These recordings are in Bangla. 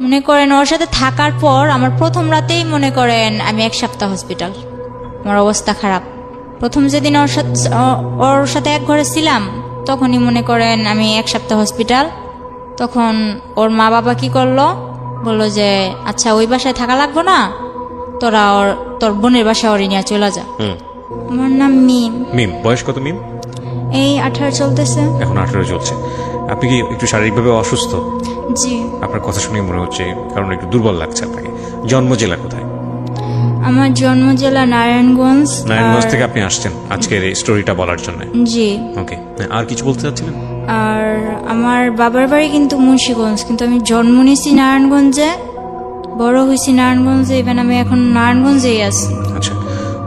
মনে করেন ওর সাথে থাকার পর আমার প্রথম রাতেই মনে করেন আমি 1 সপ্তাহ হসপিটাল, আমার অবস্থা খারাপ। প্রথম যেদিন ওর সাথে এক ঘরে ছিলাম তখনই মনে করেন আমি 1 সপ্তাহ হসপিটাল। তখন ওর মা বাবা কি করলো, বললো যে আচ্ছা ওই বাসায় থাকা লাগবো না, তোরা তোর বোনের বাসায় ওরে নিয়ে চলে যা। আমার নাম মিম। মিম, বয়স কত মিম? এই 18 চলতেছে। এখন 18 চলছে। আপনি কি একটু শারীরিকভাবে অসুস্থ? জি। আপনার কথা শুনে মনে হচ্ছে, কারণ একটু দুর্বল লাগছে আপনাকে। জন্ম জেলা কোথায়? আমার জন্ম জেলা নারায়ণগঞ্জ। নারায়ণগঞ্জ থেকে আপনি আসছেন আজকের এই স্টোরিটা বলার জন্য? জি। ওকে, আর কিছু বলতে চাচ্ছিলেন? আর আমার বাবার বাড়ি কিন্তু মুন্সিগঞ্জ, কিন্তু আমি জন্ম নিয়েছি নারায়ণগঞ্জে, বড় হয়েছি নারায়ণগঞ্জে, ইভেন আমি এখন নারায়ণগঞ্জেই আছি। আচ্ছা,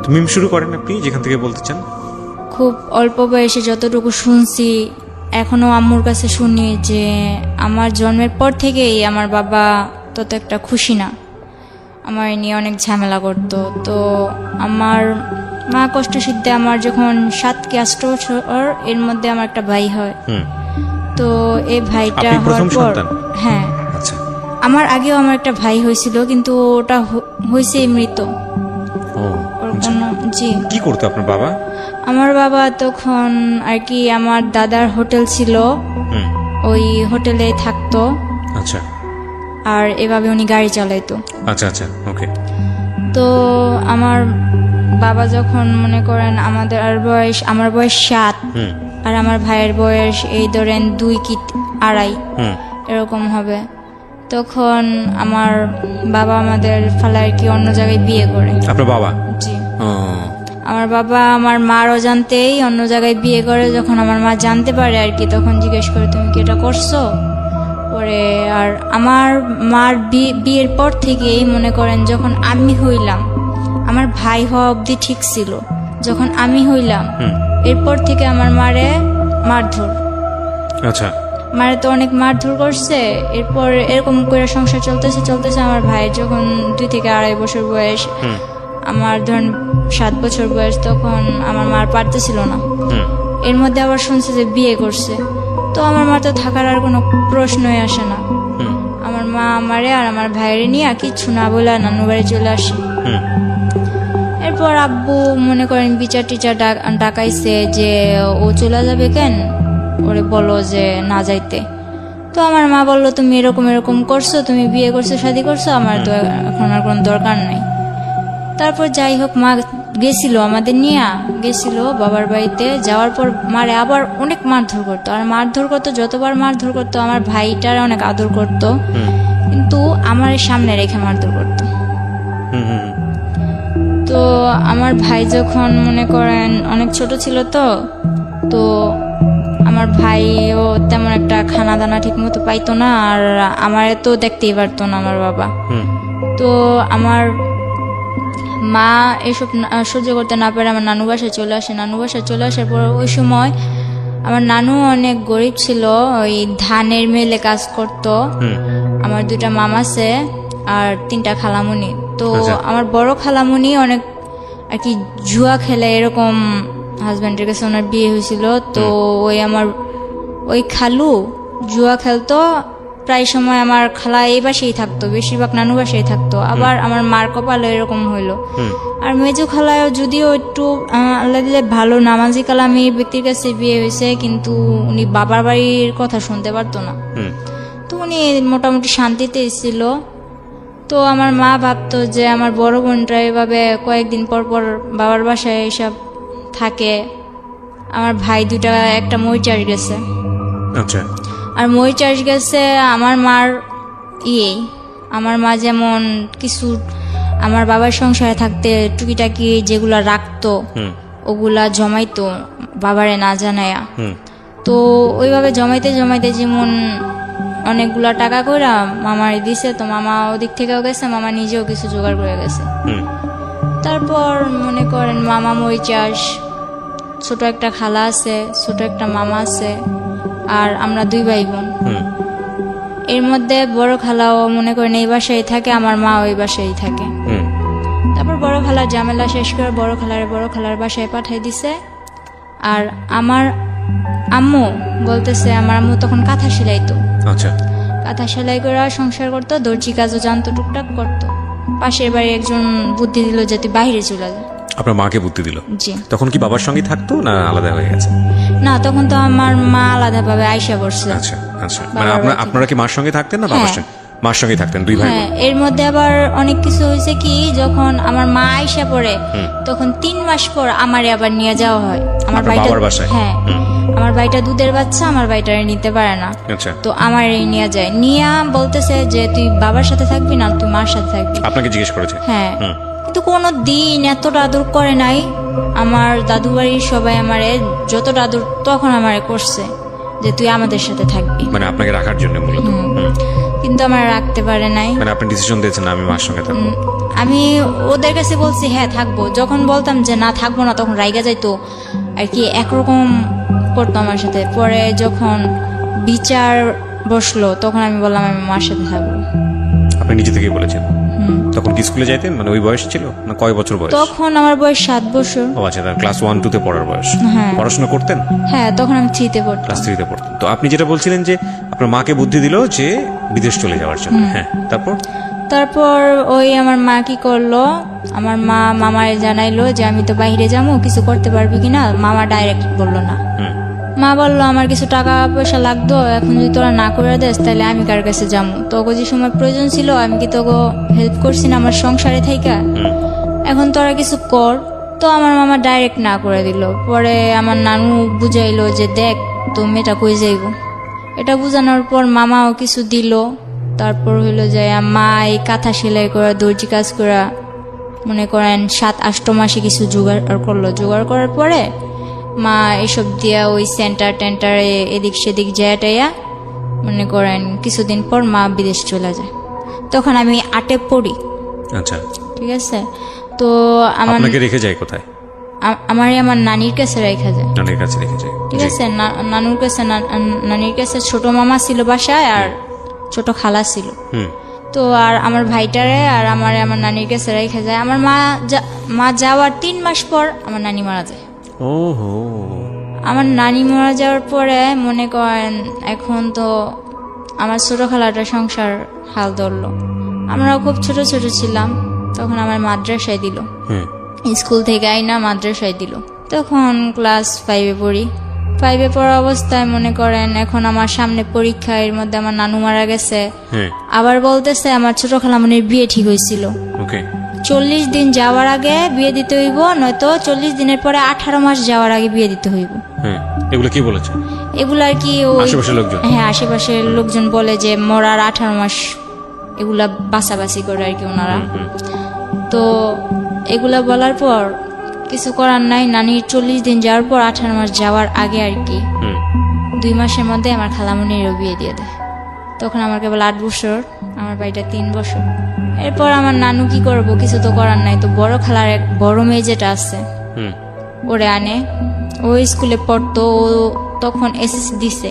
তো মিম শুরু করেন আপনি যেখান থেকে বলতে চান। খুব অল্প বয়সে যতটুকু শুনছি, এখনো আম্মুর কাছে শুনি যে আমার জন্মের পর থেকেই আমার বাবা তত একটা খুশি না, আমার নিয়ে অনেক ঝামেলা করতো। তো আমার মা কষ্টসিদ্ধে আমার যখন 7 কি 8 বছর, এর মধ্যে আমার একটা ভাই হয়। তো এই ভাইটা হওয়ার পর, হ্যাঁ, আচ্ছা, আমার আগেও আমার একটা ভাই হয়েছিল, কিন্তু ওটা হয়েছে মৃত। জি। কি করতো আপনার বাবা? আমার বাবা তখন আর কি আমার দাদার হোটেল ছিল, ওই হোটেলে থাকতো। আচ্ছা। আর এভাবে উনি গাড়ি চালাইতো। আচ্ছা আচ্ছা, ওকে। তো আমার বাবা যখন মনে করেন আমার বয়স 7, আর আমার ভাইয়ের বয়স এই ধরেন 2 কি 2.5 এরকম হবে, তখন আমার বাবা আমাদের ফালায় কি অন্য জায়গায় বিয়ে করে। আপনার বাবা? জি। আমার বাবা আমার মার অজান্তেই অন্য জায়গায় বিয়ে করে। যখন আমার মা জানতে পারে আর কি, তখন জিজ্ঞেস করে তুমি কি এটা করছো পরে। আর আমার মার বিয়ের পর থেকেই মনে করেন যখন আমি হইলাম, আমার ভাই হওয়া অবধি ঠিক ছিল, যখন আমি হইলাম এরপর থেকে আমার মারে মারধর। আচ্ছা। মারে তো অনেক মারধর করছে। এরপর এরকম করে সংসার চলতেছে। আমার ভাইয়ের যখন 2 থেকে 2.5 বছর বয়স, আমার ধরেন 7 বছর বয়স, তখন আমার মার পারতেছিল না। এর মধ্যে আবার শুনছে যে বিয়ে করছে। তো আমার মা তো থাকার আর কোনো প্রশ্নই আসে না। আমার মা আমারে আর আমার ভাইয়ের নিয়ে কিচ্ছু না বলে নানু বাড়ি চলে আসে। এরপর আব্বু মনে করেন বিচার টিচার ডাকাইছে যে ও চলে যাবে কেন, ওরে বলো যে না যাইতে। তো আমার মা বললো তুমি এরকম করছো, তুমি বিয়ে করছো, শাদী করছো, আমার তো এখন আর কোনো দরকার নাই। তারপর যাই হোক, মা গেছিল, আমাদের নিয়ে গেছিল বাবার বাড়িতে। যাওয়ার পর মারে আবার অনেক মারধর করতো। আর মারধর করতো, যতবার মারধর করতো আমার ভাইটার অনেক আদর করতো, কিন্তু আমার সামনে রেখে মারধর করতো। তো আমার ভাই যখন মনে করেন অনেক ছোট ছিল, তো আমার ভাইও তেমন একটা খানা দানা ঠিক মতো পাইতো না, আর আমার তো দেখতেই পারতো না আমার বাবা। তো আমার মা এসব সহ্য করতে না পারে আমার নানু বাসায় চলে আসে। নানু বাসায় চলে আসার পর ওই সময় আমার নানু অনেক গরিব ছিল, ওই ধানের মেলে কাজ করতো। আমার 2টা মামা আছে আর 3টা খালামুনি। তো আমার বড় খালামুনি অনেক আর কি জুয়া খেলে, এরকম হাজব্যান্ডের কাছে ওনার বিয়ে হয়েছিল। তো ওই খালু জুয়া খেলতো প্রায় সময়। আমার খালা এই বাসায় থাকতো, বেশিরভাগ নানু বাসায় থাকতো। আবার আমার মার কপালে এরকম হইলো। আর মেজো খালায়ও যদিও একটু আল্লাহ দিলে ভালো নামাজি কালামি ব্যক্তির কাছে বিয়ে হয়েছে, কিন্তু উনি বাবার বাড়ির কথা শুনতে পারতো না। তো উনি মোটামুটি শান্তিতে ছিল। তো আমার মা ভাবতো যে আমার বড় বোনটা এভাবে কয়েকদিন পর পর বাবার বাসায় এসব থাকে। আমার ভাই 2টা, একটা মই চাষ গেছে। আচ্ছা। আর মই চাষ গেছে আমার মার আমার মা যেমন কিছু আমার বাবার সংসারে থাকতে টুকিটাকি যেগুলা রাখতো ওগুলা জমাইতো বাবারে না জানায়া। তো ওইভাবে জমাইতে যেমন অনেকগুলা টাকা কইরা মামারে দিছে। তো মামা ওদিক থেকেও গেছে, মামা নিজেও কিছু জোগাড় করে গেছে। তারপর মনে করেন মামা মই চাষ, ছোট একটা খালা আছে, ছোট একটা মামা আছে, আর আমরা 2 ভাই বোন। এর মধ্যে বড় খালাও মনে করেন এই বাসায় থাকে, আমার মা ওই বাসায় থাকে। তারপর বড় খালার ঝামেলা শেষ করে বড় খালার বাসায় পাঠাই দিছে। আর আমার আম্মু বলতেছে, আমার আম্মু তখন কাঁথা সেলাইতো। আচ্ছা। কাঁথা সেলাই করে সংসার করতো, দর্জি কাজও জানতো, টুকটাক করতো। পাশের বাড়ি একজন বুদ্ধি দিল যে তুই বাইরে চলে যা। আপনার মাকে বুদ্ধি দিল? জি। তখন কি বাবার সঙ্গে থাকতো না আলাদা হয়ে গেছে? না, তখন তো আমার মা আলাদা ভাবে আইসা পড়ছে। আচ্ছা আচ্ছা, মানে আপনারা কি মার সঙ্গে থাকতেন না বাবার সঙ্গে? মার সঙ্গে থাকতেন দুই ভাই? হ্যাঁ, এর মধ্যে আবার অনেক কিছু হয়েছে কি, যখন আমার মা আইসা পড়ে তখন 3 মাস পর আমারে আবার নিয়ে যাওয়া হয় আমার বাবার বাসায়। হ্যাঁ, আমার ভাইটা দুধের বাচ্চা, আমার ভাইটারে নিতে পারে না। আচ্ছা। তো আমারে নিয়ে যায়, নিয়ে বলতেছে যে তুই বাবার সাথে থাকবি না তুই মার সাথে থাকবি। আপনাকে জিজ্ঞেস করেছে? হ্যাঁ, কিন্তু কোনো দিন এতটা আদর করে নাই। আমার দাদু বাড়ির সবাই আমারে যতটা আদর তখন আমারে করছে যে তুই আমাদের সাথে থাকবি, মানে আপনাকে রাখার জন্য মূলত। কিন্তু আমার রাখতে পারে নাই। মানে আপনি ডিসিশন দিয়েছেন আমি মার সঙ্গে থাকবো? আমি ওদের কাছে বলছি হ্যাঁ থাকবো, যখন বলতাম যে না থাকবো না তখন রাইগা যাইতো আর কি, একরকম করতো আমার সাথে। পরে যখন বিচার বসলো তখন আমি বললাম আমি মার সাথে থাকবো। আপনি নিজে থেকেই বলেছেন? তখন কি স্কুলে যাইতেন? মানে ওই বয়স ছিল না? কয় বছর বয়স তখন? আমার বয়স 7 বছর। ও আচ্ছা, ক্লাস 1-2 তে পড়ার বয়স। পড়াশোনা করতেন? হ্যাঁ, তখন আমি 3 তে পড়তাম। ক্লাস 3 তে পড়তেন। তো আপনি যেটা বলছিলেন যে আপনার মাকে বুদ্ধি দিল যে বিদেশ চলে যাওয়ার জন্য, হ্যাঁ, তারপর ওই আমার মা কি করলো, আমার মা মামারে জানাইলো যে আমি তো বাইরে যাবো, কিছু করতে পারবি কিনা। মামা ডাইরেক্ট বললো না। মা বললো আমার কিছু টাকা পয়সা লাগতো, এখন যদি তোরা না করে দেস তাহলে আমি কার কাছে যাবো, তোকে যে সময় প্রয়োজন ছিল আমি কি তোকে হেল্প করছি না আমার সংসারে থাইকা, এখন তোরা কিছু কর। তো আমার মামা ডাইরেক্ট না করে দিল। পরে আমার নানু বুঝাইলো যে দেখ তো মেয়েটা কই যাইব। এটা বুঝানোর পর মামাও কিছু দিল। তারপর হইলো যে মা এই কাঁথা সেলাই করা, দর্জি কাজ করা, মনে করেন 7-8 মাসে কিছু জোগাড় করলো। জোগাড় করার পরে মা এসব দিয়া ওই সেন্টার টেন্টারে এদিক সেদিক যাইয়া মনে করেন কিছুদিন পর মা বিদেশ চলে যায়। তখন আমি 8-এ পড়ি। আচ্ছা, ঠিক আছে। তো আপনাকে রেখে যায় কোথায়? আমার নানির কাছে রেখে যায়। নানির কাছে রেখে যায়, ঠিক আছে। নানুর কাছে, নানির কাছে ছোট মামা ছিল বাসায় আর ছোট খালা ছিল। তো আর আমার ভাইটারে আর আমার নানির কাছে রেখে যায়। আমার মা যাওয়ার 3 মাস পর আমার নানি মারা যায়। ওহো। আমার নানি মারা যাওয়ার পরে মনে করেন এখন তো আমার ছোট খালাটা সংসার হাল ধরলো। আমরাও খুব ছোট ছোট ছিলাম তখন। আমার মাদ্রাসায় দিল, স্কুল থেকে আইনা মাদ্রাসায় দিল। তখন ক্লাস 5-এ পড়ি। 5-এ পড়া অবস্থায় মনে করেন এখন আমার সামনে পরীক্ষা, এর মধ্যে আমার নানু মারা গেছে। আবার বলতেছে আমার ছোট খালামনির বিয়ে ঠিক হয়েছিল, 40 দিন যাওয়ার আগে বিয়ে দিতে হইব, নয়তো 40 দিনের পরে 18 মাস যাওয়ার আগে বিয়ে দিতে হইব। এগুলো কি বলেছে? এগুলো আর কি আশেপাশের লোকজন? হ্যাঁ, আশেপাশের লোকজন বলে যে মরার 18 মাস এগুলা বাছাবাছি করে আর কি ওনারা। তো এগুলা বলার পর কিছু করার নাই। নানির 40 দিন যাওয়ার পর 18 মাস যাওয়ার আগে আর কি 2 মাসের মধ্যে আমার খালামনিরও বিয়ে দিয়ে দেয়। তখন আমার কেবল 8 বছর, আমার ভাইটা 3 বছর। এরপর আমার নানু কি করবো, কিছু তো করার নাই। তো বড় খালার এক বড় মেয়ে যেটা আছে ওরে আনে, ও স্কুলে পড়তো। ও তখন এসএসসি দিছে,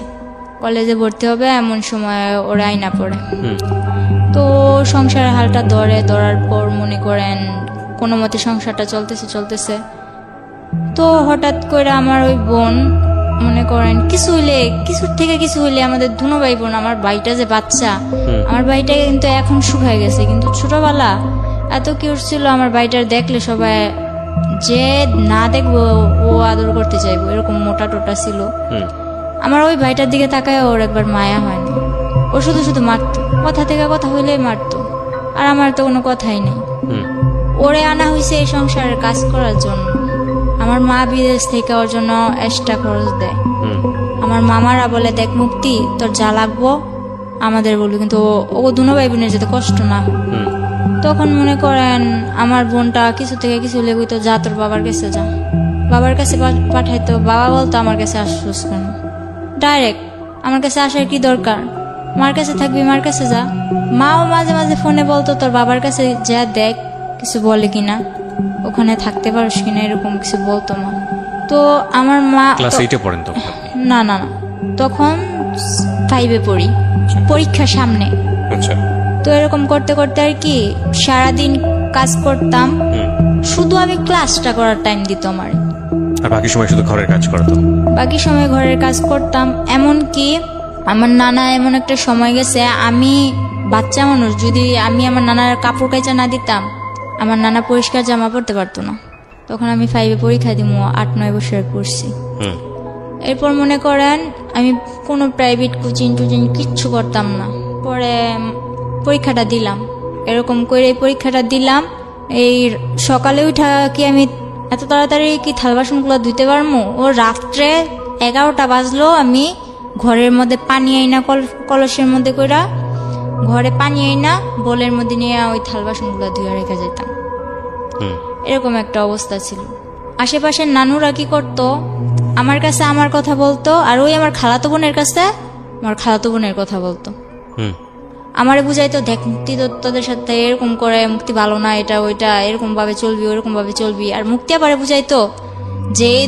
কলেজে ভর্তি হবে এমন সময় ওরা আইনা পড়ে। তো সংসারের হালটা ধরার পর মনে করেন কোনো মতে সংসারটা চলতেছে। তো হঠাৎ করে আমার ওই বোন মনে করেন কিছুর থেকে কিছু হইলে আমাদের দুনো ভাই বোন, আমার ভাইটা যে বাচ্চা, আমার ভাইটা কিন্তু এখন শুকায় গেছে, কিন্তু ছোটবেলা এত কিউট ছিল। আমার ভাইটার দেখলে সবাই যে না দেখবো ও আদর করতে চাইবো, এরকম মোটা টোটা ছিল। আমার ওই ভাইটার দিকে তাকায় ওর একবার মায়া হয়নি। ও শুধু শুধু মারতো, কথা থেকে কথা হইলেই মারতো। আর আমার তো কোনো কথাই নেই। ওরে আনা হয়েছে এই সংসারের কাজ করার জন্য। আমার মা বিদেশ থেকে ওর জন্য এক্সট্রা খরচ দেয়। আমার মামারা বলে দেখ মুক্তি তোর যা লাগবো আমাদের বলবি, কিন্তু ও দুনো ভাই বোনের যাতে কষ্ট না হয়। তখন মনে করেন আমার বোনটা কিছু থেকে কিছু লেগুই তো যা তোর বাবার কাছে যা, বাবার কাছে পাঠাইতো। বাবা বলতো আমার কাছে আসছিস কেন, ডাইরেক্ট আমার কাছে আসার কি দরকার, মার কাছে থাকবি মার কাছে যা। মাও মাঝে মাঝে ফোনে বলতো তোর বাবার কাছে যা দেখ কিছু বলে কিনা, ওখানে থাকতে পারিস কিনা, এরকম কিছু বলতো মা। তো আমার মা ক্লাস 8-এ পড়েন তো? না, তখন 5-এ পড়ি, পরীক্ষার সামনে। আচ্ছা। তো এরকম করতে করতে আর কি সারাদিন কাজ করতাম, শুধু আমি ক্লাসটা করার টাইম দিত আমার, আর বাকি সময় শুধু ঘরের কাজ করতাম। বাকি সময় ঘরের কাজ করতাম। এমনকি আমার নানা এমন একটা সময় গেছে, আমি বাচ্চা মানুষ, যদি আমি আমার নানার কাপড় কাচা না দিতাম, আমার নানা পরিষ্কার জামা পরতে পারতো না। তখন আমি 5-এ পরীক্ষা দিব, 8-9 বছরে পড়ছি। এরপর মনে করেন আমি কোনো প্রাইভেট কোচিং কিচ্ছু করতাম না। পরে পরীক্ষাটা দিলাম, এরকম করে পরীক্ষাটা দিলাম। এই সকালে উঠা কি আমি এত তাড়াতাড়ি কি থাল বাসনগুলো ধুতে পারবো? ও রাত্রে 11টা বাজলো, আমি ঘরের মধ্যে পানি আইনা কলসের মধ্যে কইরা ঘরে পানি আইনা বলের মধ্যে নিয়ে ওই থাল বাসনগুলো ধুয়ে রেখে যেতাম। এরকম একটা অবস্থা ছিল। আশেপাশের নানুরা কি করতো, আমার কাছে আমার কথা বলতো, আর ওই আমার খালাতো বোনের কাছে আমার খালাতো বোনের কথা বলতো। আমারে বুঝাইতো, দেখ মুক্তি তো তোদের সাথে এরকম করে, মুক্তি ভালো না, এটা ওইটা এরকম ভাবে চলবি, ওরকম ভাবে চলবি। আর মুক্তি আবারে বুঝাইতো যে এই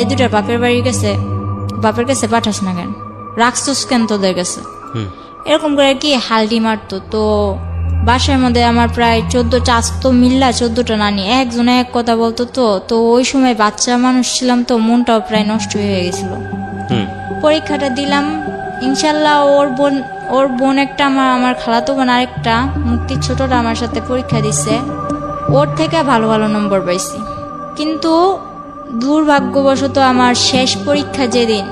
দুটার বাপের বাড়ির কাছে, বাপের কাছে পাঠাস না কেন, রাখছোস কেন তোদের কাছে, এরকম করে কি হালডি মারতো। তো বাসার মধ্যে আমার প্রায় 14টা, আজ তো মিল্লা 14টা নানি, একজনে এক কথা বলতো। তো ওই সময় বাচ্চা মানুষ ছিলাম, তো মনটাও প্রায় নষ্ট হয়ে গেছিল। পরীক্ষাটা দিলাম, ইনশাল্লাহ ওর বোন একটা, আমার খালাতো বোন আরেকটা, মুক্তির ছোটটা আমার সাথে পরীক্ষা দিছে, ওর থেকে ভালো ভালো নম্বর পাইছি। কিন্তু দুর্ভাগ্যবশত আমার শেষ পরীক্ষা যেদিন,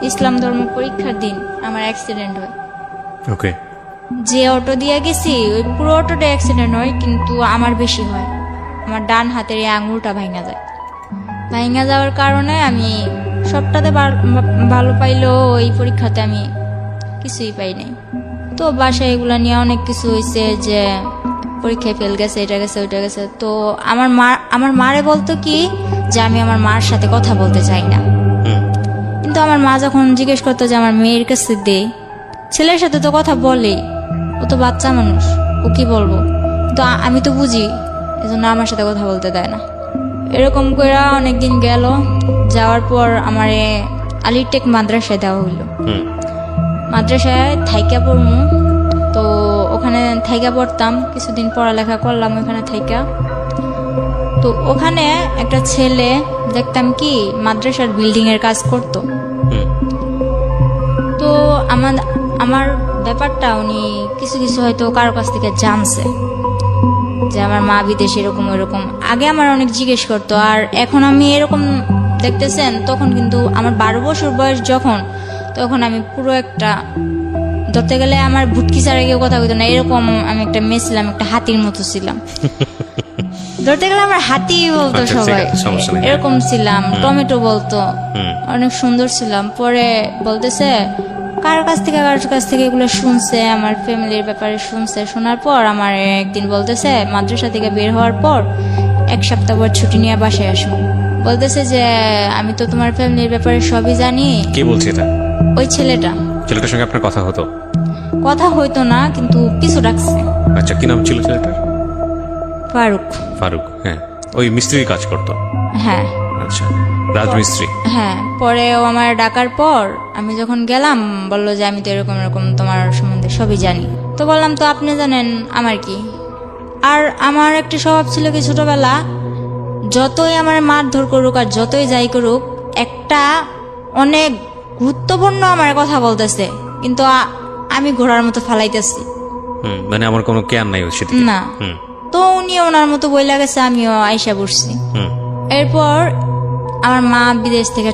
ইসলাম ধর্ম পরীক্ষার দিন, আমার অ্যাক্সিডেন্ট হয়। ওকে। যে অটো দিয়ে গেছি ওই পুরো অটোটা অ্যাক্সিডেন্ট হয়, কিন্তু আমার বেশি হয়। আমার ডান হাতের এই আঙুলটা ভাঙা যায়। ভাঙা যাওয়ার কারণে আমি সবটাতে ভালো পাইলেও ওই পরীক্ষাতে আমি কিছুই পাই নাই। তো বাসায় এগুলা নিয়ে অনেক কিছু হয়েছে, যে পরীক্ষায় ফেল গেছে, এটা গেছে ওইটা গেছে। তো আমার মারে বলতো কি যে আমি আমার মার সাথে কথা বলতে চাই না। কিন্তু আমার মা যখন জিজ্ঞেস করতো যে আমার মেয়ের কাছে দে, ছেলের সাথে তো কথা বলেই, ও তো বাচ্চা মানুষ, ও কি বলবো। তো আমি তো বুঝি, এজন্য আমার সাথে কথা বলতে দেয় না। এরকম করে অনেকদিন গেল, যাওয়ার পর আমার আলিটেক মাদ্রাসায় দেওয়া হইলো। মাদ্রাসায় থাইকা পড়মু, তো ওখানে থাইকা পড়তাম, কিছুদিন পড়ালেখা করলাম ওখানে থাইকা। তো ওখানে একটা ছেলে দেখতাম কি মাদ্রাসার বিল্ডিং এর কাজ করতো। তো আমার ব্যাপারটা উনি কিছু কিছু হয়তো কারো কাছ থেকে জানছে যে আমার মা বিদেশে এরকম ওইরকম। আগে আমার অনেক জিজ্ঞেস করতো, আর এখন আমি এরকম দেখতেছেন, তখন কিন্তু আমার 12 বছর বয়স যখন, তখন আমি পুরো একটা, ধরতে গেলে আমার ভুটকি ছাড়া কেউ কথা বলতো না, এরকম আমি একটা মেয়ে ছিলাম, একটা হাতির মতো ছিলাম। ধরতে গেলে আমার হাতি বলতো সবাই, এরকম ছিলাম। টমেটো বলতো, অনেক সুন্দর ছিলাম। পরে বলতেছে কার কাছ থেকে এগুলো শুনছে, আমার ফ্যামিলির ব্যাপারে শুনছে। শোনার পর আমার একদিন বলতেছে, মাদ্রাসা থেকে বের হওয়ার পর 1 সপ্তাহ পর ছুটি নিয়ে বাসায় আসবো। বলতেছে যে আমি তো তোমার ফ্যামিলির ব্যাপারে সবই জানি। কে বলছে এটা? ওই ছেলেটার সঙ্গে আপনার কথা হতো? কথা হইতো না, কিন্তু কিছু রাখছে। আচ্ছা, কি নাম ছিল ছেলেটার? ফারুক। হ্যাঁ, ওই মিস্ত্রির কাজ করতো? হ্যাঁ। আচ্ছা, রাজমিস্ত্রি। হ্যাঁ। পরে ও আমার ডাকার পর আমি যখন গেলাম, বললো যে আমি তো এরকম এরকম তোমার সম্বন্ধে সবই জানি। তো বললাম তো আপনি জানেন আমার কি। আর আমার একটা স্বভাব ছিল কি, ছোটবেলা যতই আমার মারধর করুক আর যতই যাই করুক, একটা অনেক গুরুত্বপূর্ণ আমার কথা বলতেছে, কিন্তু আমি ঘোড়ার মতো ফালাইতেছি, মানে আমার কোনো কেয়ার নাই না। তো উনি ওনার মতো বইলা গেছে, আমিও আইসা বসছি। এরপর আমার মা বিদেশ থেকে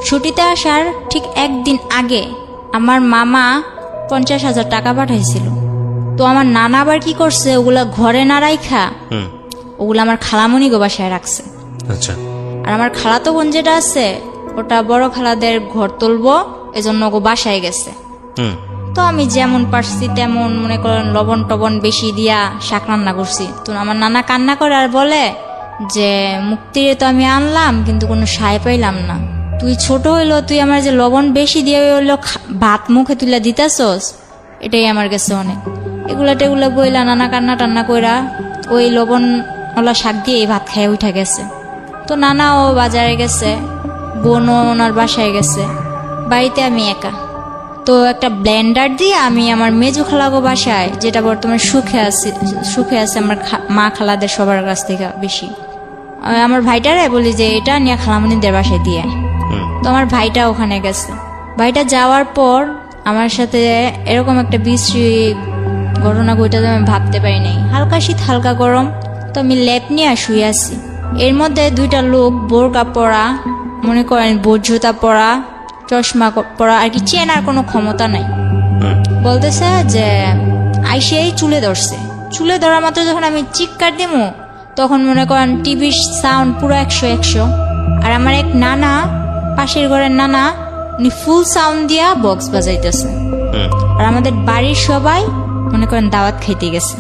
ছুটিতে আসার ঠিক একদিন আগে আমার মামা 50,000 টাকা পাঠাইছিল। তো আমার নানা আবার কি করছে, ওগুলা ঘরে না রাইখা ওগুলো আমার খালামণি গো বাসায় রাখছে। আচ্ছা। আর আমার খালাতো বোন যেটা আছে, ওটা বড় খালাদের ঘর তুলবো, এজন্য ওগো বাসায় গেছে। তো আমি যেমন পারছি তেমন মনে করেন লবণ টবণ বেশি দিয়া শাক রান্না করছি। তো আমার নানা কান্না করে আর বলে যে মুক্তিরে তো আমি আনলাম, কিন্তু কোনো সায় পাইলাম না। তুই ছোট হইলো, তুই আমার যে লবণ বেশি দিয়ে হইলো ভাত মুখে তুলে দিতেছস, এটাই আমার কাছে অনেক। এগুলা বইলা নানা কান্না টান্না কইরা ওই লবণ ওলা শাক দিয়ে এই ভাত খেয়ে উঠে গেছে। তো নানাও বাজারে গেছে, বোনও ওনার বাসায় গেছে, বাড়িতে আমি একা। তো একটা ব্লেন্ডার দিয়ে আমি আমার মেজু খালাগো বাসায়, যেটা বর্তমানে সুখে আছে আমার মা খালাদের সবার কাছ থেকে বেশি, আমার ভাইটারে বলি যে এটা নিয়ে খালামণিদের বাসায় দিয়ে। তো আমার ভাইটা ওখানে গেছে। বাড়িটা যাওয়ার পর আমার সাথে এরকম একটা বিশ্রী ঘটনা ঘটেছে আমি ভাবতে পারি নাই। হালকা শীত হালকা গরম, তো আমি লেপ নিয়ে শুয়ে আছি। এর মধ্যে দুইটা লোক বোরকা পরা, মনে করেন বোট জুতা পরা, চশমা পরা, আর কি চেনার কোনো ক্ষমতা নাই, বলতেছে যে আইসেই চুলে ধরছে। চুলে ধরা মাত্র যখন আমি চিৎকার দিমু তখন মনে করেন টিভির সাউন্ড পুরো 100। আর আমার এক নানা, পাশের ঘরের নানা, উনি ফুল সাউন্ড দিয়া বক্স বাজাইতেছে। আর আমাদের বাড়ির সবাই মনে করেন দাওয়াত খাইতে গেছে।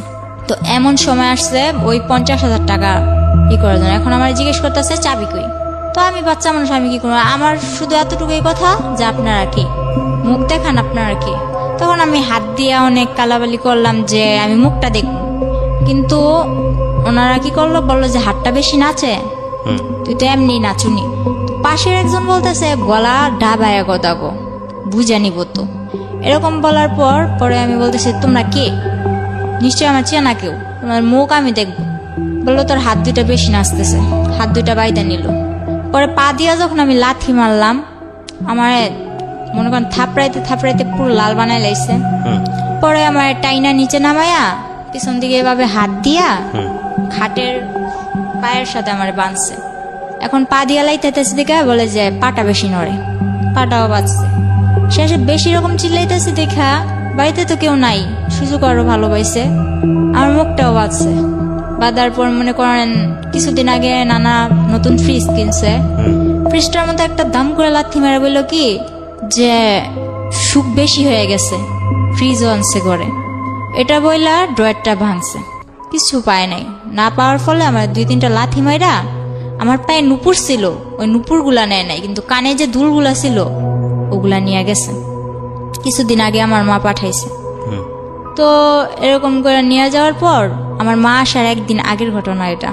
তো এমন সময় আসছে ওই 50,000 টাকা ই করার জন্য। এখন আমার জিজ্ঞেস করতেছে চাবি কই। তো আমি বাচ্চা মানুষ, আমি কি করবো, আমার শুধু এতটুকুই কথা যে আপনারা কি মুখ দেখান, আপনারা কি। তখন আমি হাত দিয়ে অনেক কালাবালি করলাম যে আমি মুখটা দেখব, কিন্তু ওনারা কি করলো, বললো যে হাতটা বেশি নাচে, তুই তো এমনি নাচুনি। পাশের একজন বলতেছে গলা ডাবায় কথা গো, বুঝে নিব তো। এরকম বলার পরে আমি বলতেছি তোমরা কে, নিশ্চয় আমার চেনা কেউ, তোমার মুখ আমি দেখবো। বললো তোর হাত দুইটা বেশি নাচতেছে, হাত দুইটা বাইদা নিল। পরে পা দিয়া যখন আমি লাথি মারলাম, আমার মনে করেন থাপড়াইতে পুরো লাল বানাই লাইছে। পরে আমার টাইনা নিচে নামায়া পিছন দিকে এভাবে হাত দিয়া খাটের পায়ের সাথে আমার বাঁধছে। এখন পা দিয়া লাইতেছে দেখে বলে যে পাটা বেশি নড়ে, পাটাও বাঁচছে। শেষে বেশি রকম চিল্লাইতেছে দেখা বাড়িতে তো কেউ নাই, সুযোগ আরো ভালো পাইছে, আমার মুখটাও বাঁচছে। বাঁধার পর মনে করেন কিছুদিন আগে নানা নতুন ফ্রিজ কিনছে, ফ্রিজটার মধ্যে একটা দাম করে লাথি মেরে বললো কি যে সুখ বেশি হয়ে গেছে, ফ্রিজও আনছে ঘরে। এটা বইলা ড্রয়ারটা ভাঙছে, কিছু পায় নাই। না পাওয়ার ফলে আমার 2-3টা লাথি মাইরা আমার পায়ে নুপুর ছিল, ওই নুপুরগুলা নেয় নাই, কিন্তু কানে যে দুলগুলা ছিল ওগুলা নিয়ে গেছে। কিছুদিন আগে আমার মা পাঠাইছে। তো এরকম করে নিয়ে যাওয়ার পর আমার মা আসার একদিন আগের ঘটনা এটা।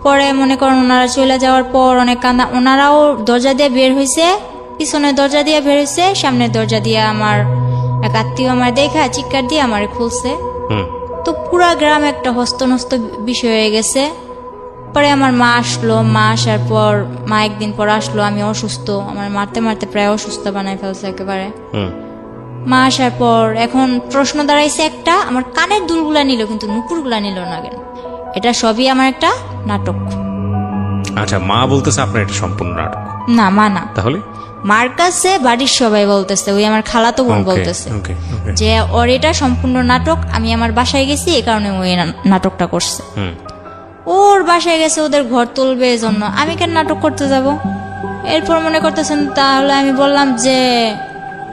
পরে মনে করেন ওনারা চলে যাওয়ার পর অনেক কান্দা, ওনারাও দরজা দিয়ে বের হয়েছে, পিছনের দরজা দিয়ে বের হয়েছে, সামনের দরজা দিয়ে আমার এক আত্মীয় আমার দেখা চিৎকার দিয়ে আমার খুলছে। তো পুরা গ্রাম একটা হস্তনস্ত বিষয় হয়ে গেছে। পরে আমার মা আসলো, মা আসার পর মা একদিন পর আসলো, আমি অসুস্থ, আমার মারতে মারতে প্রায় অসুস্থ বানাই ফেলছে একেবারে। মা আসার পর এখন প্রশ্ন দাঁড়াইছে একটা, আমার কানের দুলগুলা নিল কিন্তু নুপুরগুলা নিল না কেন? এটা সবই আমার একটা নাটক। আচ্ছা, মা বলতেছে আপনার এটা সম্পূর্ণ নাটক? না, মা না। তাহলে মার কাছে বাড়ির সবাই বলতেছে, ওই আমার খালাতো বোন বলতেছে যে ওর এটা সম্পূর্ণ নাটক, আমি আমার বাসায় গেছি এই কারণে ওই নাটকটা করছে। ওর বাসায় গেছে ওদের ঘর তুলবে জন্য, আমি কেন নাটক করতে যাব? এরপর মনে করতেছেন, তাহলে আমি বললাম যে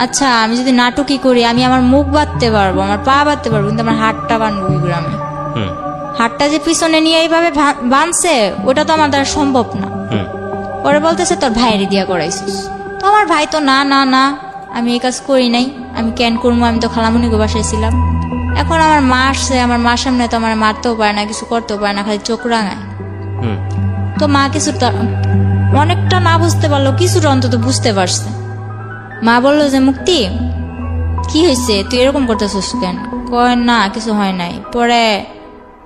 আচ্ছা আমি যদি নাটকই করি, আমি আমার মুখ বাঁধতে পারবো, আমার পা বাঁধতে পারবো, কিন্তু আমার হাতটা বাঁধবো ওই গ্রামে। হাতটা যে পিছনে নিয়ে এইভাবে বাঁধছে ওটা তো আমার দ্বারা সম্ভব না। পরে বলতেছে তোর ভাইয়েরই দিয়া করাইছিস। তো আমার ভাই তো না না না, আমি এই কাজ করি নাই, আমি কেন করবো, আমি তো খালামুনিকে বাসায় ছিলাম। এখন আমার মা আসছে, আমার মার সামনে তো আমার মারতেও পারে না, কিছু করতেও পারে না, খালি চোখ রাঙায়। তো মা কিছুটা অনেকটা না বুঝতে পারলো, কিছুটা অন্তত বুঝতে পারছে। মা বললো যে মুক্তি কি হয়েছে, তুই এরকম করতেছিস কেন? কয় না কিছু হয় নাই। পরে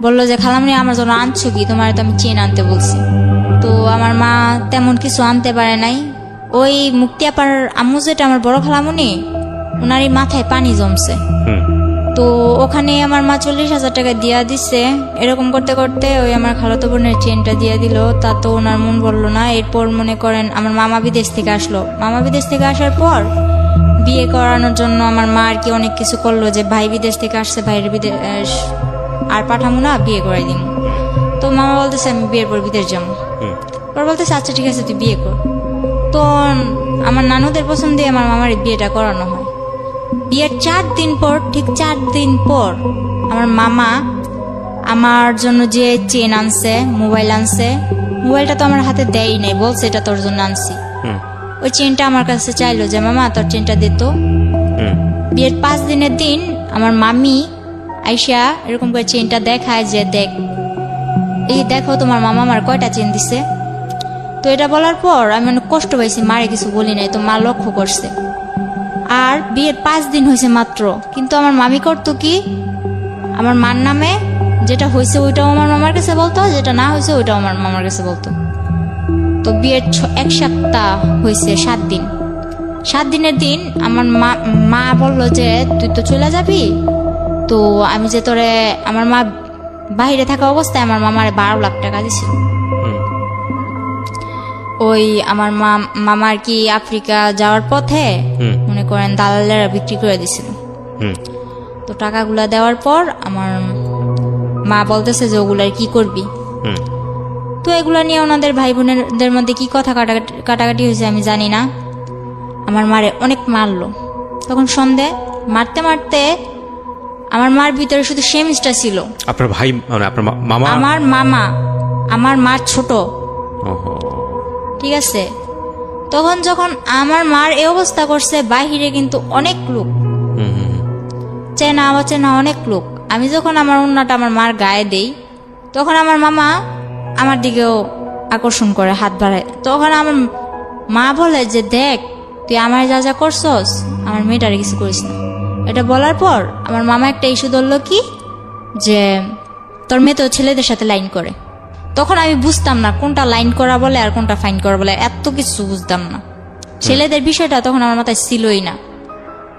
বললো যে খালামুনি আমার জন্য আনছো কি, তোমার তো আমি চেন আনতে বলছি। তো আমার মা তেমন কিছু আনতে পারে নাই। ওই মুক্তি আপার আম্মু যেটা আমার বড় খালামুনি, ওনারই মাথায় পানি জমছে। তো ওখানে আমার মা 40,000 টাকা দিয়া দিছে। এরকম করতে করতে ওই আমার খালাতো বোনের চেনটা দিয়া দিল, তা তো ওনার মন বললো না। এরপর মনে করেন আমার মামা বিদেশ থেকে আসলো। মামা বিদেশ থেকে আসার পর বিয়ে করানোর জন্য আমার মা আর কি অনেক কিছু করলো, যে ভাই বিদেশ থেকে আসছে, ভাইয়ের বিদেশ আর পাঠামো না, বিয়ে করাই দিব। তো মামা বলতেছে আমি বিয়ের পর বিদেশ যাবো। পর বলতেছে আচ্ছা ঠিক আছে তুই বিয়ে কর। তো আমার নানুদের পছন্দ দিয়ে আমার মামার বিয়েটা করানো হয়। বিয়ের 4 দিন পর, ঠিক 4 দিন পর আমার মামা আমার জন্য যে চেন আনছে, মোবাইল আনছে, মোবাইলটা তো আমার হাতে দেয় নাই, বলছে এটা তোর জন্য আনছি। ওই চেনটা আমার কাছে চাইলো যে মামা তোর চেনটা দিত। বিয়ের 5 দিনের দিন আমার মামি আইসা এরকম করে চেনটা দেখায় যে দেখ, এই দেখো তোমার মামা আমার কয়টা চেন দিছে। তো এটা বলার পর আমি অনেক কষ্ট পাইছি, মারে কিছু বলি নাই, তো মা লক্ষ্য করছে। আর বিয়ের 5 দিন হয়েছে মাত্র, কিন্তু আমার মামি করতো কি, আমার মার নামে যেটা হয়েছে ওইটাও আমার মামার কাছে বলতো, যেটা না হয়েছে ওইটাও আমার মামার কাছে বলতো। তো বিয়ের 1 সপ্তাহ হয়েছে, 7 দিন, 7 দিনের দিন আমার মা বলল যে তুই তো চলে যাবি, তো আমি যে তোরে, আমার মা বাইরে থাকা অবস্থায় আমার মামারে 12 লাখ টাকা দিছিল। ওই আমার মামা আর কি আফ্রিকা যাওয়ার পথে মনে করেন দালালেরা বিক্রি করে দিছিল। তো টাকাগুলা দেওয়ার পর আমার মা বলতেছে যে ওগুলার কি করবি। তো এগুলা নিয়ে ওনাদের ভাই বোনেদের মধ্যে কি কথা কাটাকাটি হয়েছে আমি জানি না। আমার মারে অনেক মারলো। তখন সন্ধে মারতে মারতে আমার মার ভিতরে শুধু সেমিস্টার ছিল। আপনার ভাই মানে আপনার মামা? আমার মামা, আমার মা ছোট। ঠিক আছে, তখন যখন আমার মার এই অবস্থা করছে, বাহিরে কিন্তু অনেক লোক, চেনা অচেনা অনেক লোক। আমি যখন আমার ওন্নাটা আমার মার গায়ে দেই, তখন আমার মামা আমার দিকেও আকর্ষণ করে, হাত বাড়ায়। তখন আমার মা বলে যে দেখ তুই আমার যা যা করছস, আমার মেয়েটারে কিছু করিস না। এটা বলার পর আমার মামা একটা ইস্যু ধরলো কি, যে তোর মেয়ে তো ছেলেদের সাথে লাইন করে। তখন আমি বুঝতাম না কোনটা লাইন করা বলে আর কোনটা ফাইন করা বলে, এত কিছু বুঝতাম না। ছেলেদের বিষয়টা তখন আমার মাথায় ছিলই না।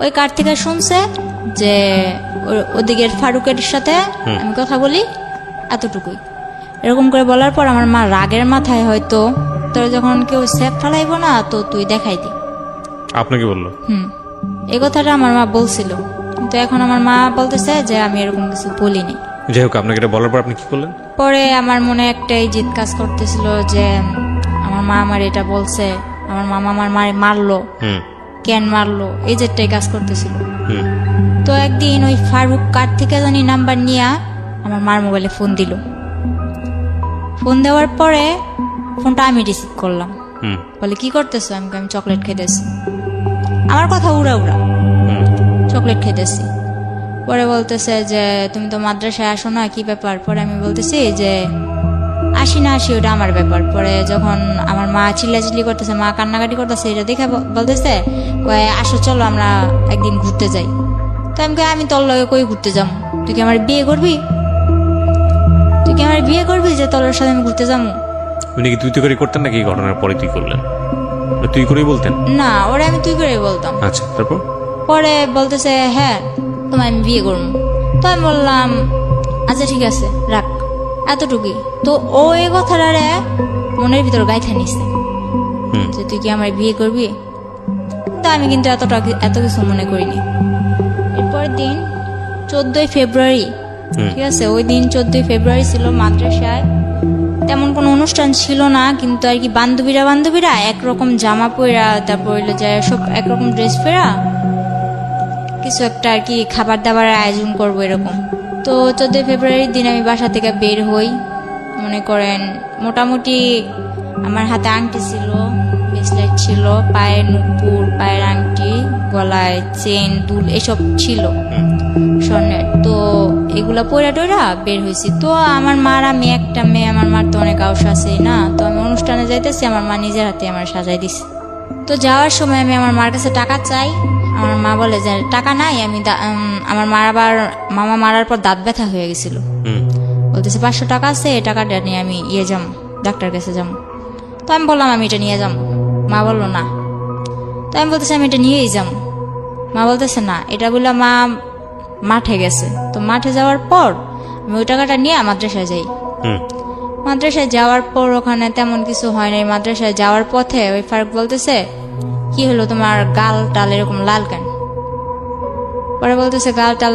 ওই কার থেকে শুনছে যে ওদিকের ফারুকের সাথে আমি কথা বলি, এতটুকুই। এরকম করে বলার পর আমার মা রাগের মাথায় হয়তো তোর যখন কেউ সেফ ফেলাইব না তো তুই দেখাই দি। আপনাকে বললো? এই কথাটা আমার মা বলছিল, কিন্তু এখন আমার মা বলতেছে যে আমি এরকম কিছু বলিনি। যাই হোক, আপনাকে এটা বলার পর আপনি কি করলেন? পরে আমার মনে একটাই জিদ কাজ করতেছিল যে আমার মা আমার এটা বলছে, আমার মামা আমার মারে মারলো, কেন মারলো, এই যেটাই কাজ করতেছিল। তো একদিন ওই ফারুক কার থেকে জানি নাম্বার নিয়ে আমার মার মোবাইলে ফোন দিল। ফোন দেওয়ার পরে ফোনটা আমি রিসিভ করলাম। বলে কি করতেছো? আমি চকলেট খেতেছি। আমার কথা উড়া উড়া, চকলেট খেতেছি। পরে বলতেছে যে তুমি তো মাদ্রাসায় আসো না, কি ব্যাপার? পরে আমি বলতেছি যে আসি না আসি ওটা আমার ব্যাপার। পরে যখন আমার মা চিল্লাচিল্লি করতেছে, মা কান্নাকাটি করতেছে, এটা দেখে বলতেছে আসো চলো আমরা একদিন ঘুরতে যাই। তো আমি তোর লগে কই ঘুরতে যাবো? তুই কি আমার বিয়ে করবি? তুই কি আমার বিয়ে করবি যে তোর সাথে আমি ঘুরতে যাবো? উনি কি তুই করে করতেন নাকি ঘটনার পরে তুই করলেন? তুই করেই বলতেন? না, ওরা আমি তুই করে বলতাম। আচ্ছা, তারপর? পরে বলতেছে হ্যাঁ তোমার আমি বিয়ে করবো। তো আমি বললাম আচ্ছা ঠিক আছে রাখ, এতটুকুই। তো ও এই কথাটা মনের ভিতর গাইথা নিছে যে তুই কি আমার বিয়ে করবি। তো আমি কিন্তু এত কিছু মনে করিনি। এরপরের দিন 14ই ফেব্রুয়ারি, ঠিক আছে, ওই দিন 14ই ফেব্রুয়ারি ছিল। মাদ্রাসায় তেমন কোনো অনুষ্ঠান ছিল না, কিন্তু আর কি বান্ধবীরা একরকম জামা পরা, তারপর হইলো যে সব একরকম ড্রেস পরা কিছু একটা আর কি খাবার দাবারের আয়োজন করবো এরকম। তো 14ই ফেব্রুয়ারির দিন আমি বাসা থেকে বের হই। মনে করেন মোটামুটি আমার হাতে আংটি ছিল, ব্রেসলেট ছিল, পায়ের নুপুর, পায়ের আংটি, গলায় চেন, দুল এসব ছিল স্বর্ণের। তো এগুলা পয়রা টয়রা বের হয়েছি। তো আমার মার, আমি একটা মেয়ে, আমার মার তো অনেক আউস আছে না। তো আমি অনুষ্ঠানে যাইতেছি, আমার মা নিজের হাতে আমার সাজাই দিছে। তো যাওয়ার সময় আমি আমার মার কাছে টাকা চাই। আমার মা বলে যে টাকা নাই। আমি আমার মার আবার মামা মারার পর দাঁত ব্যথা হয়ে গেছিল, বলতেছে 500 টাকা আছে, এই টাকাটা নিয়ে আমি যাম, ডাক্তার কাছে যাম। তো আমি বললাম আমি এটা নিয়ে যাম। মা বললো না। তো আমি বলতেছি আমি এটা নিয়েই যাম। মা বলতেছে না, এটা বললাম মা মাঠে গেছে। তো মাঠে যাওয়ার পর আমি ওই টাকাটা নিয়ে মাদ্রাসায় যাই। মাদ্রাসায় যাওয়ার পর ওখানে তেমন কিছু হয় নাই। মাদ্রাসায় যাওয়ার পথে ওই ফারুক বলতেছে কি হলো তোমার গাল টাল এরকম লাল কেন? পরে বলতেছে গাল টাল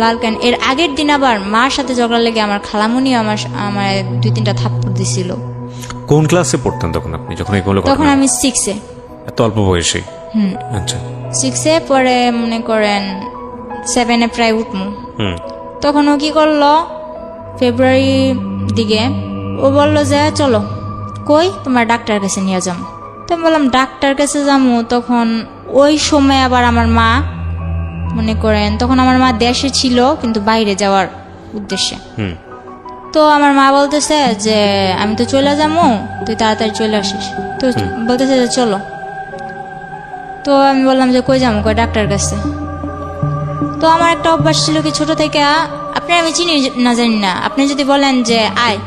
লাল কেন? এর আগের দিন আবার মার সাথে ঝগড়া লেগে আমার খালামুনি আমার 2-3টা থাপ্পড় দিছিল। কোন ক্লাসে পড়তেন তখন আপনি যখন এগুলো? তখন আমি 6-এ। এত অল্প বয়সে? আচ্ছা, 6-এ। পরে মনে করেন 7-এ প্রায় উঠমু। তখন ও কি করলো, ফেব্রুয়ারি দিকে ও বললো যে চলো কই তোমার ডাক্তার কাছে নিয়ে যাম। তো আমি বললাম ডাক্তার কাছে যাবো। তখন ওই সময় আবার আমার মা মনে করেন, তখন আমার মা দেশে ছিল কিন্তু বাইরে যাওয়ার উদ্দেশ্যে। তো আমার মা বলতেছে যে আমি তো চলে যাবো, তুই তাড়াতাড়ি চলে আসিস। তো বলতেছে যে চলো। তো আমি বললাম যে কই যাবো? কই ডাক্তার কাছে। তো আমার একটা অভ্যাস ছিল কি ছোট থেকে, আপনি আমি চিনি না জানি না, আপনি যদি বলেন যে আয়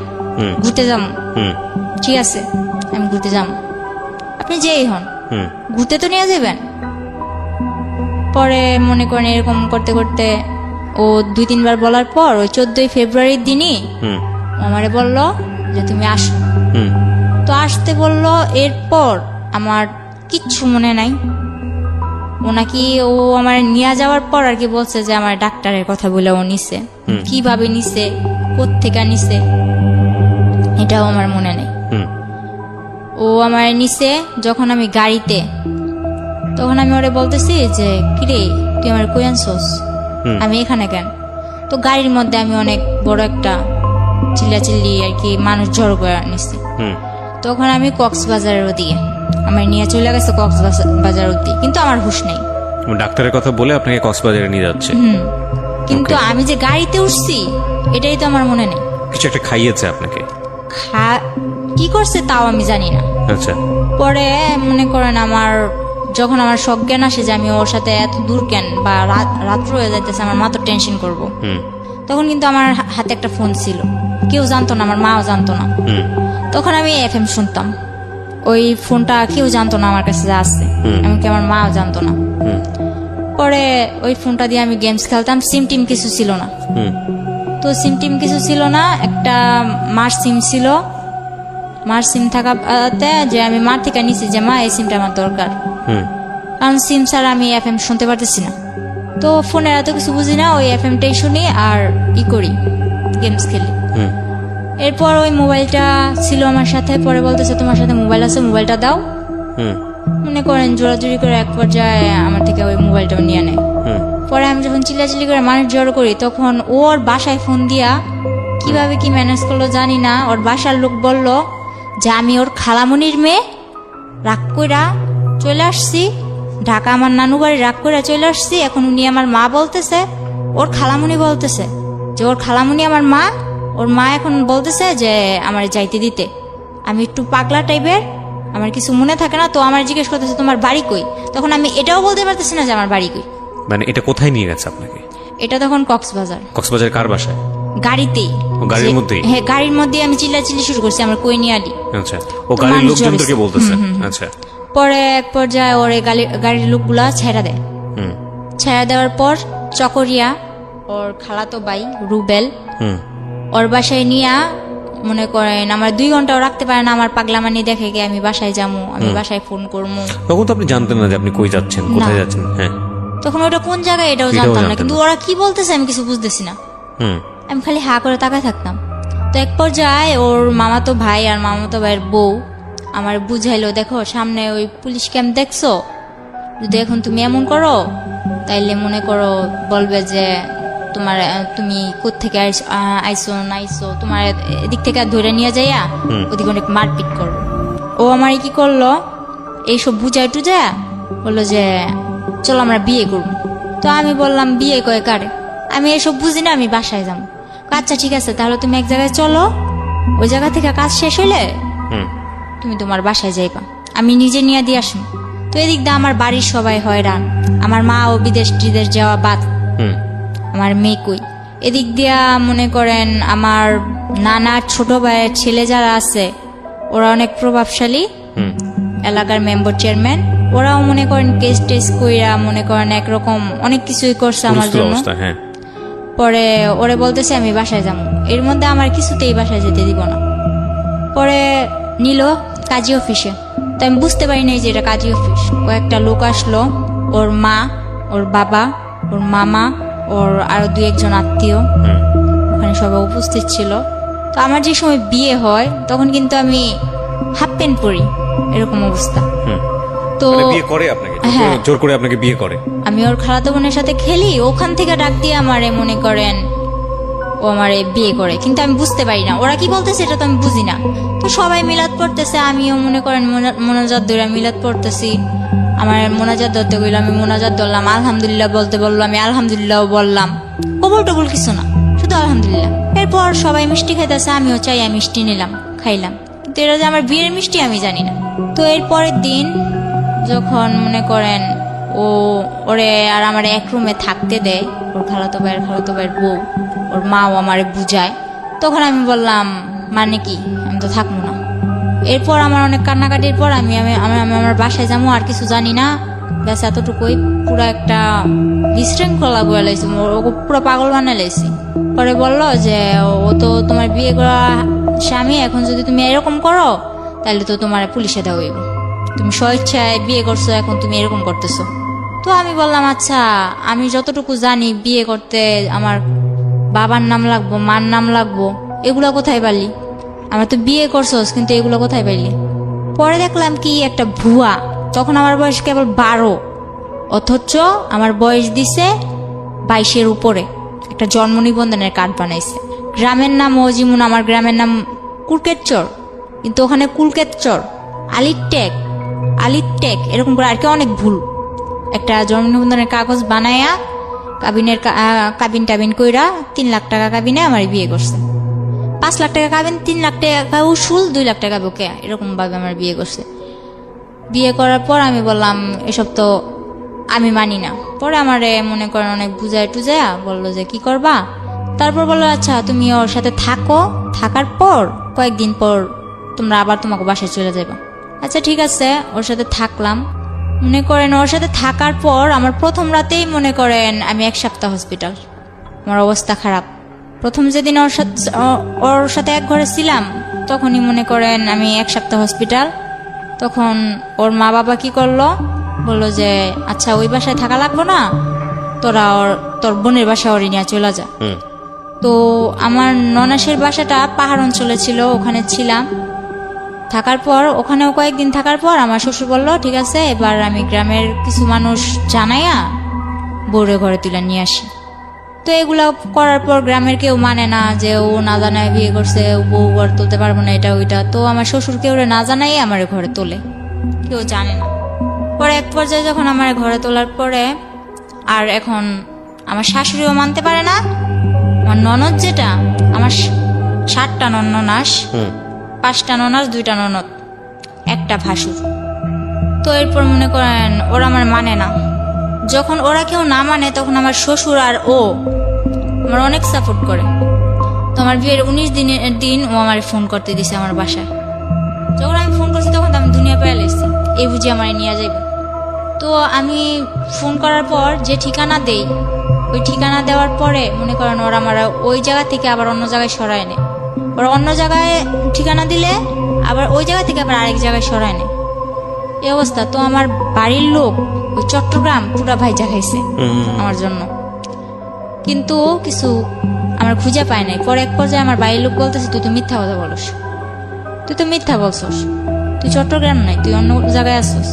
ঘুরতে যাবো, ঠিক আছে আমি ঘুরতে যাবো, আপনি যেই হন ঘুরতে তো নিয়ে যাবেন। পরে মনে করেন এরকম করতে করতে ও 2-3 বার বলার পর ওই 14ই ফেব্রুয়ারির দিনই ও আমারে বলল যে তুমি আসো। তো আসতে বললো, এরপর আমার কিচ্ছু মনে নাই। ও নাকি ও আমার নিয়ে যাওয়ার পর আর কি বলছে যে আমার ডাক্তারের কথা বলে ও নিছে, কিভাবে নিছে, কোত্থেকে নিছে এটাও আমার মনে নেই। ও আমার নিছে যখন আমি গাড়িতে, তখন আমি ওরে বলতেছি যে কিরে তুই আমার কই আনছস, আমি এখানে কেন? তো গাড়ির মধ্যে আমি অনেক বড় একটা চিল্লাচিল্লি আর কি মানুষ জড়ো করে নিছি। তখন আমি কক্সবাজারের ওদিকে আমার নিয়ে চলে গেছে, কক্সবাজার অব্দি, কিন্তু আমার হুঁশ নেই। ডাক্তারের কথা বলে আপনাকে কক্সবাজারে নিয়ে যাচ্ছে। কিন্তু আমি যে গাড়িতে উঠছি এটাই তো আমার মনে নেই। কিছু একটা খাইয়েছে আপনাকে? কি করছে তাও আমি জানি না। আচ্ছা। পরে মনে করেন আমার যখন আমার সজ্ঞান আসে যে আমি ওর সাথে এত দূর কেন বা রাত্র হয়ে যাইতেছে, আমার মা তো টেনশন করবো, তখন কিন্তু আমার হাতে একটা ফোন ছিল, কেউ জানতো না, আমার মাও জানতো না। তখন আমি FM শুনতাম, ওই ফোনটা কেউ জানতো না আমার কাছে আছে, এমনকি আমার মাও জানতো না। পরে ওই ফোনটা দিয়ে আমি গেমস খেলতাম, সিম টিম কিছু ছিল না। তো সিম টিম কিছু ছিল না, একটা মার সিম ছিল। মার সিম থাকাতে যে আমি মার থেকে নিছি যে মা এই সিমটা আমার দরকার, কারণ সিম ছাড়া আমি FM শুনতে পারতেছি না। তো ফোনের এত কিছু বুঝি না, ওই FMটাই শুনি আর করি, গেমস খেলি। এরপর ওই মোবাইলটা ছিল আমার সাথে, পরে বলতেছে তোমার সাথে মোবাইল আছে, মোবাইলটা দাও। মনে করেন জোরাজুরি করে এক পর্যায়ে আমার থেকে ওই মোবাইলটাও নিয়ে নেয়। পরে আমি যখন চিল্লাচিল্লি করে মানুষ জড়ো করি, তখন ওর বাসায় ফোন দিয়া কিভাবে কি ম্যানেজ করলো জানি না, ওর বাসার লোক বলল যে আমি ওর খালামণির মেয়ে, রাগ কইরা চলে আসছি ঢাকা, আমার নানু বাড়ি, রাগ কইরা চলে আসছি। এখন উনি আমার মা বলতেছে, ওর খালামণি বলতেছে যে ওর খালামণি আমার মা, ওর মা এখন বলতেছে যে আমার যাইতে দিতে। আমি একটু পাগলা টাইপের, আমার কিছু মনে থাকে না, তো আমার জিজ্ঞেস করতেছে তোমার বাড়ি কই। তখন আমি এটাও বলতে পারতেছি না যে আমার বাড়ি কই। মানে এটা কোথায় নিয়ে গেছে আপনাকে? এটা তখন কক্সবাজার। কক্সবাজার কার বাসায়? গাড়িতেই। গাড়ির মধ্যেই? হ্যাঁ, গাড়ির মধ্যে আমি চিল্লাচিল্লি শুরু করছি আমার কই নিয়ে আলি। আচ্ছা, ও গাড়ির লোকজনকে বলতেছে। আচ্ছা। পরে এক পর্যায়ে ওর গাড়ির লোকগুলা ছেড়ে দেয়। ছেড়ে দেওয়ার পর চকরিয়া ওর খালাতো ভাই রুবেল ওর বাসায় নিয়ে মনে করেন আমার 2 ঘন্টাও রাখতে পারে না, আমার পাগলামানি দেখে গিয়ে আমি বাসায় যাবো, আমি বাসায় ফোন করবো। তখন তো আপনি জানতেন না যে আপনি কই যাচ্ছেন, কোথায় যাচ্ছেন? হ্যাঁ, তখন ওটা কোন জায়গায় এটাও জানতাম না, কিন্তু ওরা কি বলতেছে আমি কিছু বুঝতেছি না। আমি খালি হা করে তাকায় থাকতাম। তো এক পর্যায়ে ওর মামাতো ভাই আর মামাতো ভাইয়ের বউ আমার বুঝাইলো, দেখো সামনে ওই পুলিশ ক্যাম্প দেখছো, যদি এখন তুমি এমন করো তাইলে মনে করো বলবে যে তুমি কোত্থেকে আইসো না আইসো, তোমার এদিক থেকে ধরে নিয়ে যাইয়া ওদিকে অনেক মারপিট করবো। ও আমার কি করলো, এইসব বুঝাই টুজা বললো যে চলো আমরা বিয়ে করবো। তো আমি বললাম বিয়ে কয়ে কারে, আমি এসব বুঝি না, আমি বাসায় যাবো। আচ্ছা ঠিক আছে, তাহলে তুমি এক জায়গায় চলো, ওই জায়গা থেকে কাজ শেষ হইলে তুমি তোমার বাসায় যাইবা, আমি নিজে নিয়ে দিয়ে আসবো। তো এদিক দিয়ে আমার বাড়ির সবাই হয়রান, আমার মা ও বিদেশ টিদেশ যাওয়া বাদ, আমার মেয়ে কই। এদিক দিয়া মনে করেন আমার নানার ছোট ভাইয়ের ছেলে যারা আছে ওরা অনেক প্রভাবশালী, এলাকার মেম্বার চেয়ারম্যান, ওরাও মনে করেন কেস টেস কইরা মনে করেন একরকম অনেক কিছুই করছে আমার জন্য। পরে ওরে বলতেছে আমি বাসায় যাবো, এর মধ্যে আমার কিছুতেই বাসায় যেতে দিব না। পরে নিল কাজী অফিসে, তো আমি বুঝতে পারি নাই যে এটা কাজী অফিস। ও একটা লোক আসলো, ওর মা, ওর বাবা, ওর মামা, ওর আরো 2-1 জন আত্মীয় ওখানে সবাই উপস্থিত ছিল। তো আমার যে সময় বিয়ে হয় তখন কিন্তু আমি হাফ প্যান্ট পরি, এরকম অবস্থা। তো বিয়ে করে আপনাকে, জোর করে আপনাকে বিয়ে করে। আমি ওর খালাতো বোনের সাথে খেলি, ওখান থেকে ডাক দিয়ে আমারে মনে করেন ও আমারে বিয়ে করে, কিন্তু আমি বুঝতে পারি না ওরা কি বলতেছে, এটা তো আমি বুঝি না। তো সবাই মিলাদ পড়তেছে, আমিও মনে করেন মোনাজাত ধরে মিলাদ পড়তেছি। আমার মোনাজাত ধরতে গেলাম, আমি মোনাজাত ধরলাম, আলহামদুলিল্লাহ বলতে বললো, আমি আলহামদুলিল্লাহ বললাম, কবুল টবুল কিছু না, শুধু আলহামদুলিল্লাহ। এরপর সবাই মিষ্টি খাইতেছে, আমিও চাই মিষ্টি নিলাম, খাইলাম, কিন্তু এটা যে আমার বিয়ের মিষ্টি আমি জানি না। তো এর পরের দিন যখন মনে করেন ওরে আর আমার এক রুমে থাকতে দেয়, ওর খালাতো ভাইয়ের বউ, ওর মাও আমারে বুঝায়, তখন আমি বললাম মানে কি, আমি তো থাকবো না। এরপর আমার অনেক কান্নাকাটির পর আমি আমার বাসায় যাবো, আর কিছু জানি না। ব্যাস এতটুকুই। পুরো একটা বিশৃঙ্খলা বলে লাইছি, ওকে পুরো পাগল বানাই লাইছি। পরে বললো যে ও তো তোমার বিয়ে করা স্বামী, এখন যদি তুমি এরকম করো তাহলে তো তোমার পুলিশে দেওয়া হইব, তুমি স্বেচ্ছায় বিয়ে করছো, এখন তুমি এরকম করতেছো। তো আমি বললাম আচ্ছা, আমি যতটুকু জানি বিয়ে করতে আমার বাবার নাম লাগবো, মার নাম লাগবো, এগুলো কোথায় পারলি? আমার তো বিয়ে করছোস, কিন্তু এগুলো কোথায় পাইলি? পরে দেখলাম কি একটা ভুয়া। তখন আমার বয়স কেবল 12, অথচ আমার বয়স দিছে 22-এর উপরে। একটা জন্ম নিবন্ধনের কার্ড বানাইছে, গ্রামের নাম ও যেমন আমার গ্রামের নাম কুলকেতচর, কিন্তু ওখানে কুলকেতচর, আলিটেক এরকম করে আর কি অনেক ভুল। একটা জন্ম নিবন্ধনের কাগজ বানায়া কাবিন টাবিন কইরা 3 লাখ টাকা কাবিনে আমার বিয়ে করছে। 5 লাখ টাকা কাবিন, 3 লাখ টাকা উসুল, 2 লাখ টাকা বুকে, এরকম ভাবে আমার বিয়ে করছে। বিয়ে করার পর আমি বললাম এসব তো আমি মানি না। পরে আমারে মনে করেন অনেক বুঝায় টুজায়া বললো যে কি করবা। তারপর বললো আচ্ছা তুমি ওর সাথে থাকো, থাকার পর কয়েকদিন পর তোমরা আবার তোমাকে বাসায় চলে যাবে। আচ্ছা ঠিক আছে, ওর সাথে থাকলাম। মনে করেন ওর সাথে থাকার পর আমার প্রথম রাতেই মনে করেন আমি 1 সপ্তাহ হসপিটাল, আমার অবস্থা খারাপ। প্রথম যেদিন ওর সাথে এক ঘরে ছিলাম তখনই মনে করেন আমি 1 সপ্তাহ হসপিটাল। তখন ওর মা বাবা কি করলো, বললো যে আচ্ছা ওই বাসায় থাকা লাগবো না, তোরা তোর বোনের বাসা ওর নিয়ে চলে যা। তো আমার ননাসের বাসাটা পাহাড় অঞ্চলে ছিল, ওখানে ছিলাম। থাকার পর ওখানেও কয়েকদিন থাকার পর আমার শ্বশুর বললো ঠিক আছে এবার আমি গ্রামের কিছু মানুষ জানাইয়া বউরে ঘরে তুলে নিয়ে আসি। তো এগুলা করার পর গ্রামের কেউ মানে না, যে ও না জানায় বিয়ে করছে, বউ ঘর তুলতে পারবো না, এটা ওইটা। তো আমার শ্বশুর কেউ না জানাই আমার ঘরে তোলে, কেউ জানে না। পরে এক পর্যায়ে যখন আমার ঘরে তোলার পরে আর এখন আমার শাশুড়িও মানতে পারে না, আমার ননদ যেটা, আমার 7টা ননাস, 5টা ননাস, 2টা ননদ, 1টা ভাসুর। তো এরপর মনে করেন ওরা আমার মানে না। যখন ওরা কেউ না মানে তখন আমার শ্বশুর আর ও আমার অনেক সাপোর্ট করে। তো আমার বিয়ের 19 দিনের দিন ও আমার ফোন করতে দিছে আমার বাসায়। যখন আমি ফোন করছি তখন আমি দুনিয়া পেয়ে লেছি, এই বুঝি আমার নিয়ে যাইবে। তো আমি ফোন করার পর যে ঠিকানা দেই, ওই ঠিকানা দেওয়ার পরে মনে করেন ওরা আমার ওই জায়গা থেকে আবার অন্য জায়গায় সরায় নেয়। ওরা অন্য জায়গায় ঠিকানা দিলে আবার ওই জায়গা থেকে আবার আরেক জায়গায় সরায় নেয়, এই অবস্থা। তো আমার বাড়ির লোক ওই চট্টগ্রাম পুরা ভাইজা খাইছে আমার জন্য, কিন্তু কিছু আমার খুঁজে পায় নাই। পরে এক পর্যায়ে আমার বাড়ির লোক বলতেছে তুই তো মিথ্যা কথা বলস, তুই তো মিথ্যা বলছস, তুই চট্টগ্রাম নাই, তুই অন্য জায়গায় আসছস।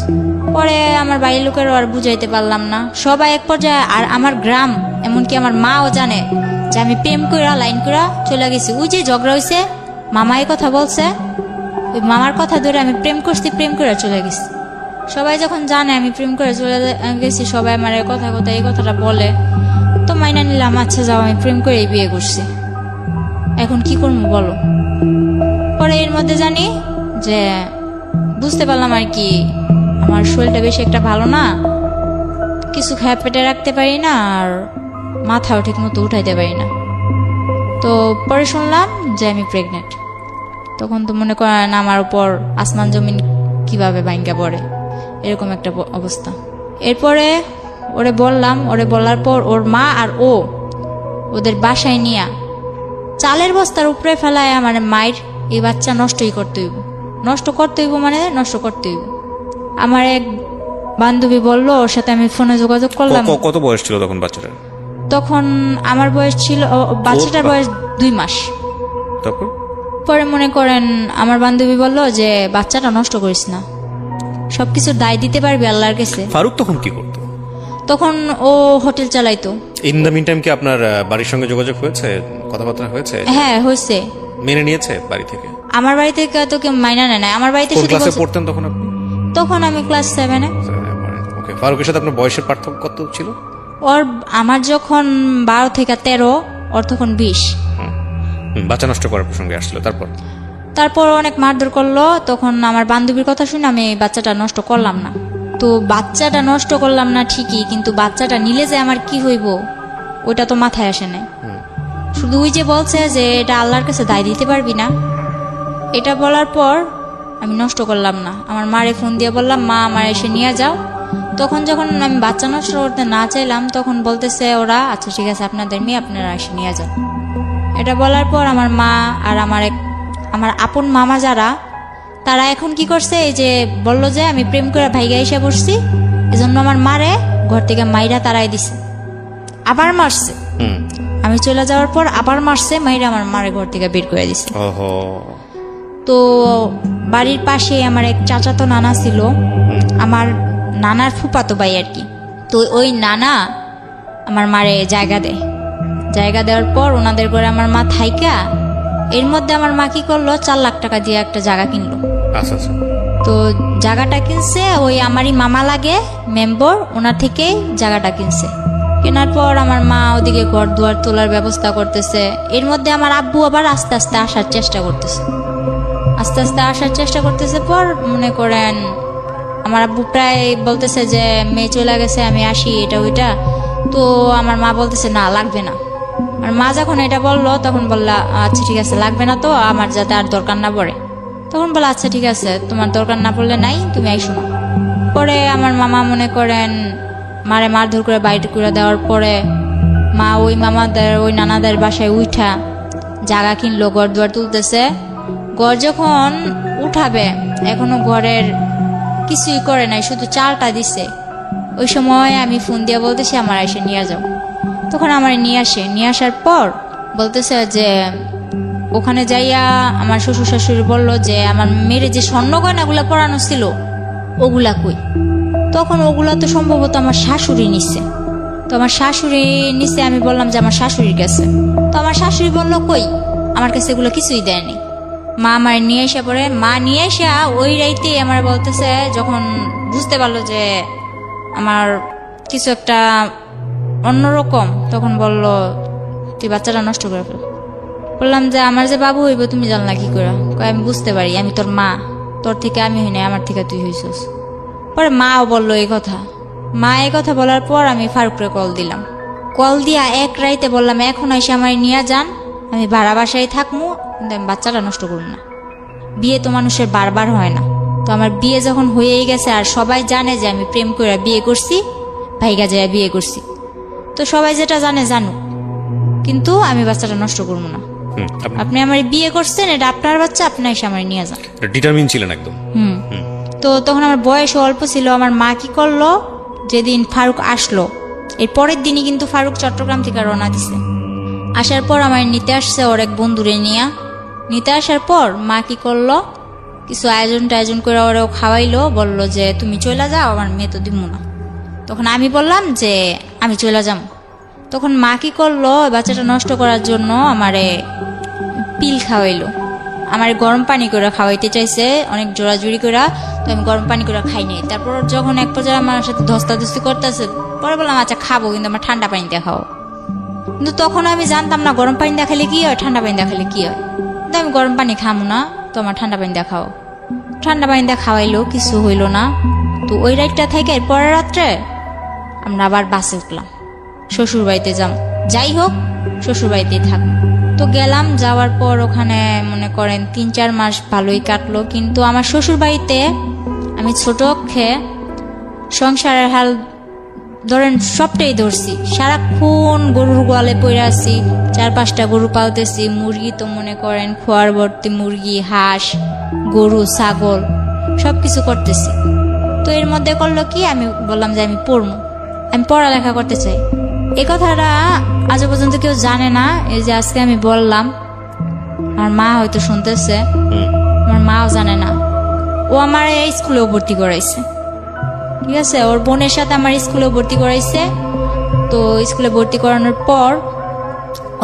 পরে আমার বাড়ির লোকের আর বুঝাইতে পারলাম না, সবাই এক পর্যায়ে। আর আমার গ্রাম এমনকি আমার মাও জানে যে আমি প্রেম কইরা লাইন কইরা চলে গেছি। ওই যে ঝগড়া হয়েছে, মামা এই কথা বলছে, ওই মামার কথা ধরে আমি প্রেম করছি, প্রেম করে চলে গেছি। সবাই যখন জানে আমি প্রেম করে চলে গেছি, সবাই আমার কথা এই কথাটা বলে, তো মাইনা নিলাম আচ্ছা যাও, আমি প্রেম করে বিয়ে করছি, এখন কি করবো বলো। পরে এর মধ্যে জানি যে বুঝতে পারলাম আর কি আমার শরীরটা বেশি একটা ভালো না, কিছু খেয়ে পেটে রাখতে পারি না, আর মাথাও ঠিক মতো উঠাইতে পারি না। তো পরে শুনলাম যে আমি প্রেগনেন্ট। তখন তো মনে করেন আমার উপর আসমান জমিন কিভাবে ভাঙ্গা পড়ে, এরকম একটা অবস্থা। এরপরে ওরে বললাম, ওরে বলার পর ওর মা আর ওদের বাসায় নিয়ে চালের বস্তার উপরে ফেলায় আমার মায়ের এই বাচ্চা নষ্টই করতে হইব, নষ্ট করতে হইব মানে নষ্ট করতে হইব। আমার এক বান্ধবী বলল, ওর সাথে আমি ফোনে যোগাযোগ করলাম। কত বয়স ছিল তখন বাচ্চাটার? তখন আমার বয়স ছিল, বাচ্চাটার বয়স 2 মাস। তারপর পরে মনে করেন আমার বান্ধবী বলল যে বাচ্চাটা নষ্ট করিস না, সবকিছু দায় দিতে পারবি আল্লাহর কাছে। ফারুক তখন কি করতো? তখন ও হোটেল চালাইতো। ইন দ্য মিন টাইম কি আপনার বাড়ির সঙ্গে যোগাযোগ হয়েছে, কথাবার্তা হয়েছে? হ্যাঁ হয়েছে। মেনে নিয়েছে বাড়ি থেকে? আমার বাড়ি থেকে তো কেউ মাইনা নেয় না। আমার বাড়িতে কোন ক্লাসে পড়তেন তখন আপনি? তখন আমি ক্লাস 7-এ। ওকে। ফারুকের সাথে আপনার বয়সের পার্থক্য কত ছিল? ওর আমার যখন 12 থেকে 13, ওর তখন 20। বাচ্চা নষ্ট করার প্রসঙ্গে আসছিল। তারপর অনেক মারধর করলো। তখন আমার বান্ধবীর কথা শুনে আমি বাচ্চাটা নষ্ট করলাম না। তো বাচ্চাটা নষ্ট করলাম না ঠিকই, কিন্তু বাচ্চাটা নিলে যে আমার কি হইব ওইটা তো মাথায় আসে না। শুধু ওই যে বলছে যে এটা আল্লাহর কাছে দায় দিতে পারবি না, এটা বলার পর আমি নষ্ট করলাম না। আমার মারে ফোন দিয়ে বললাম, মা আমার এসে নিয়ে যাও, তখন যখন আমি বাচ্চা নষ্ট করতে না চাইলাম তখন বলতেছে ওরা, আচ্ছা ঠিক আছে আপনাদের মেয়ে আপনারা এসে নিয়ে যান। এটা বলার পর আমার মা আর আমার আপন মামা যারা, তারা এখন কি করছে, এই যে বললো যে আমি প্রেম করে ভাইগা এসে বসছি, এজন্য আমার মারে ঘর থেকে মাইরা তারাই দিছে, আবার মারছে। আমি চলে যাওয়ার পর আবার মারছে, মাইরা আমার মারে ঘর থেকে বের করে দিছে। তো বাড়ির পাশে আমার এক চাচাতো নানা ছিল, আমার নানার ফুফাতো ভাই আর কি। তো ওই নানা আমার মারে জায়গা দেয়, জায়গা দেওয়ার পর ওনাদের ঘরে আমার মা থাইকা, এর মধ্যে আমার মা কি করলো, 4 লাখ টাকা দিয়ে একটা জায়গা কিনলো। তো জায়গাটা কিনছে ওই আমারই মামা লাগে মেম্বার, ওনার থেকেই জায়গাটা কিনছে। কেনার পর আমার মা ওদিকে ঘর দুয়ার তোলার ব্যবস্থা করতেছে। এর মধ্যে আমার আব্বু আবার আস্তে আস্তে আসার চেষ্টা করতেছে, আস্তে আস্তে আসার চেষ্টা করতেছে। পর মনে করেন আমার আব্বু প্রায় বলতেছে যে মেয়ে চলে গেছে, আমি আসি, এটা ওইটা। তো আমার মা বলতেছে না লাগবে না। আর মা যখন এটা বললো তখন বললা, আচ্ছা ঠিক আছে লাগবে না, তো আমার যাতে আর দরকার না পড়ে। তখন বললো আচ্ছা ঠিক আছে, তোমার দরকার না পড়লে নাই, তুমি আইসো না। পরে আমার মামা মনে করেন মারে মারধর করে বাইরে করে দেওয়ার পরে মা ওই মামাদের ওই নানাদের বাসায় উঠা জায়গা কিনলো, ঘর দুয়ার তুলতেছে। ঘর যখন উঠাবে এখনো ঘরের কিছুই করে নাই, শুধু চালটা দিছে। ওই সময় আমি ফোন দিয়ে বলতেছি আমার এসে নিয়ে যাও। তখন আমার নিয়ে আসে, নিয়ে আসার পর বলতেছে যে ওখানে যাইয়া আমার শ্বশুর শাশুড়ি বললো যে আমার মেয়ের যে স্বর্ণ গয়নাগুলো পরানো ছিল ওগুলা কই। তখন ওগুলা তো সম্ভবত আমার শাশুড়ি নিচ্ছে। তো আমার শাশুড়ি নিচ্ছে, আমি বললাম যে আমার শাশুড়ির কাছে। তো আমার শাশুড়ি বললো কই, আমার কাছে এগুলো কিছুই দেয়নি। মা আমার নিয়ে এসে পরে, মা নিয়ে এসে ওই রাইতে আমার বলতেছে, যখন বুঝতে পারলো যে আমার কিছু একটা অন্যরকম, তখন বলল তুই বাচ্চাটা নষ্ট করে ফেল। বললাম যে আমার যে বাবু হইব তুমি জানলা কি করে? আমি বুঝতে পারি, আমি তোর মা, তোর থেকে আমি হই না, আমার থেকে তুই হইছিস। পরে মাও বললো এই কথা। মা এই কথা বলার পর আমি ফারুকরে কল দিলাম। কল দিয়া এক রাইতে বললাম এখন এসে আমার নিয়ে যান, আমি ভাড়া বাসায় থাকবো, কিন্তু আমি বাচ্চাটা নষ্ট করব না। বিয়ে তো মানুষের বারবার হয় না। তো আমার বিয়ে যখন হয়েই গেছে আর সবাই জানে যে আমি প্রেম করে বিয়ে করছি, ভাইগা যায় বিয়ে করছি, তো সবাই যেটা জানে জানুক, কিন্তু আমি বাচ্চাটা নষ্ট করবো না। আপনি আমার বিয়ে করছেন, এটা আপনার বাচ্চা, আপনি এসে আমার নিয়ে যান। ডিটারমিন ছিলেন একদম। তো তখন আমার বয়স অল্প ছিল। আমার মা কি করলো, যেদিন ফারুক আসলো এর পরের দিনই কিন্তু ফারুক চট্টগ্রাম থেকে রওনা দিছে। আসার পর আমার নিতে আসছে ওর এক বন্ধুরে নিয়ে। নিতে আসার পর মা কি করলো, কিছু আয়োজন করে ওরাও খাওয়াইলো, বললো যে তুমি চলে যাও, আমার মেয়ে তো দিব না। তখন আমি বললাম যে আমি চলে যাম। তখন মা কি করলো, বাচ্চাটা নষ্ট করার জন্য আমারে পিল খাওয়াইলো। আমার গরম পানি করে খাওয়াইতে চাইছে অনেক জোরাজুরি করে, তো আমি গরম পানি করে খাই নাই। তারপর যখন এক পর্যায়ে আমার সাথে ধস্তাধস্তি করতেছে, পরে বললাম আচ্ছা খাবো, কিন্তু আমার ঠান্ডা পানি দিয়ে খাও। কিন্তু তখন আমি জানতাম না গরম পানি দেখালে কি হয়, ঠান্ডা পানি দেখালে কি হয়। কিন্তু আমি গরম পানি খামো না, তো আমার ঠান্ডা পানি দেখাও। ঠান্ডা পানি দিয়ে খাওয়াইলো, কিছু হইল না। তো ওই রাতটা থেকে পরের রাত্রে আমরা আবার বাসে উঠলাম, শ্বশুর বাড়িতে যাই হোক শ্বশুর বাড়িতেই থাকবো। তো গেলাম, যাওয়ার পর ওখানে মনে করেন 3-4 মাস ভালোই কাটলো। কিন্তু আমার শ্বশুর বাড়িতে আমি ছোট অক্ষে সংসারের হাল ধরেন সবটাই ধরছি। সারাক্ষণ গরুর গোয়ালে পড়ে আছি, 4-5টা গরু পালতেছি, মুরগি তো মনে করেন খোয়ার ভর্তি মুরগি, হাঁস, গরু, ছাগল সবকিছু করতেছি। তো এর মধ্যে করলো কি, আমি বললাম যে আমি পড়বো, আমি পড়ালেখা করতে চাই। এই কথাটা আজ পর্যন্ত কেউ জানে না, এই যে আজকে আমি বললাম। আমার মা হয়তো শুনতেছে, আমার মাও জানে না। ও আমার এই স্কুলেও ভর্তি করাইছে, ঠিক আছে, ওর বোনের সাথে আমার স্কুলেও ভর্তি করাইছে। তো স্কুলে ভর্তি করানোর পর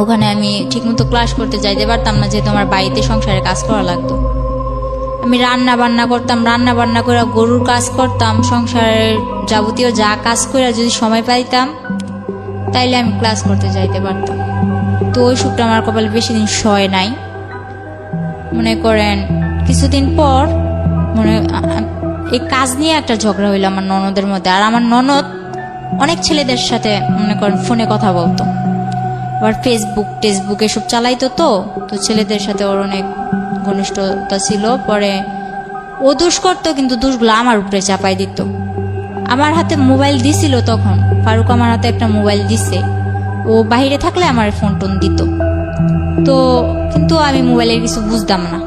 ওখানে আমি ঠিকমতো ক্লাস করতে যাইতে পারতাম না, যেহেতু আমার বাড়িতে সংসারে কাজ করা লাগতো। আমি রান্না বান্না করতাম, রান্না বান্না করে গরুর কাজ করতাম, সংসারের যাবতীয় যা কাজ করে যদি সময় পাইতাম তাইলে আমি ক্লাস করতে যাইতে পারতাম। তো ওই সুখটা আমার কপালে বেশি দিন সয় নাই। মনে করেন কিছুদিন পর এই কাজ নিয়ে একটা ঝগড়া হইলো আমার ননদের মধ্যে। আর আমার ননদ অনেক ছেলেদের সাথে মনে করেন ফোনে কথা বলতো, আবার ফেসবুক এসব চালাইতো। তো ছেলেদের সাথে ওর অনেক ঘনিষ্ঠতা ছিল। পরে ও দোষ করতো, কিন্তু দোষগুলো আমার উপরে চাপাই দিত। আমার হাতে মোবাইল দিছিল তখন, ফারুক আমার হাতে একটা মোবাইল দিছে, ও বাইরে থাকলে আমার ফোন টোন দিত। তো কিন্তু আমি মোবাইলের কিছু বুঝতাম না।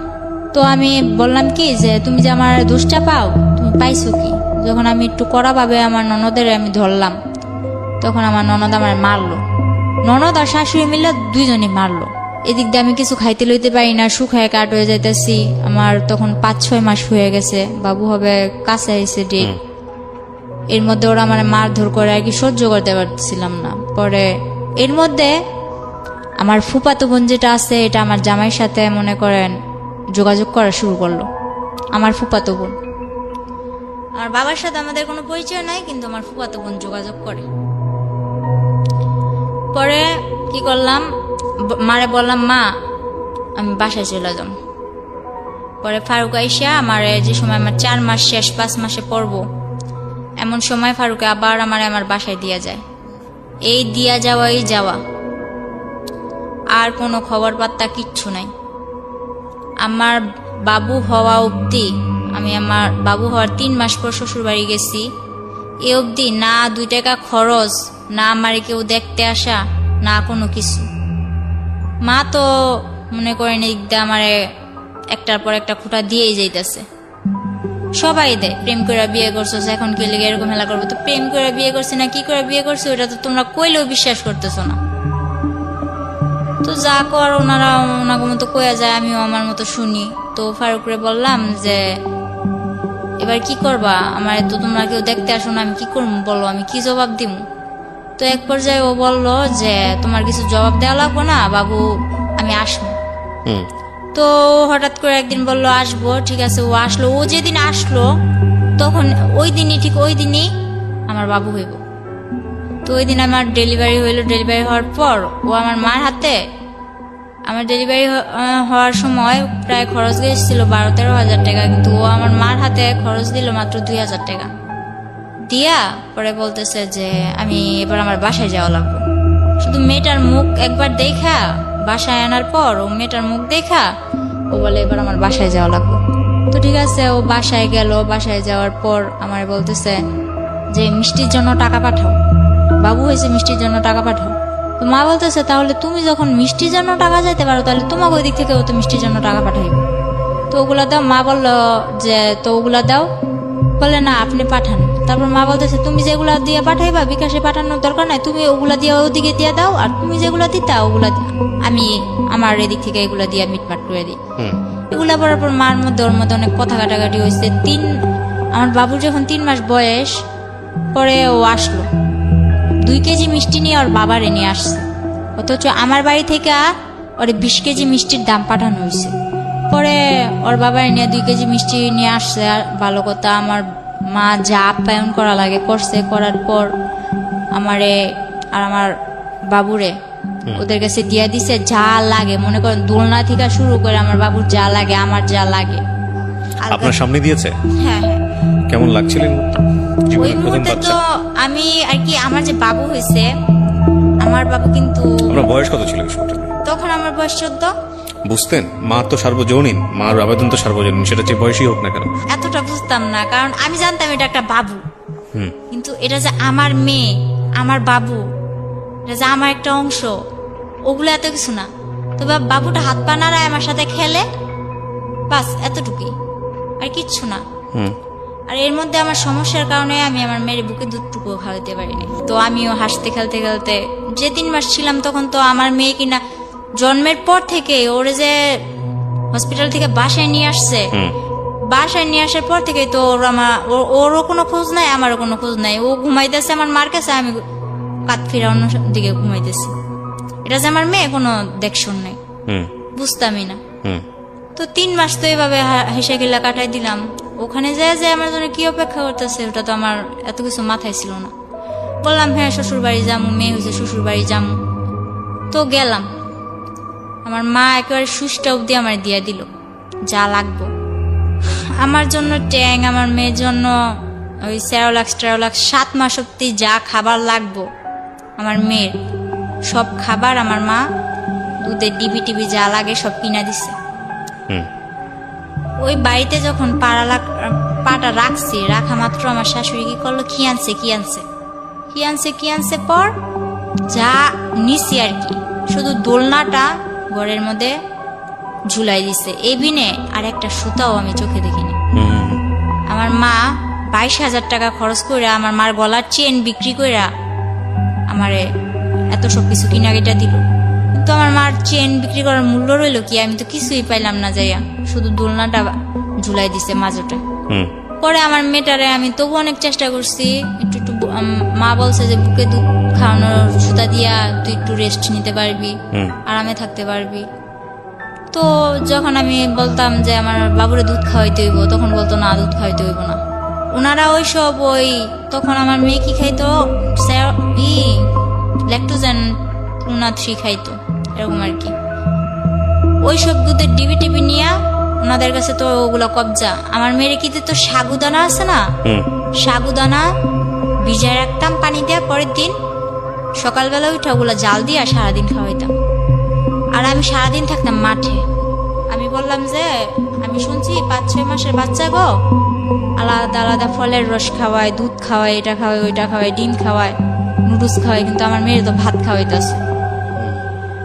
তো আমি বললাম কি যে তুমি যে আমার দোষটা পাও, তুমি পাইছো কি? যখন আমি একটু কড়া ভাবে আমার ননদের আমি ধরলাম, তখন আমার ননদ আমার মারলো। ননদ আর শাশুড়ি মিলে দুইজনই মারলো। এদিক দিয়ে আমি কিছু খাইতে লইতে পারি না, শুকায় কাট হয়ে যাইতেছি। আমার তখন 5-6 মাস হয়ে গেছে, বাবু হবে কাছে আইছে ডেট। এর মধ্যে ওরা মানে মারধর করে আর কি, সহ্য করতে পারছিলাম না। পরে এর মধ্যে আমার ফুফাতো বোন যেটা আছে, এটা আমার জামাইয়ের সাথে মনে করেন যোগাযোগ করা শুরু করলো। আমার ফুফাতো বোন, আমার বাবার সাথে আমাদের কোনো পরিচয় নাই, কিন্তু আমার ফুফাতো বোন যোগাযোগ করে। পরে কি করলাম, মারে বললাম মা আমি বাসায় চলে যাব। পরে ফারুক আইসা আমার যে সময় আমার 4 মাস শেষ, 5 মাসে পড়বো, এমন সময় ফারুকে আবার আমার বাসায় দিয়া যায়। এই দিয়া যাওয়াই যাওয়া, আর কোনো খবর পাত্তা কিচ্ছু নাই। আমার বাবু হওয়া অবধি, আমি আমার বাবু হওয়ার 3 মাস পর শ্বশুর বাড়ি গেছি, এ অবধি না 2 টাকা খরচ, না আমারে কেউ দেখতে আসা, না কোনো কিছু। মা তো মনে করেন একদম আমারে একটার পর একটা খুঁটা দিয়েই যাইতেছে। সবাই দেয়, প্রেম করে বিয়ে করছো, এখন কি লেগে এরকম হেলা করবো? তো প্রেম করে বিয়ে করছি না কি করে বিয়ে করছি, ওটা তো তোমরা কইলেও বিশ্বাস করতেছো না। তো যা কর ওনারা ওনাকে মতো কয়া যায়, আমিও আমার মতো শুনি। তো ফারুকরে বললাম যে এবার কি করবা, আমার তো তোমরা কেউ দেখতে আসো না, আমি কি করবো বলো, আমি কি জবাব দিব? তো এক পর্যায়ে ও বললো যে তোমার কিছু জবাব দেওয়া লাগবো না বাবু, আমি আসবো। তো হঠাৎ করে একদিন বললো আসবো, ঠিক আছে ও আসলো। ও যেদিন আসলো তখন ওই দিনই, ঠিক ওই দিনই আমার বাবু হইব। তো ওই দিন আমার ডেলিভারি হইলো। ডেলিভারি হওয়ার পর ও আমার মার হাতে, আমার ডেলিভারি হওয়ার সময় প্রায় খরচ গেছিল 12-13 হাজার টাকা, কিন্তু ও আমার মার হাতে খরচ দিল মাত্র 2,000 টাকা দিয়া। পরে বলতেছে যে আমি এবার আমার বাসায় যাওয়া লাগবে। শুধু মেয়েটার মুখ একবার দেখা, বাসায় আনার পর ও মেয়েটার মুখ দেখা ও বলে এবার আমার বাসায় যাওয়া লাগবে। তো ঠিক আছে, ও বাসায় গেল। বাসায় যাওয়ার পর আমার বলতেছে যে মিষ্টির জন্য টাকা পাঠাও, বাবু হয়েছে মিষ্টির জন্য টাকা পাঠাও। তো মা বলতেছে তাহলে তুমি যখন মিষ্টির জন্য টাকা যাইতে পারো, তাহলে তোমাকে ওই দিক থেকে ও তো মিষ্টির জন্য টাকা পাঠাইবে, তো ওগুলা দাও। মা বললো যে তো ওগুলা দাও, বলে না আপনি পাঠান। তারপর মা বলতেছে তুমি যেগুলা দিয়ে পাঠাইবা বিকাশে পাঠানোর দরকার নাই, তুমি ওগুলা দিয়ে ওদিকে দিয়ে দাও, আর তুমি যেগুলা দিতা ওগুলা আমি আমার এদিক থেকে এগুলা দিয়ে মিটমাট করে দিই। এগুলা পড়ার পর মার মধ্যে ওর মধ্যে অনেক কথা কাটাকাটি হয়েছে। আমার বাবুর যখন 3 মাস বয়স, পরে ও আসলো 2 কেজি মিষ্টি নিয়ে ওর বাবারে নিয়ে আসছে, অথচ আমার বাড়ি থেকে ওরে 20 কেজি মিষ্টির দাম পাঠানো হয়েছে। পরে ওর বাবার নিয়ে 2 কেজি মিষ্টি নিয়ে আসছে। আর ভালো কথা, আমার মা যা আপ্যায়ন করা লাগে করছে। করার পর আমারে আর আমার বাবুরে ওদের কাছে দিয়া দিছে যা লাগে, মনে করেন দোলনা থেকে শুরু করে আমার বাবুর যা লাগে, আমার যা লাগে আপনার সামনে দিয়েছে। হ্যাঁ হ্যাঁ। কেমন লাগছিল ওই মুহূর্তে? তো আমি আর কি, আমার যে বাবু হয়েছে, আমার বাবু কিন্তু, আপনার বয়স কত ছিল তখন? আমার বয়স 14। বুঝতেন মা তো সার্বজনীন, মার আবেদন তো সার্বজনীন, সেটা যে বয়সই হোক না কেন। এতটা বুঝতাম না, কারণ আমি জানতাম এটা একটা বাবু, কিন্তু এটা যে আমার মেয়ে, আমার বাবু, এটা যে আমার একটা অংশ, ওগুলো এত কিছু না। তো বাবুটা হাত পা নাড়ায় আমার সাথে খেলে, বাস এতটুকুই, আর কিচ্ছু না। আর এর মধ্যে আমার সমস্যার কারণে আমি আমার মেয়ের বুকে দুধটুকু খাওয়াতে পারিনি। তো আমিও হাসতে খেলতে খেলতে, যে 3 মাস ছিলাম তখন তো আমার মেয়ে কিনা জন্মের পর থেকে ওরে যে হসপিটাল থেকে বাসায় নিয়ে আসছে, বাসায় নিয়ে আসার পর থেকে তো ওরও কোনো খোঁজ নাই, আমারও কোনো খোঁজ নাই। ও ঘুমাইতেছে আমার মার কাছে, আমি কাত ফিরা অন্য দিকে ঘুমাইতেছি। এটা যে আমার মেয়ে, কোনো দেখশন নাই, বুঝতামই না। তো 3 মাস তো এইভাবে হেসে গেলা কাটাই দিলাম। ওখানে যায় যে আমার জন্য কি অপেক্ষা করতেছে ওটা তো আমার এত কিছু মাথায় ছিল না। বললাম হ্যাঁ শ্বশুর বাড়ি যাবো, মেয়ে হয়েছে শ্বশুর বাড়ি যাবো। তো গেলাম, আমার মা একেবারে সুষ্টা অব্দি আমার দিয়ে দিল যা লাগবো। আমার জন্য ট্যাং, আমার মেয়ের জন্য ওই 7 মাস অব্দি যা খাবার লাগবো আমার মেয়ের, সব খাবার আমার মা দুধের ডিবি যা লাগে সব কিনা দিছে। ওই বাড়িতে যখন পাটা রাখছি, রাখা মাত্র আমার শাশুড়ি কি করলো, কি আনছে পর যা নিছি আর কি, শুধু দোলনাটা ঘরের মধ্যে ঝুলাই দিছে, এই বিনে আর একটা সুতাও আমি চোখে দেখিনি। আমার মা 22,000 টাকা খরচ করে আমার মার গলার চেন বিক্রি করে আমারে এত সব কিছু কিনাকিটা দিল, কিন্তু আমার মার চেন বিক্রি করার মূল্য রইল কি? আমি তো কিছুই পাইলাম না যাইয়া, শুধু দোলনাটা ঝুলাই দিছে মাঝোটে। পরে আমার মেয়েটারে আমি তবু অনেক চেষ্টা করছি, একটু মা বলছে যে বুকে দুধ খাওয়ানোর সুতা দিয়া তুই একটু রেস্ট নিতে পারবি, আরামে থাকতে পারবি। তো যখন আমি বলতাম যে আমার বাবুরে দুধ খাওয়াইতে হইব, তখন বলতো না, দুধ খাওয়াইতে হইব না। ওনারা ওইসব তখন আমার মেয়ে কি খাইতো, ল্যাকটোজেন 2-3 খাইতো, এরকম আর কি। ওইসব দুধের ডিবি নিয়ে ওনাদের কাছে তো ওগুলো কবজা। আমার মেয়ের কি তো সাগুদানা আছে না, সাগুদানা ভিজায় রাখতাম পানি দিয়ে, পরের দিন সকালবেলা উঠে ওগুলো জাল দিয়ে সারাদিন খাওয়াইতাম। আর আমি সারাদিন থাকতাম মাঠে। আমি বললাম যে আমি শুনছি 5-6 মাসের বাচ্চা গো আলাদা আলাদা ফলের রস খাওয়ায়, দুধ খাওয়ায়, এটা খাওয়ায়, ওইটা খাওয়ায়, ডিম খাওয়ায়, নুডলস খাওয়ায়, কিন্তু আমার মেয়ের তো ভাত খাওয়াইতেছে।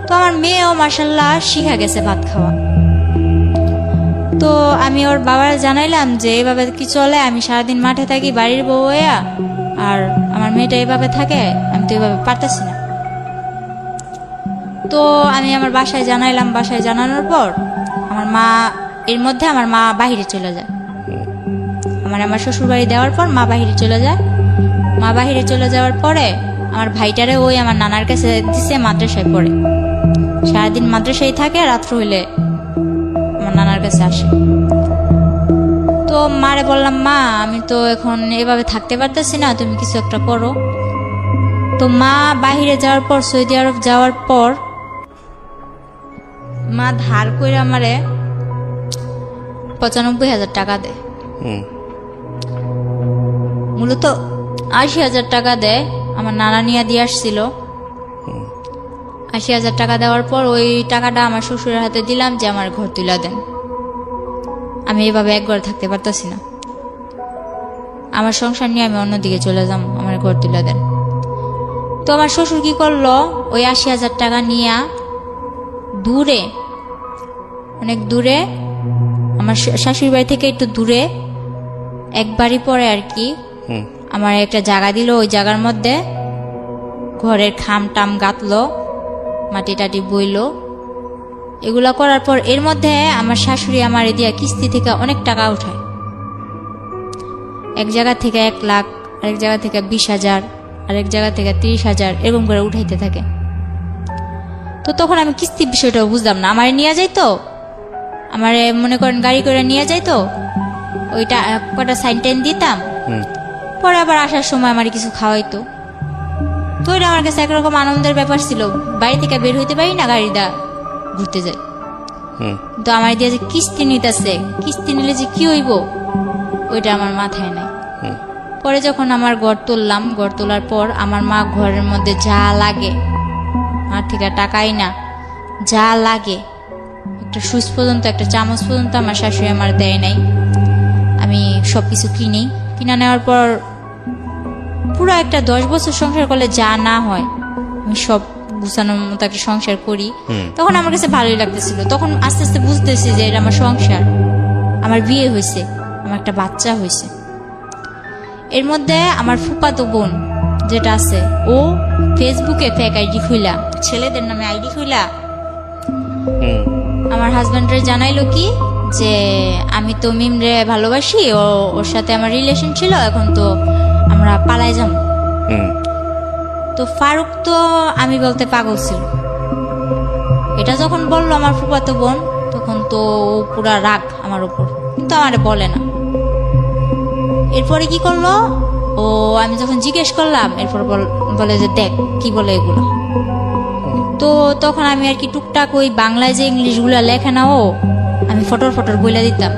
তো আমার মেয়েও মাশাআল্লাহ শিখা গেছে ভাত খাওয়া। তো আমি ওর বাবার জানাইলাম যে এভাবে কি চলে, আমি সারাদিন মাঠে থাকি বাড়ির বউ হইয়া, আর আমার মেয়েটা এভাবে থাকে, আমি তো এভাবে পারতেছি না। তো আমি আমার বাসায় জানাইলাম, বাসায় জানানোর পর আমার মা, এর মধ্যে আমার মা বাহিরে চলে যায়। আমার শ্বশুর বাড়ি দেওয়ার পর মা বাহিরে চলে যায়। মা বাহিরে চলে যাওয়ার পরে আমার ভাইটারে আমার নানার কাছে দিছে, মাদ্রাসায় পড়ে, সারাদিন মাদ্রাসায় থাকে, রাত্র হইলে আমার নানার কাছে আসে। তো মারে বললাম, মা আমি তো এখন এভাবে থাকতে পারতেছি না, তুমি কিছু একটা করো। তো মা বাহিরে যাওয়ার পর, সৌদি আরব যাওয়ার পর, মা ধার করে আমারে 95,000 টাকা দেয়। মূলত 80,000 টাকা দেয়, আমার নানা নিয়ে দিয়ে আসছিল। 80,000 টাকা দেওয়ার পর ওই টাকাটা আমার শ্বশুরের হাতে দিলাম যে আমার ঘর তুলে দেন, আমি এইভাবে এক ঘরে থাকতে পারতেছি না, আমার সংসার নিয়ে আমি অন্যদিকে চলে যাম, আমার ঘর তুলে দেন। তো আমার শ্বশুর কি করলো, ওই 80,000 টাকা নিয়ে দূরে, অনেক দূরে, আমার শাশুড়ি বাড়ি থেকে একটু দূরে, এক বাড়ি পরে আর কি, আমার একটা জায়গা দিল। ওই জায়গার মধ্যে ঘরের খাম টাম গাঁথলো, মাটি টাটি বইলো, এগুলা করার পর এর মধ্যে আমার শাশুড়ি আমার দিয়া কিস্তি থেকে অনেক টাকা উঠায়। এক জায়গা থেকে 1 লাখ, আরেক জায়গা থেকে 20,000, আরেক জায়গা থেকে 30,000, এরকম করে উঠাইতে থাকে। তো তখন আমি কিস্তির বিষয়টাও বুঝলাম না। আমার নিয়ে যাইতো, আমার মনে করেন গাড়ি করে নিয়ে যাইতো, ওইটা কটা সাইন টাইন দিতাম, পরে আবার আসার সময় আমার কিছু খাওয়াইতো। তো এটা আমার কাছে একরকম আনন্দের ব্যাপার ছিল, বাড়ি থেকে বের হইতে পারি না, গাড়িটা ঘুরতে যাই। তো আমার দিয়ে যে কিস্তি নিতেছে, কিস্তি নিলে যে কি হইব ওইটা আমার মাথায় নাই। পরে যখন আমার ঘর তুললাম, ঘর তোলার পর আমার মা ঘরের মধ্যে যা লাগে, আমার থেকে টাকাই না, যা লাগে, একটা সুইচ পর্যন্ত, একটা চামচ পর্যন্ত আমার শাশুড়ি আমার দেয় নাই। আমি সবকিছু কিনা নেওয়ার পর পুরো একটা 10 বছর সংসার করলে যা না হয়, আমি সব গুছানোর মতো একটা সংসার করি। তখন আমার কাছে ভালোই লাগতেছিল। তখন আস্তে আস্তে বুঝতেছি যে এটা আমার সংসার, আমার বিয়ে হয়েছে, আমার একটা বাচ্চা হয়েছে। এর মধ্যে আমার ফুফাতো বোন যেটা আছে, ও ফেসবুকে ফেক আইডি খুইলা, ছেলেদের নামে আইডি খুইলা আমার হাজবেন্ডরে জানাইলো কি যে আমি তো মিমরে ভালোবাসি, ওর সাথে আমার রিলেশন ছিল, এখন তো আমরা পালাই যাব। তো ফারুক তো আমি বলতে পাগল ছিল। এটা যখন বললো আমার ফুফাতো বোন, তখন তো পুরা রাগ আমার উপর, কিন্তু আমারে বলে না। এরপরে কি করলো, আমি যখন জিজ্ঞেস করলাম, এরপর বলে যে দেখ কি বলে এগুলো। তো তখন আমি আর কি টুকটাক ওই বাংলায় যে ইংলিশ গুলা লেখে না, আমি ফটর বলে দিতাম।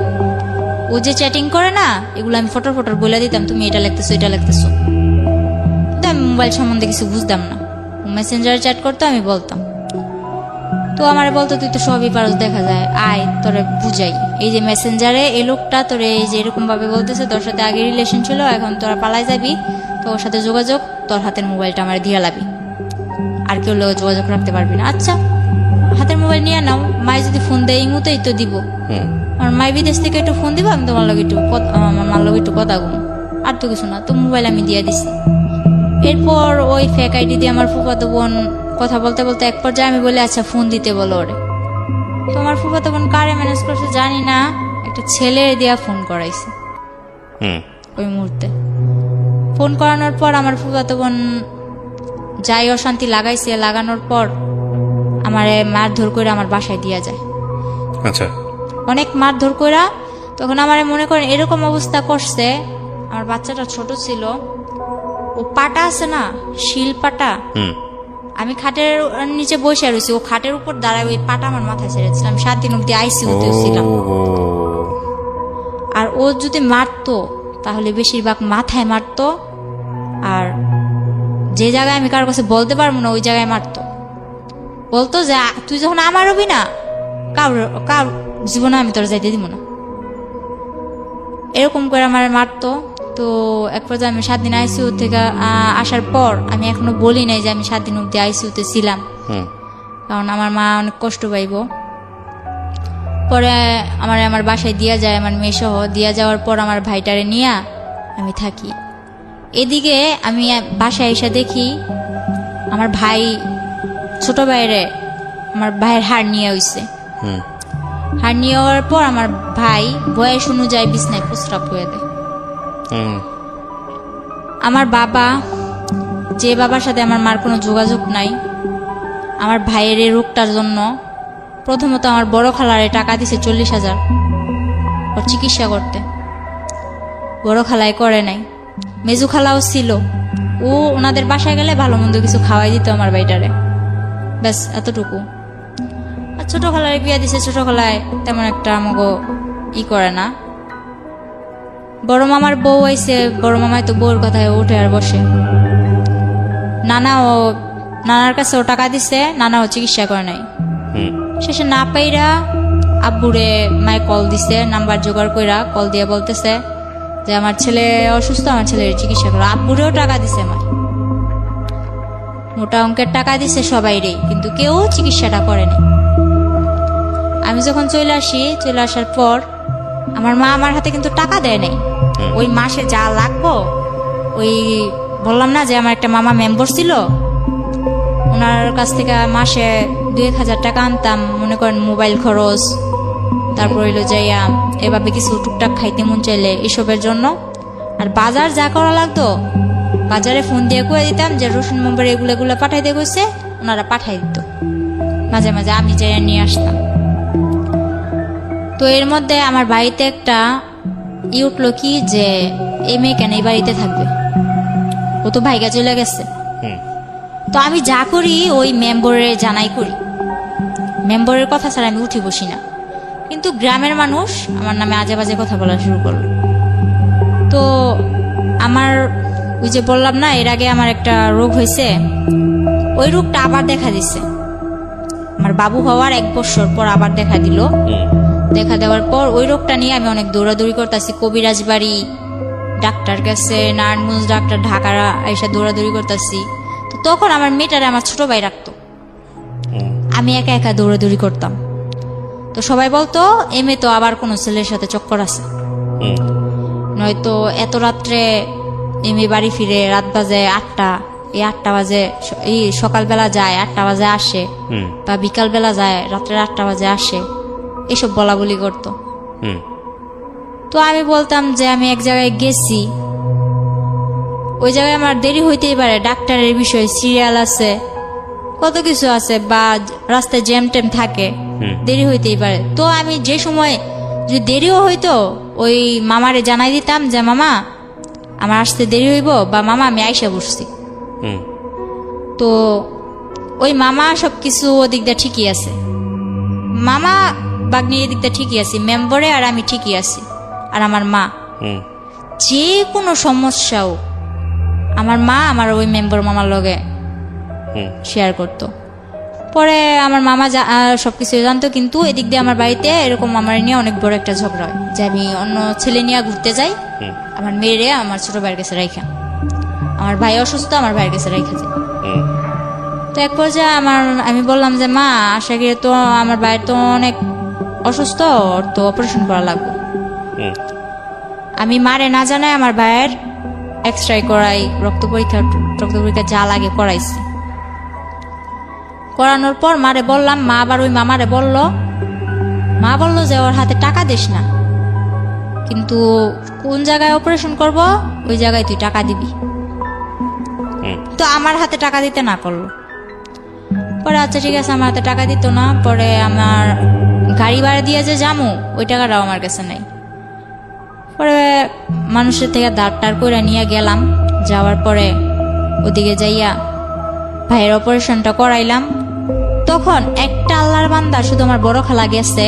ও যে চ্যাটিং করে না, এগুলো আমি ফটর বলে দিতাম, তুমি এটা লিখতেছো, এটা লিখতেছো। কিন্তু আমি মোবাইল সম্বন্ধে কিছু বুঝতাম না, মেসেঞ্জারে চ্যাট করতো, আমি বলতাম। তো তো আমারে বলতো তুই তো সবই পারস, দেখা যায়, আয় তোরে বুঝাই। এই যে মেসেঞ্জারে এই লোকটা তোরে এই যে এরকম ভাবে বলতেছে, তোর সাথে আগে রিলেশন ছিল, এখন তোরা পালাই যাবি, তো ওর সাথে যোগাযোগ, তোর হাতের মোবাইলটা আমার দিয়ে লাবি, আর কেউ লোক যোগাযোগ রাখতে পারবি না। আচ্ছা, হাতের মোবাইল নিয়ে নাও, মাই যদি ফোন দেয় এই মুহূর্তেই তো দিব, আমার মাই বিদেশ থেকে একটু ফোন দিব, আমি তোমার লগে একটু আমার মার লগে একটু কথা গুম, আর তো কিছু না। তো মোবাইল আমি দিয়ে দিছি। এরপর ওই ফেক আইডি দিয়ে আমার ফুফাতো বোন কথা বলতে বলতে এক পর্যায়ে আমি বলি আচ্ছা ফোন দিতে বলো ওরে। তো আমার ফুফাতো বোন কারে ম্যানেজ করছে জানি না, একটা ছেলে দিয়া ফোন করাইছে। ওই মুহূর্তে ফোন করানোর পর আমার ফুফাতো বোন যাই অশান্তি লাগাইছে, লাগানোর পর আমারে মারধর করে আমার বাসায় দিয়া যায়। আচ্ছা, অনেক মারধর কইরা, তখন আমারে মনে করেন এরকম অবস্থা করছে, আমার বাচ্চাটা ছোট ছিল, ও পাটা আছে না, শিল পাটা, আমি খাটের নিচে বসে রয়েছি, ও খাটের উপর দাঁড়ায়, ওই পাটা আমার মাথায় ছেড়েছিলাম। 7 দিন অব্দি আইসিইউতে ছিলাম। আর ও যদি মারতো তাহলে বেশিরভাগ মাথায় মারতো, আর যে জায়গায় আমি কারোর কাছে বলতে পারবো না ওই জায়গায় মারতো। বলতো যে তুই যখন আমার হবি না, কার জীবনে আমি তোর যাইতে দিব না, এরকম করে আমার মারতো। তো এক পর্যায়ে আমি 7 দিন আইসিইউ থেকে আসার পর আমি এখনো বলি নাই যে আমি 7 দিন অব্দি আইসিইউতে ছিলাম, কারণ আমার মা অনেক কষ্ট পাইব। পরে আমার বাসায় দিয়া যায়, আমার মেয়ে সহ দিয়া যাওয়ার পর আমার ভাইটারে নিয়ে আমি থাকি। এদিকে আমি বাসায় এসে দেখি আমার ভাই, ছোট ভাইরে, আমার ভাইয়ের হাড় নিয়ে হইছে। হাড় নিয়ে হওয়ার পর আমার ভাই বয়স অনুযায়ী বিছনায় প্রস্রাব করে দেয়। আমার বাবা, যে বাবার সাথে আমার মার কোনো যোগাযোগ নাই, আমার ভাইয়ের এই রোগটার জন্য প্রথমত আমার বড় খালারে টাকা দিছে 40,000 ওর চিকিৎসা করতে। বড় খালাই করে নাই, মেজু খালাও ছিল, ও ওনাদের বাসায় গেলে ভালো মন্দ কিছু খাওয়াই দিত আমার ভাইটারে, ব্যাস এতটুকু। আর ছোট খালারে বিয়া দিছে, ছোট খালায় তেমন একটা আমাকে করে না। বড় মামার বউ আইছে, বড় মামায় তো বউর কথায় উঠে আর বসে। নানার কাছেও টাকা দিছে, নানাও চিকিৎসা করে নাই। শেষে না পাইরা আব্বুরে মায় কল দিছে, নাম্বার জোগাড় কইরা কল দিয়ে বলতেছে যে আমার ছেলে অসুস্থ, আমার ছেলের চিকিৎসা করো। আব্বুরেও টাকা দিছে মায়, মোটা অঙ্কের টাকা দিছে সবাইরেই, কিন্তু কেউ চিকিৎসাটা করেনি। আমি যখন চলে আসি, চলে আসার পর আমার মা আমার হাতে কিন্তু টাকা দেয় নাই। ওই মাসে যা লাগবো, ওই বললাম না যে আমার একটা মামা মেম্বার ছিল, ওনার কাছ থেকে মাসে 2-1 হাজার টাকা আনতাম, মনে করেন মোবাইল খরচ, তারপর হইলো যাইয়া এভাবে কিছু টুকটাক খাইতে মন চাইলে এসবের জন্য। আর বাজার যা করা লাগতো বাজারে ফোন দিয়ে কয়ে দিতাম যে রসুন মেম্বার এগুলো পাঠাইতে গেছে, ওনারা পাঠাই দিত। মাঝে মাঝে আমি যাইয়া নিয়ে আসতাম। তো এর মধ্যে আমার বাড়িতে একটা উঠলো কি যে এই মেয়ে কেন এই বাড়িতে থাকবে, ও তো ভাইগা চলে গেছে। তো আমি যা করি ওই মেম্বরে জানাই করি, মেম্বরের কথা ছাড়া আমি উঠি বসি না। কিন্তু গ্রামের মানুষ আমার নামে আজে বাজে কথা বলা শুরু করলো। তো আমার ওই যে বললাম না এর আগে আমার একটা রোগ হয়েছে, ওই রোগটা আবার দেখা দিছে। আমার বাবু হওয়ার 1 বছর পর আবার দেখা দিল। দেখা দেওয়ার পর ওই রোগটা নিয়ে আমি অনেক দৌড়াদৌড়ি করতেছি, কবিরাজ বাড়ি, ডাক্তার কাছে, নারায়ণগঞ্জ ডাক্তার, ঢাকা এসে দৌড়াদৌড়ি করতেছি। তো তখন আমার মেয়েটারে আমার ছোট ভাই রাখতো, আমি একা একা দৌড়াদৌড়ি করতাম। তো সবাই বলতো এই মেয়ে তো আবার কোনো ছেলের সাথে চক্কর আছে, নয়তো এত রাত্রে এই মেয়ে বাড়ি ফিরে, রাত বাজে 8টা, এই 8টা বাজে এই সকালবেলা যায়, 8টা বাজে আসে, বা বিকালবেলা যায় রাত্রে 8টা বাজে আসে, এসব বলা বলি করতো। তো আমি বলতাম যে আমি এক জায়গায় গেছি, ওই জায়গায় আমার দেরি হইতেই পারে, ডাক্তারের বিষয়, সিরিয়াল আছে, কত কিছু আছে, বা রাস্তায় জ্যাম ট্যাম থাকে, দেরি হইতেই পারে। তো আমি যে সময় যদি দেরিও হইতো ওই মামারে জানাই দিতাম যে মামা আমার আসতে দেরি হইব, বা মামা আমি আইসা বসছি। তো ওই মামা সবকিছু ওদিক দিয়ে ঠিকই আছে, মামা বাগনির দিকটা ঠিকই আছি, মেম্বরে আর আমি ঠিকই আছি। আর আমার মা যে কোনো সমস্যাও আমার মা আমার ওই মেম্বার মামার লগে শেয়ার করতো। পরে আমার মামা সবকিছু জানতো, কিন্তু এদিক দিয়ে আমার বাড়িতে এরকম আমার নিয়ে অনেক বড় একটা ঝগড়া হয় যে আমি অন্য ছেলে নিয়ে ঘুরতে যাই, আমার মেয়েরে আমার ছোট ভাইয়ের কাছে রাইখা, আমার ভাই অসুস্থ, আমার ভাইয়ের কাছে রাইখা যায়। তো এক পর্যায়ে আমি বললাম যে মা, আশা করি তো আমার ভাইয়ের তো অনেক অসুস্থ, ওর তো অপারেশন করা লাগবে। আমি মারে না জানাই আমার ভাইয়ের এক্সরে করাই, রক্ত পরীক্ষা যা লাগে করাইছি। করানোর পর মারে বললাম, মা আবার ওই মামারে মা বললো যে ওর হাতে টাকা দিস না, কিন্তু কোন জায়গায় অপারেশন করব ওই জায়গায় তুই টাকা দিবি। তো আমার হাতে টাকা দিতে না করলো। পরে আচ্ছা ঠিক আছে, আমার হাতে টাকা দিত না। পরে আমার গাড়ি ভাড়া দিয়ে যে যামু ওই টাকাটাও আমার কাছে নেই। পরে মানুষের থেকে ধার করে নিয়ে গেলাম। যাওয়ার পরে ওদিকে যাইয়া ভাইয়ের অপারেশনটা করাইলাম। তখন একটা আল্লাহর বান্দা, শুধু আমার বড় খালা গেছে,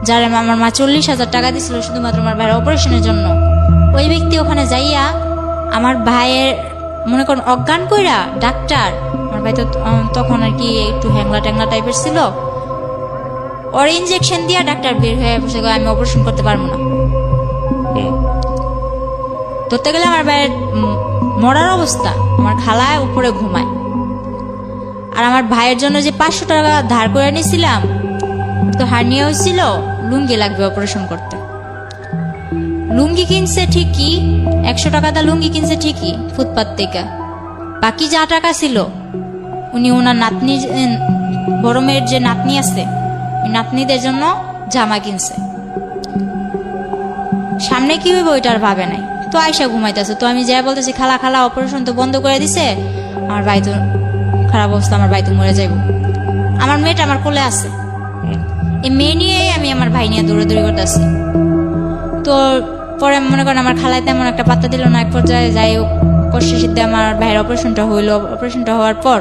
যার আমার মা 40,000 টাকা দিছিল শুধুমাত্র আমার ভাইয়ের অপারেশনের জন্য। ওই ব্যক্তি ওখানে যাইয়া আমার ভাইয়ের মনে করেন অজ্ঞান কইরা ডাক্তার, আমার ভাই তো তখন আর কি একটু হ্যাংলা টাইপের ছিল, ওর ইনজেকশন দিয়া ডাক্তার বের হয়ে বসে আমি অপারেশন করতে পারবো না। ধরতে গেলে আমার ভাইয়ের মরার অবস্থা, আমার খালায় উপরে ঘুমায়। আর আমার ভাইয়ের জন্য যে 500 টাকা ধার করে নিয়েছিলাম, তো হার্নিয়া হয়েছিল, লুঙ্গি লাগবে অপারেশন করতে। লুঙ্গি কিনছে ঠিকই, 100 টাকা দা লুঙ্গি কিনছে ঠিকই ফুটপাত থেকে। বাকি যা টাকা ছিল উনি ওনার নাতনি, বড় মেয়ের যে নাতনি আছে ওই নাতনিদের জন্য জামা কিনছে। সামনে কি হইব ওইটার ভাবে নাই। তো আয়সা ঘুমাইতেছে, তো আমি যাই বলতেছি খালা অপারেশন তো বন্ধ করে দিছে, আমার ভাই তো খারাপ অবস্থা, আমার ভাই তো মরে যাইব। আমার মেয়েটা আমার কোলে আছে, এই মেয়ে নিয়ে আমি আমার ভাই নিয়ে দৌড়াদৌড়ি করতেছি। তো পরে মনে করেন আমার খালায় তেমন একটা পাত্তা দিল না। এক পর্যায়ে যাই হোক কষ্ট সিদ্ধে আমার ভাইয়ের অপারেশনটা হইলো। অপারেশনটা হওয়ার পর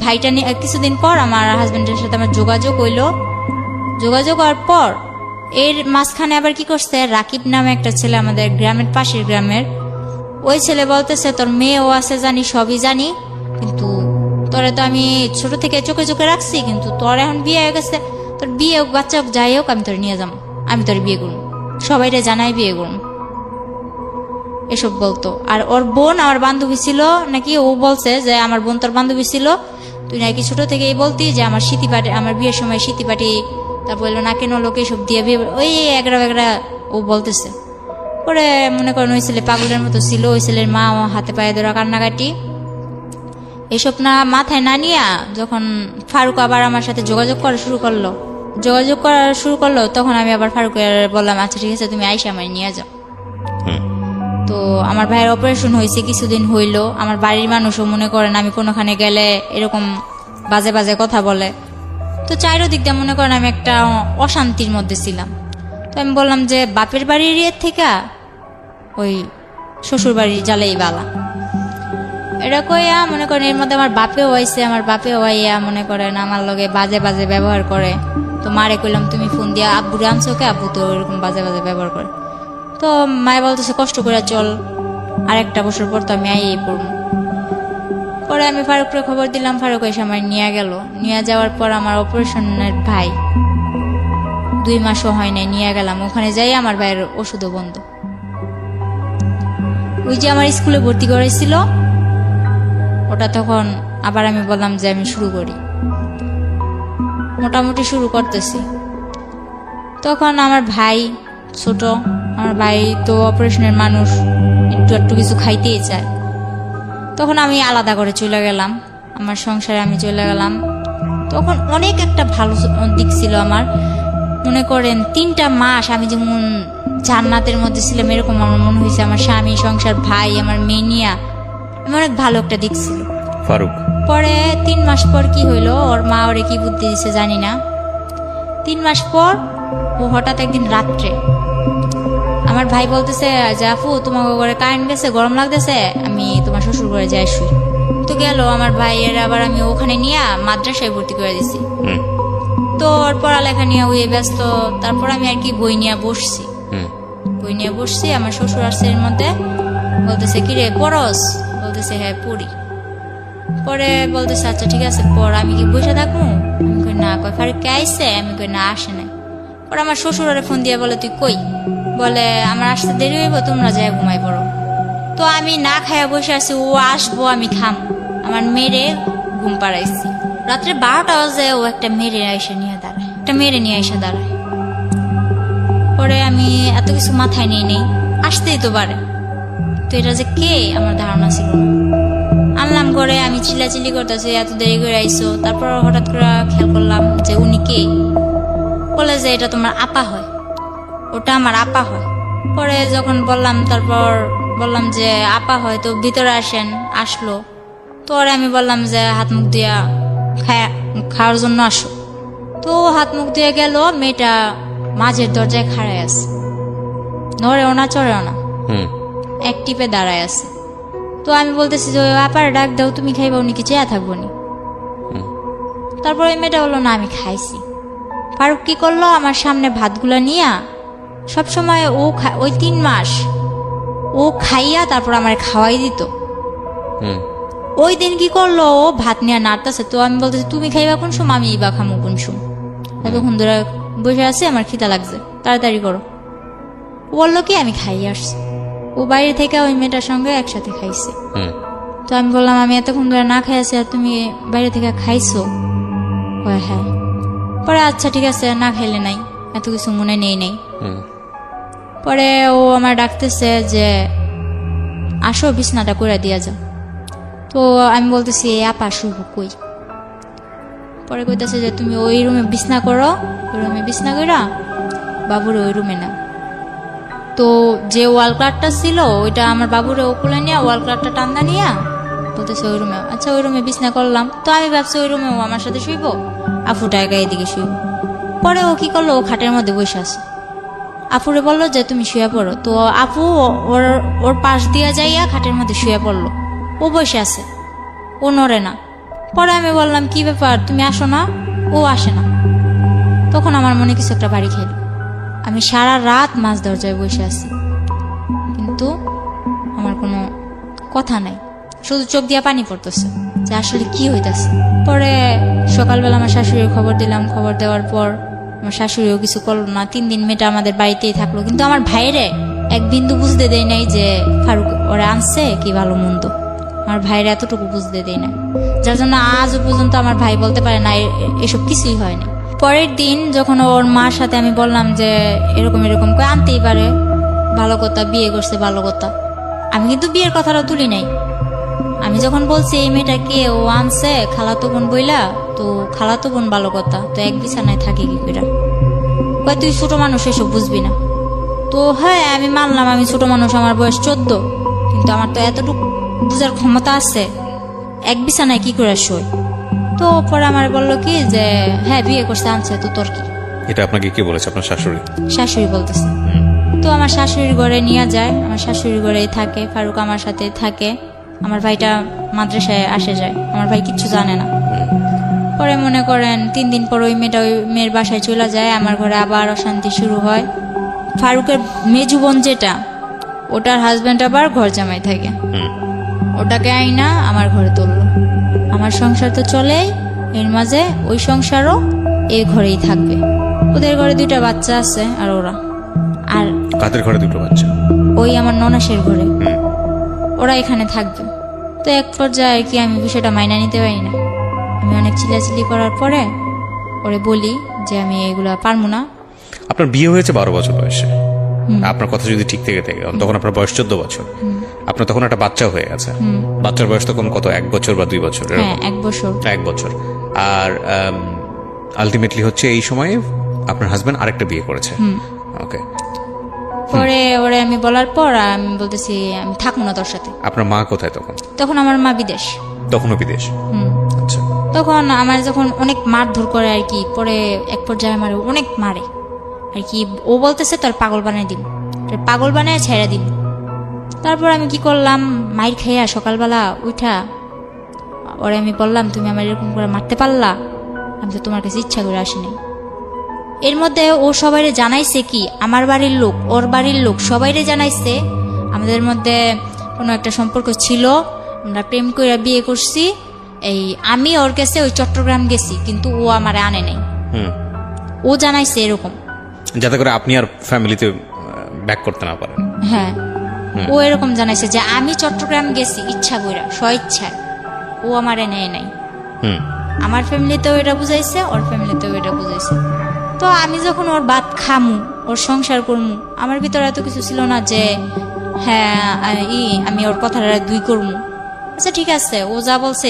ভাইটা নিয়ে কিছুদিন পর আমার হাজবেন্ডের সাথে আমার যোগাযোগ হইলো। যোগাযোগ হওয়ার পর এর মাঝখানে আবার কি করছে, রাকিব নামে একটা ছেলে, আমাদের গ্রামের পাশের গ্রামের, ওই ছেলে বলতেছে তোর মেয়েও আছে জানি, সবই জানি, কিন্তু তোরে তো আমি ছোট থেকে চোখে রাখছি, কিন্তু তোর এখন বিয়ে হয়ে গেছে, তোর বিয়ে হোক বাচ্চা হোক যাই হোক আমি তোর নিয়ে যাবো, আমি তোর বিয়ে করবো, সবাইরে জানাই বিয়ে করবো, এসব বলতো। আর ওর বোন আমার বান্ধবী ছিল নাকি, ও বলছে যে আমার বোন তোর বান্ধবী ছিল, তুই নাকি ছোট থেকেই বলতি যে আমার স্মৃতিপাটি, আমার বিয়ের সময় স্মৃতিপাটি, তারপর বললো না কেন লোকে সব দিয়ে বিয়ে, ওই এগরা ও বলতেছে। পরে মনে করেন ওই ছেলে পাগলের মতো ছিল। ওই ছেলের মা হাতে পায়ে ধরা কান্নাকাটি, এসব না মাথায় না নিয়া যখন ফারুক আবার আমার সাথে যোগাযোগ করা শুরু করলো, তখন আমি আবার ফারুকের বললাম আচ্ছা ঠিক আছে তুমি আইসা আমার নিয়ে যাও। তো আমার ভাইয়ের অপারেশন হয়েছে, কিছুদিন হইলো। আমার বাড়ির মানুষও মনে করেন আমি কোনোখানে গেলে এরকম বাজে বাজে কথা বলে। তো চারিদিক দিয়ে মনে করেন আমি একটা অশান্তির মধ্যে ছিলাম। তো আমি বললাম যে বাপের বাড়ির ইয়ের থেকে ওই শ্বশুর বাড়ির জ্বালেই বালা, এটা কইয়া মনে করেন এর মধ্যে আমার বাপেও হয়েছে। আমার বাপেও হইয়া মনে করেন আমার লগে বাজে বাজে ব্যবহার করে। তো মারে কইলাম তুমি ফোন দিয়া আব্বু আনছো কে, আব্বু তো এরকম বাজে বাজে ব্যবহার করে। তো মায়ে বলতেছে কষ্ট করে চল, আর একটা বছর পর তো আমি আইয়েই পড়বো। পরে আমি ফারুককে খবর দিলাম, ফারুক এসে আমার নিয়ে গেল। নিয়ে যাওয়ার পর আমার অপারেশনের ভাই 2 মাসও হয় নাই, নিয়ে গেলাম। ওখানে যাই আমার ভাইয়ের ওষুধও বন্ধ। ওই যে আমার স্কুলে ভর্তি করেছিল ওটা, তখন আবার আমি বললাম যে আমি শুরু করি, মোটামুটি শুরু করতেছি। তখন আমার ভাই ছোট, আমার ভাই তো অপারেশনের মানুষ, একটু কিছু খাইতেই চায়। তখন আমি আলাদা করে চলে গেলাম, আমার সংসারে আমি চলে গেলাম। তখন অনেক একটা ভালো দিক ছিল আমার, মনে করেন 3টা মাস আমি যেমন জান্নাতের মধ্যে ছিলাম, এরকম আমার মনে হয়েছে। আমার স্বামী, সংসার, ভাই, আমার মেয়ে নিয়া অনেক ভালো একটা দিক ছিল। ফারুক পরে 3 মাস পর কি হইলো, ওর মা ওরে কি বুদ্ধি দিছে জানি না, 3 মাস পর ও হঠাৎ একদিন রাত্রে আমার ভাই বলতেছে জাফু তোমার ঘরে কারেন্ট গেছে, গরম লাগতেছে, আমি তোমার শ্বশুর ঘরে যাই শুই। তো গেল আমার ভাইয়ের, আবার আমি ওখানে নিয়ে মাদ্রাসায় ভর্তি করে দিছি। তো ওর পড়ালেখা নিয়ে ওই ব্যস্ত। তারপর আমি আর কি বই নিয়ে বসছি। আমার শ্বশুর আসছে এর মধ্যে, বলতেছে কিরে পড়স, বলতেছে হ্যাঁ পড়ি। পরে বলতেছে আচ্ছা ঠিক আছে পর আমি কি বসে থাকবো, আমি কই না। কয় ফারুক কে আইসে, আমি কই না আসে নাই। পরে আমার শ্বশুরের ফোন দিয়ে বলে তুই কই, বলে আমার আসতে দেরি হইব, তোমরা যাই ঘুমাই পড়ো। তো আমি না খাইয়া বসে আছি, ও আসবো আমি খাম, আমার মেরে ঘুম পাড়াইছি। রাত্রে 12টা বাজে ও একটা মেরে নিয়ে এসে দাঁড়ায়। পরে আমি এত কিছু মাথায় নেই আসতেই তো পারে, তো এটা যে কে আমার ধারণা ছিল না। আনলাম করে আমি চিল্লাচিল্লি করতেছি এত দেরি করে আইসো। তারপর হঠাৎ করে খেয়াল করলাম যে উনি কে, বলে যে এটা তোমার আপা হয়, ওটা আমার আপা হয়। পরে যখন বললাম, তারপর বললাম যে আপা হয় তো ভিতরে আসেন, আসলো। তো ওরে আমি বললাম যে হাত মুখ দিয়া খাওয়ার জন্য আসো। তো হাত মুখ দিয়ে গেল, মেয়েটা মাঝের দরজায় খাড়ায় আছে, নড়েও না চড়েও না, এক টিপে দাঁড়ায় আছে। তো আমি বলতেছি যে আপার ডাক দাও, তুমি খাইবা, উনি কি চেয়া থাকবো নি। তারপর ওই মেয়েটা বললো না আমি খাইছি। ফারুক কি করলো, আমার সামনে ভাতগুলা নিয়া সবসময় ওই 3 মাস ও খাইয়া তারপর আমার খাওয়াই দিত। ওই দিন কি করলো, ও ভাত নিয়ে নাড়তেছে। তো আমি বলতেছি তুমি খাইবা কোন সময়, আমি ইবা খামো কোন সময়, এতক্ষণ ধরে বসে আছে, আমার খিদা লাগছে, তাড়াতাড়ি করো। ও বললো কি আমি খাই আসছি, ও বাইরে থেকে ওই মেয়েটার সঙ্গে একসাথে খাইছে। তো আমি বললাম আমি এতক্ষণ ধরে না খাইছি আর তুমি বাইরে থেকে খাইছো। হ্যাঁ। পরে আচ্ছা ঠিক আছে, না খাইলে নাই, এত কিছু মনে নেই। পরে ও আমার ডাকতেছে যে আসো বিছনাটা করে দিয়া যাও। তো আমি বলতেছি আপা শুভ কই। পরে কইতেছে যে তুমি ওই রুমে বিছনা করো, ওই রুমে বিছনা কইরা বাবুরে ওই রুমে নাও। তো যে ওয়াল ক্লকটা ছিল ওইটা আমার বাবুরে ওকুলে নিয়ে ওয়াল ক্লকটা টান্দা নিয়ে বলতেছে ওই রুমে। আচ্ছা ওই রুমে বিছনা করলাম। তো আমি ভাবছি ওই রুমে ও আমার সাথে শুইব, আফুটা একা এদিকে শুইব। পরে ও কি করলো, ও খাটের মধ্যে বসে আছে। আফুরে বললো যে তুমি শুয়ে পড়ো। তো আপু ওর পাশ দিয়ে যাইয়া খাটের মধ্যে শুয়ে পড়লো। ও বসে আছে, ও নড়ে না। পরে আমি বললাম কি ব্যাপার, তুমি আসো না। ও আসে না। তখন আমার মনে কিছু একটা বাড়ি খেল। আমি সারা রাত মাঝ দরজায় বসে আছি, কিন্তু আমার কোনো কথা নাই, শুধু চোখ দিয়া পানি পড়তেছে যে আসলে কি হইতেছে। পরে সকালবেলা আমার শাশুড়ির খবর দিলাম। খবর দেওয়ার পর আমার শাশুড়িও কিছু করলো না। 3 দিন মেয়েটা আমাদের বাড়িতেই থাকলো, কিন্তু আমার ভাইরে এক বিন্দু বুঝতে দেয় নাই যে ফারুক ওরা আনছে কি ভালো মন্দ। আমার ভাইরে এতটুকু বুঝতে দেয় না, যার জন্য আজও পর্যন্ত আমার ভাই বলতে পারে না এসব কিছুই হয়নি। পরের দিন যখন ওর মার সাথে আমি বললাম যে এরকম করে আনতেই পারে, ভালো কথা, বিয়ে করছে ভালো কথা, আমি কিন্তু বিয়ের কথাটা তুলি নাই। আমি যখন বলছি এই মেয়েটাকে ও আনছে খালাতো বোন বইলা, তো খালাতো বোন ভালো কথা, তো এক বিছানায় থাকে কি করে, কয় তুই ছোট মানুষ এসব বুঝবি না। তো হ্যাঁ আমি মানলাম আমি ছোট মানুষ, আমার বয়স 14, কিন্তু আমার তো এতটুকু বুঝার ক্ষমতা আছে এক বিছানায় কি করে শোয়। তো পরে আমার বললো কি যে হ্যাঁ বিয়ে করছে আনছে, তো তোর কি। এটা আপনাকে কে বলেছে? আপনার শাশুড়ি? শাশুড়ি বলতেছে। তো আমার শাশুড়ির ঘরে নিয়ে যায়, আমার শাশুড়ির ঘরেই থাকে, ফারুক আমার সাথে থাকে। আমার ভাইটা মাদ্রাসায় আসে যায়, আমার ভাই কিচ্ছু জানে না। পরে মনে করেন 3 দিন পর ওই মেয়ের বাসায় চলে যায়, আমার ঘরে আবার অশান্তি শুরু হয়। ফারুকের মেজু বোন যেটা, ওটার হাজব্যান্ড আবার ঘর জামাই থাকে, ওটাকে আইনা আমার ঘরে তুললো। আমার সংসার তো চলেই, এর মাঝে ওই সংসারও এই ঘরেই থাকবে। ওদের ঘরে 2টা বাচ্চা আছে, আর ওরা আর কাদের ঘরে 2টো বাচ্চা? ওই আমার ননাসের ঘরে, ওরা এখানে থাকবে। তো এক পর্যায়ে আর কি আমি বিষয়টা মাইনা নিতে পারি না। আমি অনেক চিল্লাচিল্লি করার পরে ওরে বলি যে আমি এগুলা পারবো না। আপনার বিয়ে হয়েছে 12 বছর বয়সে, আপনার কথা যদি ঠিক থেকে থাকে তখন আপনার বয়স 14 বছর, আপনার তখন একটা বাচ্চা হয়ে গেছে। বাচ্চার বয়স তখন কত, 1 বছর বা 2 বছর? হ্যাঁ 1 বছর। 1 বছর। আর আলটিমেটলি হচ্ছে এই সময়ে আপনার হাজবেন্ড আরেকটা বিয়ে করেছে। ওকে। পরে ওরে আমি বলার পর আমি বলতেছি আমি থাকবো না তোর সাথে। আপনার মা কোথায় তখন? তখন আমার মা বিদেশ। তখনও বিদেশ? আচ্ছা। তখন আমার যখন অনেক মারধর করে আর কি, পরে এক পর্যায়ে আমার অনেক মারে আর কি। ও বলতেছে তোর পাগল বানিয়ে দিন, তোর পাগল বানিয়ে ছেড়ে দিন। তারপর আমি কি করলাম, মাইর খাইয়া সকালবেলা উঠা ওরে আমি বললাম তুমি আমার এরকম করে মারতে পারলা, আমি তো তোমার কাছে ইচ্ছা করে আসিনি। এর মধ্যে ও সবাইরে জানাইছে কি, আমার বাড়ির লোক ওর বাড়ির লোক সবাইরে জানাইছে আমাদের মধ্যে কোনো একটা সম্পর্ক ছিল, আমরা প্রেম করে বিয়ে করছি, এই আমি ওর কাছে ওই চট্টগ্রাম গেছি, কিন্তু ও আমারে আনে নাই। ও জানাইছে এরকম, যাতে করে আপনি আর ফ্যামিলিতে ব্যাক করতে না পারেন। হ্যাঁ, ও এরকম জানাইছে যে আমি চট্টগ্রাম গেছি ইচ্ছা কইরা, স্বইচ্ছায়, ও আমারে নেয় নাই। আমার ফ্যামিলিতেও এটা বুঝাইছে, ওর ফ্যামিলিতেও এটা বুঝাইছে। তো আমি যখন ওর ভাত খামু, ওর সংসার করমু, আমার ভিতরে এত কিছু ছিল না যে হ্যাঁ আমি ওর কথাটা দুই করমু। আচ্ছা ঠিক আছে, ও যা বলছে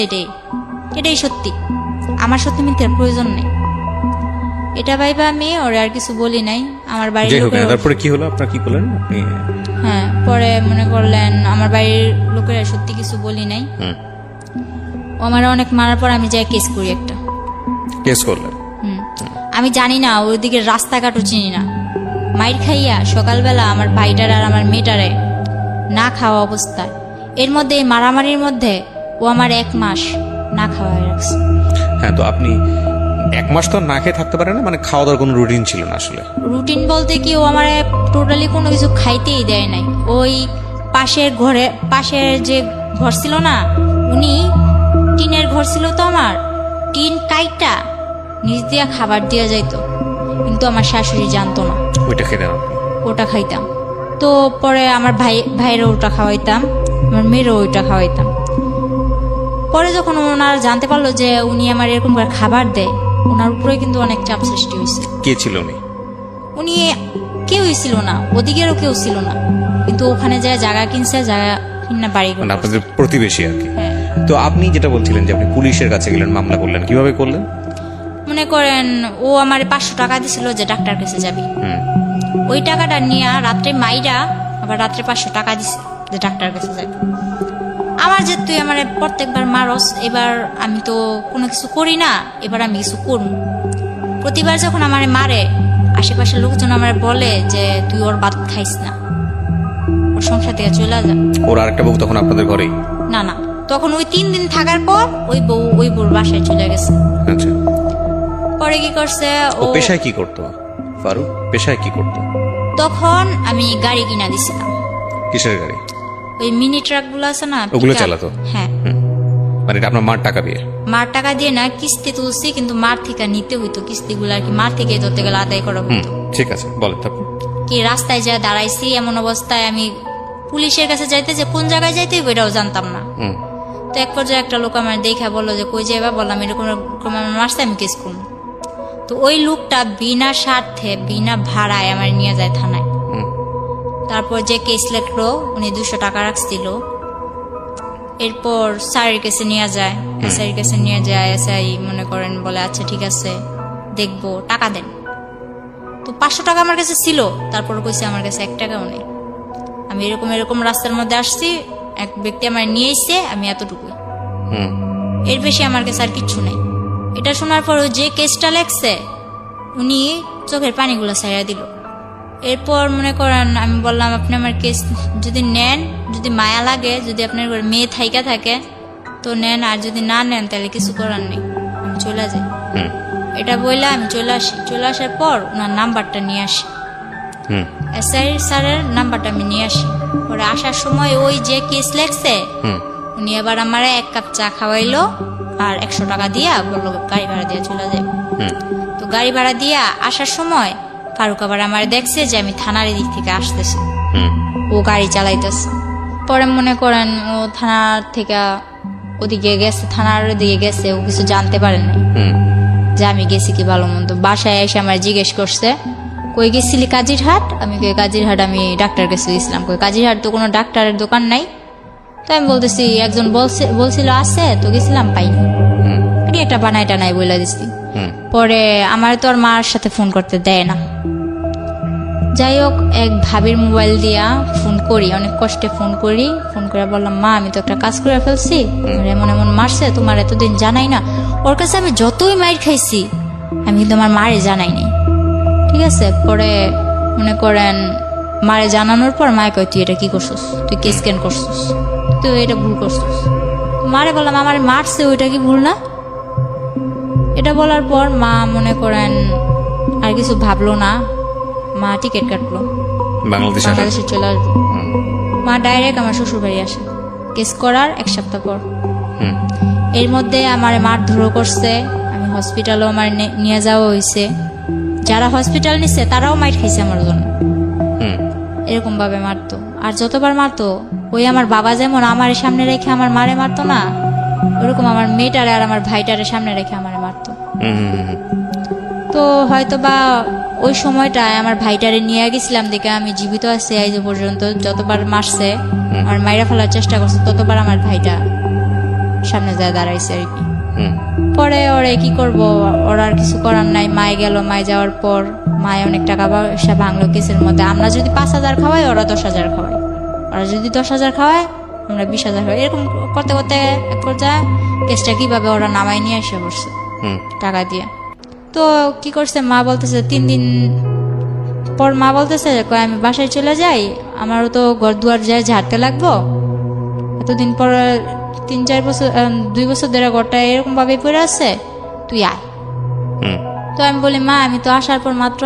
এটাই সত্যি, আমার সত্যি মিথ্যার প্রয়োজন নেই, এটা ভাইবা আমি ওরে আর কিছু বলি নাই। আমার বাড়ির তারপরে কি হলো, আপনার কি করলেন আপনি? হ্যাঁ, পরে মনে করলেন আমার বাড়ির লোকেরা সত্যি কিছু বলি নাই। ও আমার অনেক মারার পর আমি যাই কেস করি, একটা কেস করলেন। আমি জানি না, ওইদিকে রাস্তাঘাটও চিনি না। মাইর খাইয়া সকালবেলা আমার ভাইটার আর আমার মেয়েটারে না খাওয়া অবস্থায়, এর মধ্যে এই মারামারির মধ্যে ও আমার 1 মাস না খাওয়াই রাখছে। হ্যাঁ, তো আপনি 1 মাস তো না খেয়ে থাকতে পারেন না, মানে খাওয়া দাওয়ার কোনো রুটিন ছিল না আসলে? রুটিন বলতে কি, ও আমার টোটালি কোনো কিছু খাইতেই দেয় নাই। ওই পাশের যে ঘর ছিল না, উনি টিনের ঘর ছিল, তো আমার টিন কাইটা নিচ দিয়া খাবার দিয়া যাইতো, কিন্তু আমার শাশুড়ি জানতো না। ওইটা খেতেন? ওটা খাইতাম। তো পরে আমার ভাইয়েরও ওটা খাওয়াইতাম, আমার মেয়েরও ওইটা খাওয়াইতাম। পরে যখন ওনারা জানতে পারলো যে উনি আমার এরকম করে খাবার দেয়, ওনার উপরে কিন্তু অনেক চাপ সৃষ্টি হয়েছে। কে ছিল উনি? উনি কেউই ছিল না, ওদিকেরও কেউ ছিল না, কিন্তু ওখানে যায় জায়গা কিনছে, জায়গা কিনা বাড়ি করছে, আপনাদের প্রতিবেশী আর কি। তো আপনি যেটা বলছিলেন যে আপনি পুলিশের কাছে গেলেন, মামলা করলেন, কিভাবে করলেন? মনে করেন ও আমার 500 টাকা দিছিল যে ডাক্তার কাছে যাবি, ওই টাকাটা নিয়ে রাত্রে মাইরা আবার রাত্রে 500 টাকা দিছে যে ডাক্তার কাছে যাবি। আমার যে তুই আমার প্রত্যেকবার মারস, এবার আমি তো কোনো কিছু করি না, এবার আমি কিছু করবো। প্রতিবার যখন আমার মারে, আশেপাশের লোকজন আমার বলে যে তুই ওর ভাত খাইস না, ওর সংসার থেকে চলে যা। ওর আরেকটা বউ তখন আপনাদের ঘরেই? না, তখন ওই 3 দিন থাকার পর ওই বউর বাসায় চলে গেছে। আচ্ছা, পরে কি করছে, ও পেশায় কি করতো? ফারুক পেশায় কি করতো? তখন আমি গাড়ি কিনা দিছিলাম। কিসের গাড়ি? ওই মিনি ট্রাক গুলো আছে না, ওগুলো চালাতো? হ্যাঁ। মানে এটা আপনার মার টাকা দিয়ে? মার টাকা দিয়ে না, কিস্তি তুলছি, কিন্তু মার থেকে নিতে হইতো কিস্তিগুলো আর কি, মার থেকে ধরতে গেলে আদায় করা হইতো। ঠিক আছে, বলেন। তারপর কি রাস্তায় যা দাঁড়াইছি, এমন অবস্থায় আমি পুলিশের কাছে যাইতে, যে কোন জায়গায় যাইতে ওইটাও জানতাম না। তো এক পর্যায়ে একটা লোক আমার দেখা বললো যে কই যাইবা, বললাম এরকম মারছে, আমি কেস করবো। তো ওই লোকটা বিনা স্বার্থে বিনা ভাড়ায় আমার নিয়ে যায় থানায়। তারপর যে কেস লেখলো, উনি 200 টাকা রাখছিল। এরপর স্যারের কাছে নিয়ে যায়, এসআইয়ের কাছে নিয়ে যায়। এসআই মনে করেন বলে আচ্ছা ঠিক আছে দেখবো, টাকা দেন। তো 500 টাকা আমার কাছে ছিল, তারপর কইছে আমার কাছে 1 টাকাও নেই। আমি এরকম রাস্তার মধ্যে আসছি, এক ব্যক্তি আমার নিয়ে এসছে, আমি এতটুকুই, এর বেশি আমার কাছে আর কিচ্ছু নেই। এটা শোনার পর যে কেসটা লেখছে, উনি চোখের পানিগুলো ছাইড়া দিল। এরপর মনে করেন আমি বললাম আপনি আমার কেস যদি নেন, যদি মায়া লাগে, যদি আপনার মেয়ে থাইকা থাকে তো নেন, আর যদি না নেন তাহলে কিছু করার নেই, আমি চলে যাই। এটা বললে আমি চলে আসি। চলে আসার পর ওনার নাম্বারটা নিয়ে আসি, এসআই স্যারের নাম্বারটা আমি নিয়ে আসি। পরে আসার সময় ওই যে কেস লেখছে, উনি আবার আমার 1 কাপ চা খাওয়াইলো আর 100 টাকা দিয়া বললো গাড়ি ভাড়া দিয়ে চলে যায়। তো গাড়ি ভাড়া দিয়া আসার সময় ফারুক আবার আমার দেখছে যে আমি থানার দিক থেকে আসতেছি, ও গাড়ি চালাইতেছে। পরে মনে করেন ও থানার থেকে ওদিকে গেছে, থানার দিকে গেছে, ও কিছু জানতে পারে না যে আমি গেছি কি ভালো মন্দ। বাসায় এসে আমার জিজ্ঞেস করছে কই গেছিলি? কাজিরহাট। আমি কই কাজিরহাট আমি ডাক্তার কাছে গেছিলাম। কই কাজিরহাট তো কোনো ডাক্তারের দোকান নাই। তো আমি বলতেছি একজন বলছিল আছে, তো গেছিলাম পাইনি, একটা বানাই টানাই বলে দিছি। পরে আমার তো আর মার সাথে ফোন করতে দেয় না। যাই হোক, এক ভাবির মোবাইল দিয়া ফোন করি, অনেক কষ্টে ফোন করি। ফোন করে বললাম মা আমি তো একটা কাজ করে ফেলছি, এমন এমন মারছে, তোমার এতদিন জানাই না। ওর কাছে আমি যতই মাইর খাইছি আমি কিন্তু আমার মারে জানাই নাই, ঠিক আছে। পরে মনে করেন মারে জানানোর পর মায়ে কয় তুই এটা কি করছিস, তুই কেস কেন করছিস, তুই এটা ভুল করছিস। মারে বললাম আমার মারছে, ওইটা কি ভুল না? এটা বলার পর মা মনে করেন আর কিছু ভাবলো না, মা টিকিট কাটলো, বাংলাদেশে চলে আসবো। মা ডাইরেক্ট আমার শ্বশুর বাড়ি আসে কেস করার 1 সপ্তাহ পর। এর মধ্যে আমার মারধরও করছে, আমি হসপিটালও আমার নিয়ে যাওয়া হয়েছে, যারা হসপিটাল নিচ্ছে তারাও মাইর খাইছে আমার জন্য। এরকম ভাবে মারতো, আর যতবার মারতো ওই আমার বাবা যেমন আমার সামনে রেখে আমার মারে মারতো না, ওরকম আমার মেয়েটারে আর আমার ভাইটারে সামনে রেখে আমারে মারতো। তো হয়তো বা ওই সময়টায় আমার ভাইটারে নিয়ে গেছিলাম দেখে আমি জীবিত আছি আজ পর্যন্ত। যতবার মারছে আমার মাইরা ফেলার চেষ্টা করছে ততবার আমার ভাইটা সামনে যায় দাঁড়াইছে আর কি। পরে ওরে কি করব, ওর আর কিছু করার নাই। মায়ে গেল, মায়ে যাওয়ার পর মায়ে অনেক টাকা পয়সা ভাঙলো কেসের মধ্যে। আমরা যদি 5,000 খাওয়াই ওরা 10,000 খাওয়াই, ওরা যদি 10,000 খাওয়ায় আমরা 20,000 খাওয়াই। এরকম করতে করতে এক পর্যায়ে কেসটা কিভাবে ওরা নামাই নিয়ে এসে পড়ছে টাকা দিয়ে। তো কি করছে, মা বলতেছে 3 দিন পর মা বলতেছে আমি বাসায় চলে যাই, আমারও তো ঘর দুয়ার যায় ঝাড়তে লাগবো, এতদিন পর 3-4 বছর 2 বছর ধরে ঘরটা এরকম ভাবে পড়ে আছে, তুই আয়। তো আমি বলি মা আমি তো আসার পর মাত্র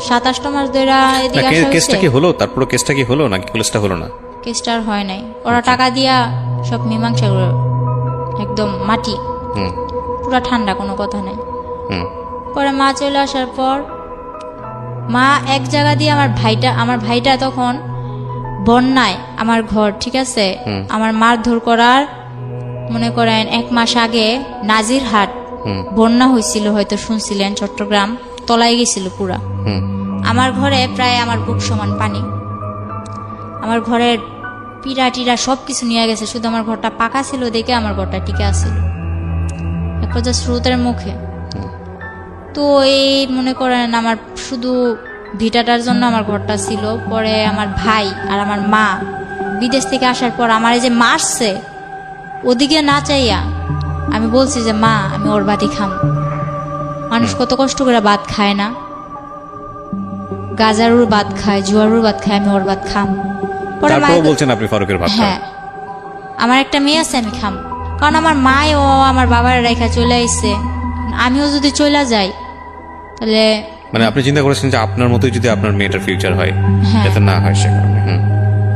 27টা মাস ধরে এদিকে আসা হয়েছে। কেসটা কি হলো? তারপর কেসটা কি হলো নাকি কেসটা হলো না? কেসটা আর হয় নাই, ওরা টাকা দিয়া সব মীমাংসা করে একদম মাটি, পুরা ঠান্ডা, কোনো কথা নাই। পরে মা চলে আসার পর মা এক জায়গা দিয়ে আমার ভাইটা তখন বন্যায় আমার ঘর, ঠিক আছে, আমার মারধর করার মনে করেন 1 মাস আগে নাজিরহাট বন্যা হয়েছিল, হয়তো শুনছিলেন, চট্টগ্রাম তলায় গেছিল পুরা। আমার ঘরে প্রায় আমার বুক সমান পানি, আমার ঘরের পিড়া টিরা সবকিছু নিয়ে গেছে, শুধু আমার ঘরটা পাকা ছিল দেখে আমার ঘরটা টিকে আছিল এক পর্যায়ে স্রোতের মুখে। তো এই মনে করেন আমার শুধু ভিটাটার জন্য আমার ঘরটা ছিল। পরে আমার ভাই আর আমার মা বিদেশ থেকে আসার পর আমার এই যে মারছে, ওদিকে না চাইয়া আমি বলছি যে মা আমি ওর ভাতই খাম। মানুষ কত কষ্ট করে ভাত খায় না, গাজারুর ভাত খায়, জুয়ারুর ভাত খায়, আমি ওর ভাত খাম। পরে বলছেন আপনি ফারুকের ভাত? হ্যাঁ, আমার একটা মেয়ে আছে, আমি খাম। কারণ আমার মায় ও আমার বাবার রেখা চলে আইছে, আমিও যদি চলে যাই তাহলে মানে আপনি চিন্তা করেছেন যে আপনার মতোই যদি আপনার মেয়েটার ফিউচার হয়, যাতে না হয় সে কারণে।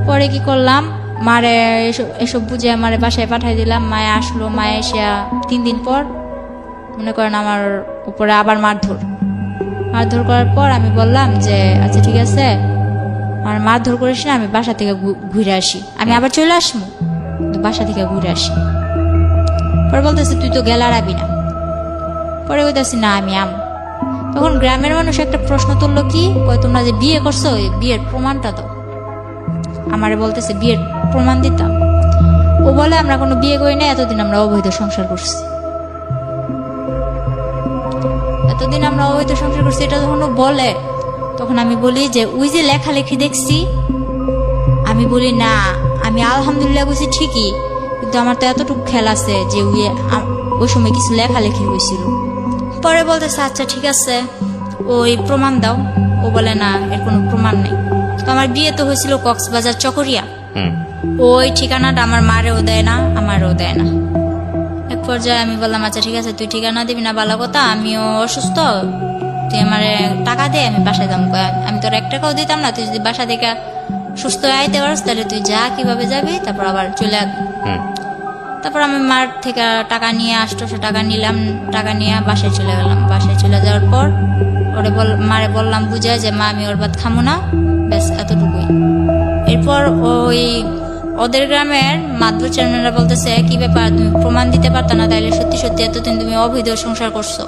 পরে কি করলাম, মারে এসব বুঝে আমারে বাসায় পাঠাই দিলাম। মায়ে আসলো, মায়ে এসে 3 দিন পর মনে করেন আমার উপরে আবার মারধর করার পর আমি বললাম যে আচ্ছা ঠিক আছে, আমার মারধর করিস না, আমি বাসা থেকে ঘুরে আসি, আমি আবার চলে আসবো, বাসা থেকে ঘুরে আসি। পরে বলতেছে তুই তো গেলারাবি না। পরে বলতেছি না আমি আম। তখন গ্রামের মানুষ একটা প্রশ্ন তুললো, কি কই তোমরা যে বিয়ে করছো বিয়ের প্রমাণটা দাও। আমারে বলতেছে বিয়ের প্রমাণ দিতাম। ও বলে আমরা কোনো বিয়ে করি না, এতদিন আমরা অবৈধ সংসার করছি, এতদিন আমরা অবৈধ সংসার করছি। এটা যখন ও বলে তখন আমি বলি যে ওই যে লেখালেখি দেখছি, আমি বলি না আমি আলহামদুলিল্লাহ বলছি ঠিকই, কিন্তু আমার তো এতটুকু খেয়াল আছে যে ওই সময় কিছু লেখালেখি হয়েছিল। পরে বলতেছে আচ্ছা ঠিক আছে ওই প্রমাণ দাও। ও বলে না এর কোনো প্রমাণ নেই। তো আমার বিয়ে তো হয়েছিল কক্সবাজার চকরিয়া, ওই ঠিকানাটা আমার মারেও দেয় না, আমারও দেয় না। এক পর্যায়ে আমি বললাম আচ্ছা ঠিক আছে তুই ঠিকানা দিবি না ভালো কথা, আমিও অসুস্থ, তুই আমার টাকা দে, আমি বাসায় যাবো। আমি তোর 1 টাকাও দিতাম না, তুই যদি বাসা থেকে সুস্থ আইতে পারস তাহলে তুই যা, কিভাবে যাবি, তারপর আবার চলে আসবি। তারপর আমি মার থেকে টাকা নিয়ে 800 টাকা নিলাম, টাকা নিয়ে বাসায় চলে গেলাম। বাসায় চলে যাওয়ার পর মারে বললাম বুঝায় যে মা আমি ওর ভাত খামো না, ব্যাস এতটুকুই। এরপর ওই ওদের গ্রামের মাতবর চেয়ারম্যানরা বলতেছে কি ব্যাপার, তুমি প্রমাণ দিতে পারতো না, তাইলে সত্যি সত্যি এতদিন তুমি অবৈধ সংসার করছো।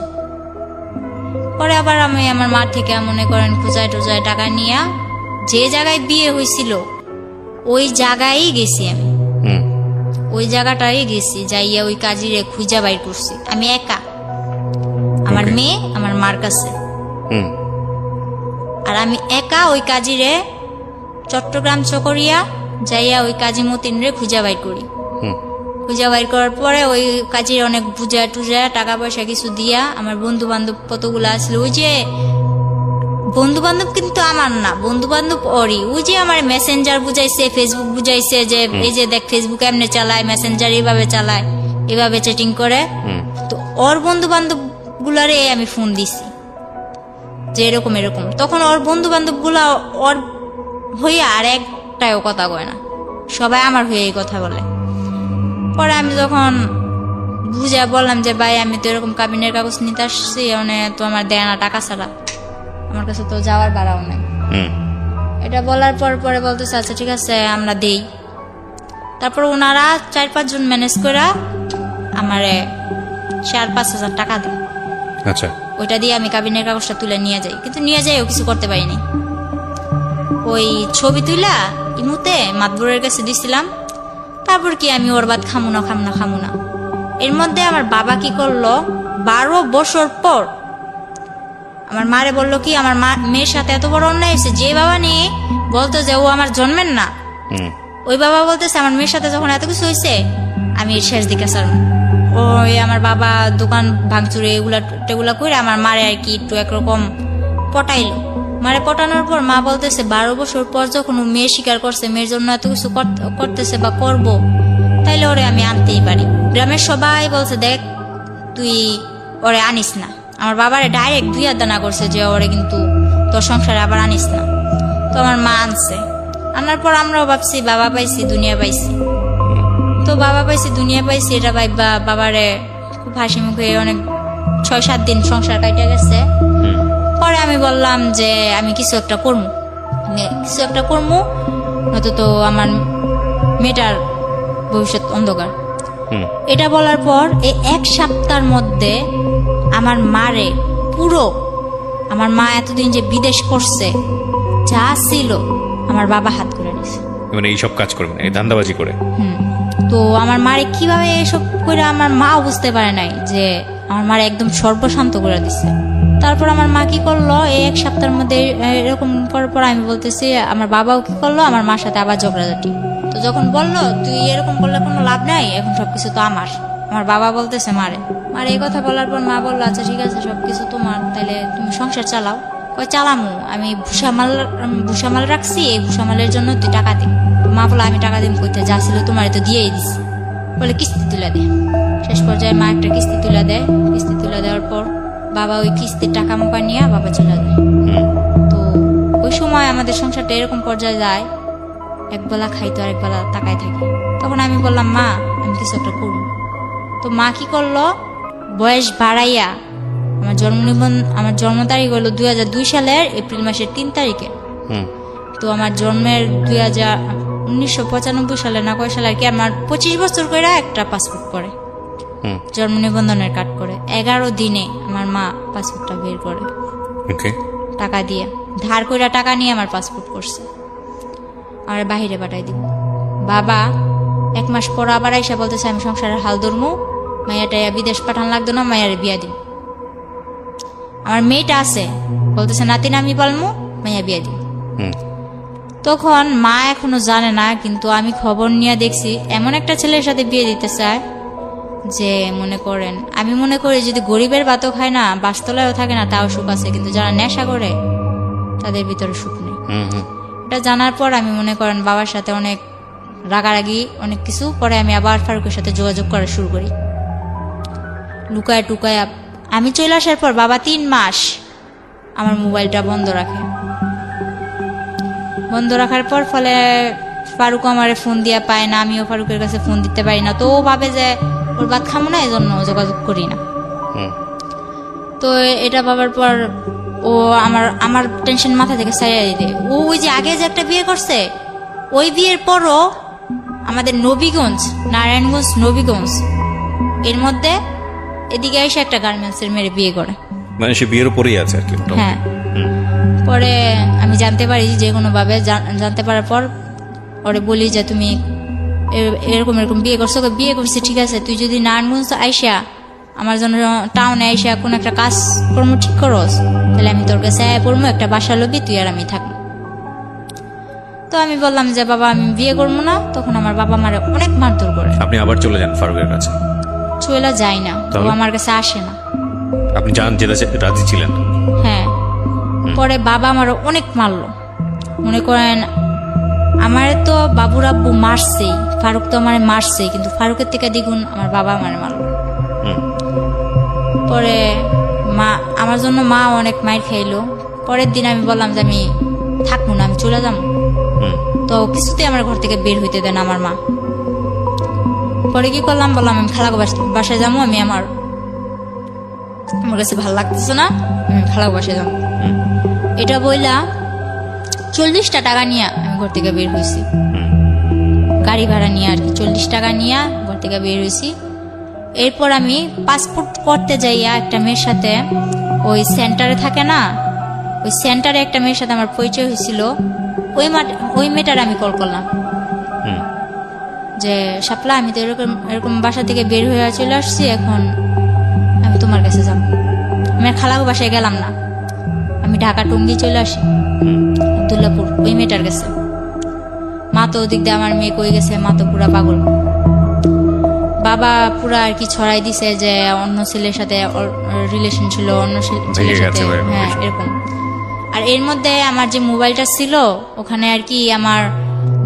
পরে আবার আমি আমার মার থেকে মনে করেন খুঁজায় টুজায় টাকা নিয়ে যে জায়গায় বিয়ে হয়েছিল ওই জায়গায় গেছি, আমি ওই জায়গাটাই গেছি, যাইয়া ওই কাজিরে খুঁজা বাইর করছি আমি একা, আমার মেয়ে আমার মার কাছে। আর আমি একা ওই কাজিরে চট্টগ্রাম চকরিয়া যাইয়া ওই কাজী মতিন রে খুঁজা বাইর করি। খুঁজা বাইর করার পরে ওই কাজের অনেক বুঝা টুজা টাকা পয়সা কিছু দিয়া আমার বন্ধু বান্ধব কতগুলো আসলো, ওই যে বন্ধু বান্ধব কিন্তু আমার না, বন্ধু বান্ধব ওরই, ওই যে আমার মেসেঞ্জার বুঝাইছে, ফেসবুক বুঝাইছে যে এই যে দেখ ফেসবুক এমনি চালায়, মেসেঞ্জার এইভাবে চালায়, এভাবে চ্যাটিং করে। তো ওর বন্ধু বান্ধব গুলারে আমি ফোন দিছি যে এরকম এরকম। তখন ওর বন্ধু বান্ধব গুলা ওর হইয়া আর একটাও কথা কয় না, সবাই আমার হয়ে এই কথা বলে। পরে আমি যখন বুঝে বললাম যে ভাই আমি তো এরকম কাবিনের কাগজ নিতে আসছি, মানে তো আমার দেয় না টাকা ছাড়া, আমার কাছে তো যাওয়ার ভাড়াও নেই। এটা বলার পরে বলতেছে আচ্ছা ঠিক আছে আমরা দেই। তারপর ওনারা 4-5 জন ম্যানেজ করে আমারে 4-5 হাজার টাকা দেয়। আচ্ছা, ওইটা দিয়ে আমি কাবিনের কাগজটা তুলে নিয়ে যাই, কিন্তু নিয়ে যাইও কিছু করতে পারিনি। ওই ছবি তুলা ইমুতে মাতবরের কাছে দিছিলাম। তারপর কি আমি ওর বাদ খামু না। এর মধ্যে আমার বাবা কি করলো, 12 বছর পর আমার মারে বললো কি আমার মেয়ের সাথে এত বড় অন্যায় হয়েছে, যে বাবা নিয়ে বলতো যে ও আমার জন্মের না, ওই বাবা বলতেছে আমার মেয়ের সাথে যখন এত কিছু হয়েছে আমি শেষ দিকে স্যার। ওই আমার বাবা দোকান ভাঙচুরে এগুলা করে আমার মারে আর কি একটু একরকম পটাইলো। মারে পটানোর পর মা বলতেছে 12 বছর পর যখন ও মেয়ে স্বীকার করছে, মেয়ের জন্য এত কিছু করতেছে বা করবো, তাইলে ওরে আমি আনতেই পারি। গ্রামের সবাই বলছে দেখ তুই ওরে আনিস না। আমার বাবারে ডাইরেক্ট 2 হাত দানা করছে যে ওরে কিন্তু তোর সংসারে আবার আনিস না। তো আমার মা আনছে, আনার পর আমরাও ভাবছি বাবা পাইছি দুনিয়া পাইছি। তো বাবা পাইছি দুনিয়া পাইছি এটা ভাইবা বাবারে খুব হাসি মুখে অনেক 6-7 দিন সংসার কাটিয়ে গেছে। পরে আমি বললাম যে আমি কিছু একটা করবো, হয়তো তো আমার মেয়েটার ভবিষ্যৎ অন্ধকার। এটা বলার পর এই 1 সপ্তাহের মধ্যে আমার মারে পুরো, আমার মা এতদিন যে বিদেশ করছে যা ছিল আমার বাবা হাত করে নিছে, মানে এইসব কাজ করবেন এই ধান্দাবাজি করে। তো আমার মারে কিভাবে এসব করে আমার মাও বুঝতে পারে নাই যে আমার মারে একদম সর্বশান্ত করে দিছে। তারপর আমার মা কি করলো, এই 1 সপ্তাহের মধ্যে এরকম করার পর আমি বলতেছি আমার বাবাও কি করলো আমার মার সাথে আবার ঝগড়াঝাটি। তো যখন বললো তুই এরকম করলে কোনো লাভ নাই, এখন সবকিছু তো আমার বাবা বলতেছে মারে এই কথা বলার পর মা বললো আচ্ছা ঠিক আছে সবকিছু তোমার, তাহলে তুমি সংসার চালাও। কই চালামু, আমি ভুষামাল রাখছি, এই ভুষামালের জন্য তুই টাকা দিন। মা বললো আমি টাকা দিন করতে যা ছিল তোমার তো দিয়েই দিছি, বলে কিস্তি তুলে দে। শেষ পর্যায়ে মা একটা কিস্তি তুলে দেয়। কিস্তি তুলে দেওয়ার পর বাবা ওই কিস্তির টাকা মোকা নিয়ে বাবা চলে যায়। তো ওই সময় আমাদের সংসারটা এরকম পর্যায়ে যায়, একবেলা খাইতো আর একবেলা তাকায় থাকি। তখন আমি বললাম মা আমি কিছু একটা করবো। তো মা কি করলো, বয়স বাড়াইয়া আমার জন্ম তারিখ হলো 2002 সালের এপ্রিল মাসের 3 তারিখে। তো আমার জন্মের 1995 সালে না কয় সালে আর কি, আমার 25 বছর করে একটা পাসপোর্ট করে, জন্ম নিবন্ধনের কার্ড করে। 11 দিনে আমার মা পাসপোর্টটা বের করে টাকা দিয়ে, ধার করে টাকা নিয়ে আমার পাসপোর্ট করছে, আর বাহিরে পাঠাই দিব। বাবা 1 মাস পর আবার আইসা বলতেছে আমি সংসারের হাল ধরমু, মাইয়াটা বিদেশ পাঠান লাগতো না, মাইয়ারে বিয়া দিব। আমার মেয়েটা আছে বলতেছে নাতিন আমি পালমু, মাইয়া বিয়া দিব। তখন মা এখনো জানে না, কিন্তু আমি খবর নিয়ে দেখছি এমন একটা ছেলের সাথে বিয়ে দিতে চায় যে আমি মনে করি যদি গরিবের ভাতও খায় না, বাসতলায়ও থাকে না, তাও সুখ আছে, কিন্তু যারা নেশা করে তাদের ভিতরে সুখ নেই। এটা জানার পর আমি বাবার সাথে অনেক রাগারাগি অনেক কিছু। পরে আমি আবার ফারুকের সাথে যোগাযোগ করা শুরু করি, লুকায় টুকায়। আমি চলে আসার পর বাবা 3 মাস আমার মোবাইলটা বন্ধ রাখে। বন্ধ রাখার পর ফলে ফারুক আমারে ফোন দিয়া পায় না, আমিও ফারুকের কাছে ফোন দিতে পারি না। তো ও ভাবে যে ওর বাদ খামো না, এই জন্য যোগাযোগ করি না। তো এটা ভাবার পর ও আমার টেনশন মাথা থেকে ছাড়িয়ে দিতে, ওই যে আগে যে একটা বিয়ে করছে, ওই বিয়ের পরও আমাদের নারায়ণগঞ্জ নবীগঞ্জ এর মধ্যে এদিকে এসে একটা গার্মেন্টসের মেয়ে বিয়ে করে, মানে সে বিয়ের উপরেই আছে আর কি। হ্যাঁ। পরে আমি জানতে পারি যে কোনো ভাবে, জানতে পারার পর ওরে বলি যে তুমি এরকম বিয়ে করছো। বিয়ে করছি ঠিক আছে, তুই যদি নারায়ণগঞ্জ আইসা আমার জন্য টাউনে আইসা কোন একটা কাজ কর্ম ঠিক করস, তাহলে আমি তোর কাছে পড়বো, একটা বাসা লবি, তুই আর আমি থাকবো। তো আমি বললাম যে বাবা আমি বিয়ে করবো না। তখন আমার বাবা মারে অনেক মারধর করে। আপনি আবার চলে যান ফারুকের কাছে? চলে যাই না, ও আমার কাছে আসে না। আপনি জান যেতে রাজি ছিলেন? হ্যাঁ। পরে বাবা আমার অনেক মারলো, মনে করেন আমার তো বাবুর আব্বু মারছেই, ফারুক তো আমার মারছেই, কিন্তু ফারুকের থেকে দ্বিগুণ আমার বাবা আমার মারলো। পরে আমার জন্য মা অনেক মাইর খাইলো। পরের দিন আমি বললাম যে আমি থাকবো না, আমি চলে যাবো। তো কিছুতেই আমার ঘর থেকে বের হইতে দেন আমার মা। পরে কি করলাম, বললাম আমি খালাগো বাসায় যাবো, আমি আমার কাছে ভালো লাগতেছে না, আমি খালাগো বাসায় যাবো। এটা বইলা 40টা টাকা নিয়ে আমি ঘর থেকে বের হয়েছি, গাড়ি ভাড়া নিয়ে আর কি। 40 টাকা নিয়ে ঘর থেকে বের হয়েছি। এরপর আমি পাসপোর্ট করতে যাইয়া একটা মেয়ের সাথে, ওই সেন্টারে থাকে না, ওই সেন্টারে একটা মেয়ের সাথে আমার পরিচয় হয়েছিল। ওই মেয়েটার আমি কল করলাম যে শাপলা, আমি তো এরকম বাসা থেকে বের হয়ে চলে আসছি, এখন আমি তোমার কাছে যাব। আমি খালাগো বাসায় গেলাম না, আমি ঢাকা টঙ্গী চলে আসি, আব্দুল্লাপুর, ওই মেয়েটার কাছে। মা তো ওদিক দিয়ে আমার মেয়ে কই গেছে, মা তো পুরা পাগল। বাবা পুরা আর কি ছড়াই দিছে যে অন্য ছেলের সাথে রিলেশন ছিল, অন্য ছেলের সাথে, হ্যাঁ এরকম। আর এর মধ্যে আমার যে মোবাইলটা ছিল ওখানে আর কি আমার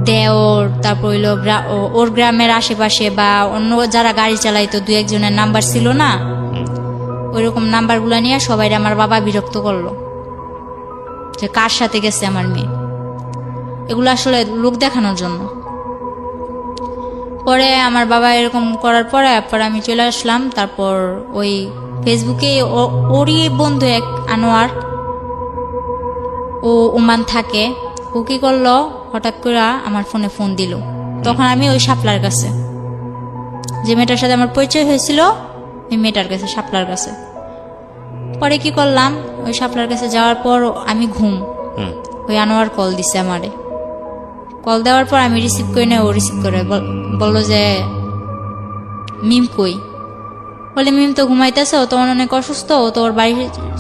দেওর, তারপর হইলো ওর গ্রামের আশেপাশে বা অন্য যারা গাড়ি চালাইতো 2-1 জনের নাম্বার ছিল না, ওইরকম নাম্বার গুলা নিয়ে সবাই আমার বাবা বিরক্ত করলো যে কার সাথে গেছে আমার মেয়ে, এগুলো আসলে লোক দেখানোর জন্য। পরে আমার বাবা এরকম করার পরে আমি চলে আসলাম। তারপর ওই ফেসবুকে ওরই বন্ধু এক আনোয়ার, ও ওমান থাকে, ও কি করলো, হঠাৎ করে আমার ফোনে ফোন দিল। তখন আমি ওই শাপলার কাছে, যে মেয়েটার সাথে আমার পরিচয় হয়েছিল, ওই মেয়েটার কাছে, শাপলার কাছে। পরে কি করলাম, ওই শাপলার কাছে যাওয়ার পর আমি ওই আনোয়ার কল দিছে আমারে। কল দেওয়ার পর আমি রিসিভ করি না, ও রিসিভ করে বললো যে মিম কই। বলে মিম তো ঘুমাইতেছে, ও তো অনেক অসুস্থ, ও তো ওর বাড়ি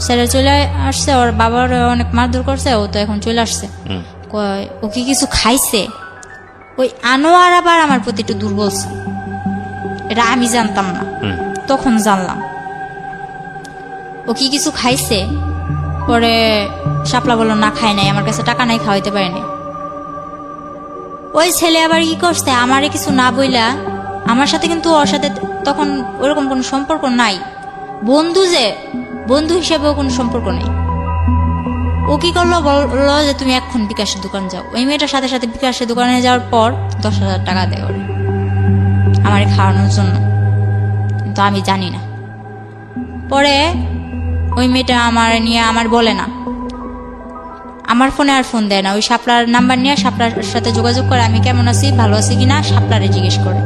ছেড়ে চলে আসছে, ওর বাবার অনেক মারধর করছে, ও তো এখন চলে আসছে। ও কি কিছু খাইছে? ওই আনোয়ার আবার আমার প্রতি একটু দুর্বল ছিল, এটা আমি জানতাম না, তখন জানলাম ও কি কিছু খাইছে। পরে শাপলা বললো না খাই নাই, আমার কাছে টাকা নাই, খাওয়াইতে পারেনি। ওই ছেলে আবার কি করছে, আমারে কিছু না বইলা, আমার সাথে কিন্তু ওর সাথে তখন ওরকম কোনো সম্পর্ক নাই, বন্ধু হিসেবেও কোনো সম্পর্ক নেই। ও কি করলো, বললো যে তুমি এখন বিকাশের দোকান যাও। ওই মেয়েটার সাথে সাথে বিকাশের দোকানে যাওয়ার পর 10,000 টাকা দেয় ওরে আমার খাওয়ানোর জন্য, কিন্তু আমি জানি না। পরে ওই মেয়েটা আমার নিয়ে আমার বলে না, আমার ফোনে আর ফোন দেয় না, ওই শাপলার নাম্বার নিয়ে শাপলার সাথে যোগাযোগ করে আমি কেমন আছি, ভালো আছি কিনা শাপলারে জিজ্ঞেস করে,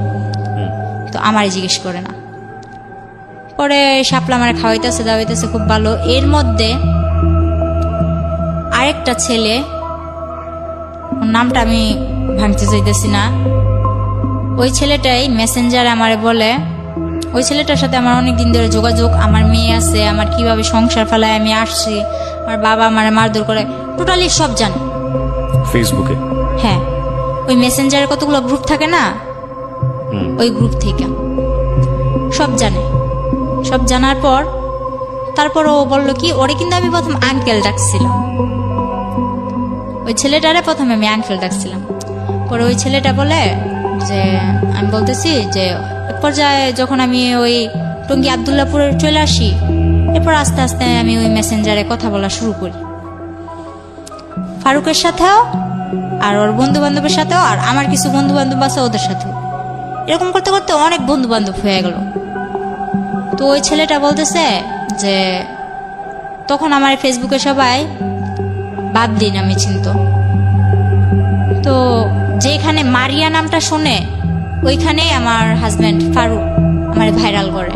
তো আমারে জিজ্ঞেস করে না। পরে শাপলা আমার খাওয়াইতেছে দাওয়াইতেছে খুব ভালো। এর মধ্যে আরেকটা ছেলে, ওর নামটা আমি ভাঙতে চাইতেছি না, ওই ছেলেটাই মেসেঞ্জারে আমারে বলে, ওই ছেলেটার সাথে আমার অনেকদিন ধরে যোগাযোগ, আমার মেয়ে আছে, আমার কিভাবে সংসার ফেলায় আমি আসছি, আমার বাবা আমার মারধর করে, টোটালি সব জানে ফেসবুকে। হ্যাঁ, ওই মেসেঞ্জারে কতগুলো গ্রুপ থাকে না, ওই গ্রুপ থেকে সব জানে। সব জানার পর তারপর ও বললো কি, ওরে কিন্তু আমি প্রথম আঙ্কেল ডাকছিলাম, ওই ছেলেটারে প্রথমে আমি আঙ্কেল ডাকছিলাম। পরে ওই ছেলেটা বলে যে, আমি বলতেছি যে এক পর্যায়ে যখন আমি ওই টঙ্গী আব্দুল্লাপুরে চলে আসি, এরপর আস্তে আস্তে আমি ওই মেসেঞ্জারে কথা বলা শুরু করি, ফারুকের সাথেও আর ওর বন্ধু বান্ধবের সাথেও, আর আমার কিছু বন্ধু বান্ধব আছে ওদের সাথেও। এরকম করতে করতে অনেক বন্ধু বান্ধব হয়ে গেল। তো ওই ছেলেটা বলতেছে যে তখন আমার ফেসবুকে সবাই বাবলি নামে চিনত, তো যেখানে মারিয়া নামটা শুনে ওইখানে আমার হাজব্যান্ড ফারুক আমার ভাইরাল করে,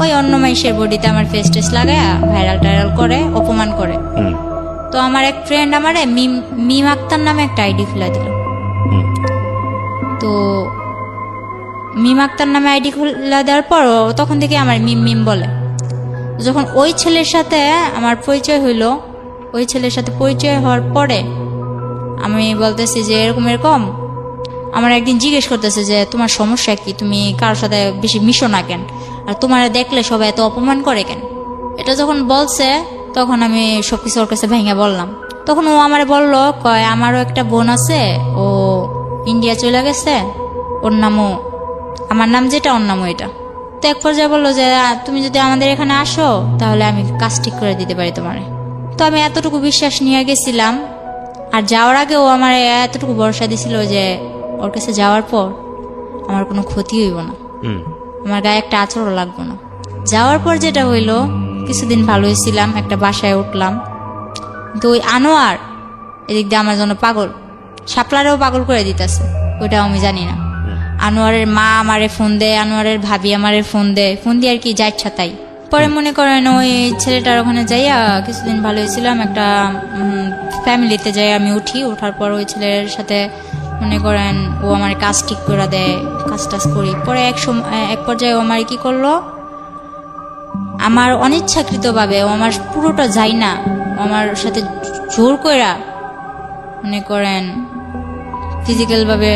ওই অন্য মাইশের বডিতে আমার ফেস টেস লাগায় ভাইরাল টাইরাল করে, অপমান করে। তো আমার এক ফ্রেন্ড আমারে মিম আক্তার নামে একটা আইডি খুলে দিল। তো মিম আক্তার নামে আইডি খুলে দেওয়ার পর তখন থেকে আমার মিম মিম বলে। যখন ওই ছেলের সাথে আমার পরিচয় হইল, ওই ছেলের সাথে পরিচয় হওয়ার পরে আমি বলতেছি যে এরকম এরকম, আমার একদিন জিজ্ঞেস করতেছে যে তোমার সমস্যা কি, তুমি কারোর সাথে বেশি মিশো না কেন, আর তোমার দেখলে সবাই এত অপমান করে কেন। এটা যখন বলছে তখন আমি সবকিছু ওর কাছে ভেঙে বললাম। তখন ও আমারে বললো, কয় আমারও একটা বোন আছে, ও ইন্ডিয়া চলে গেছে, ওর নামও আমার নাম যেটা, ওর নামও এটা। তো এক পর্যায়ে বললো যে তুমি যদি আমাদের এখানে আসো তাহলে আমি কাজ ঠিক করে দিতে পারি তোমারে। তো আমি এতটুকু বিশ্বাস নিয়ে গেছিলাম, আর যাওয়ার আগে ও আমার এতটুকু ভরসা দিছিল যে ওর কাছে যাওয়ার পর আমার কোনো ক্ষতি হইব না, আমার গায়ে একটা আঁচড়ও লাগবো না। যাওয়ার পর যেটা হইলো, কিছুদিন ভালো হয়েছিলাম, একটা বাসায় উঠলাম, তো ওই আনোয়ার এদিক দিয়ে আমার জন্য পাগল, শাপলারেও পাগল করে দিতেছে, ওইটাও আমি জানি না। আনোয়ারের মা আমারে ফোন দেয়, আনোয়ারের ভাবি আমারে ফোন দেয়, ফোন দিয়ে আর কি যা ইচ্ছা তাই। পরে মনে করেন ওই ছেলেটার ওখানে যাইয়া কিছুদিন ভালো হয়েছিলাম, একটা ফ্যামিলিতে যাই আমি উঠি, ওঠার পর ওই ছেলের সাথে মনে করেন ও আমার কাজ ঠিক করে দেয়, কাজ টাজ করি। পরে এক পর্যায়ে ও আমার কি করলো, আমার অনিচ্ছাকৃতভাবে ও আমার পুরোটা যাই না, ও আমার সাথে জোর কইরা মনে করেন ফিজিক্যাল ভাবে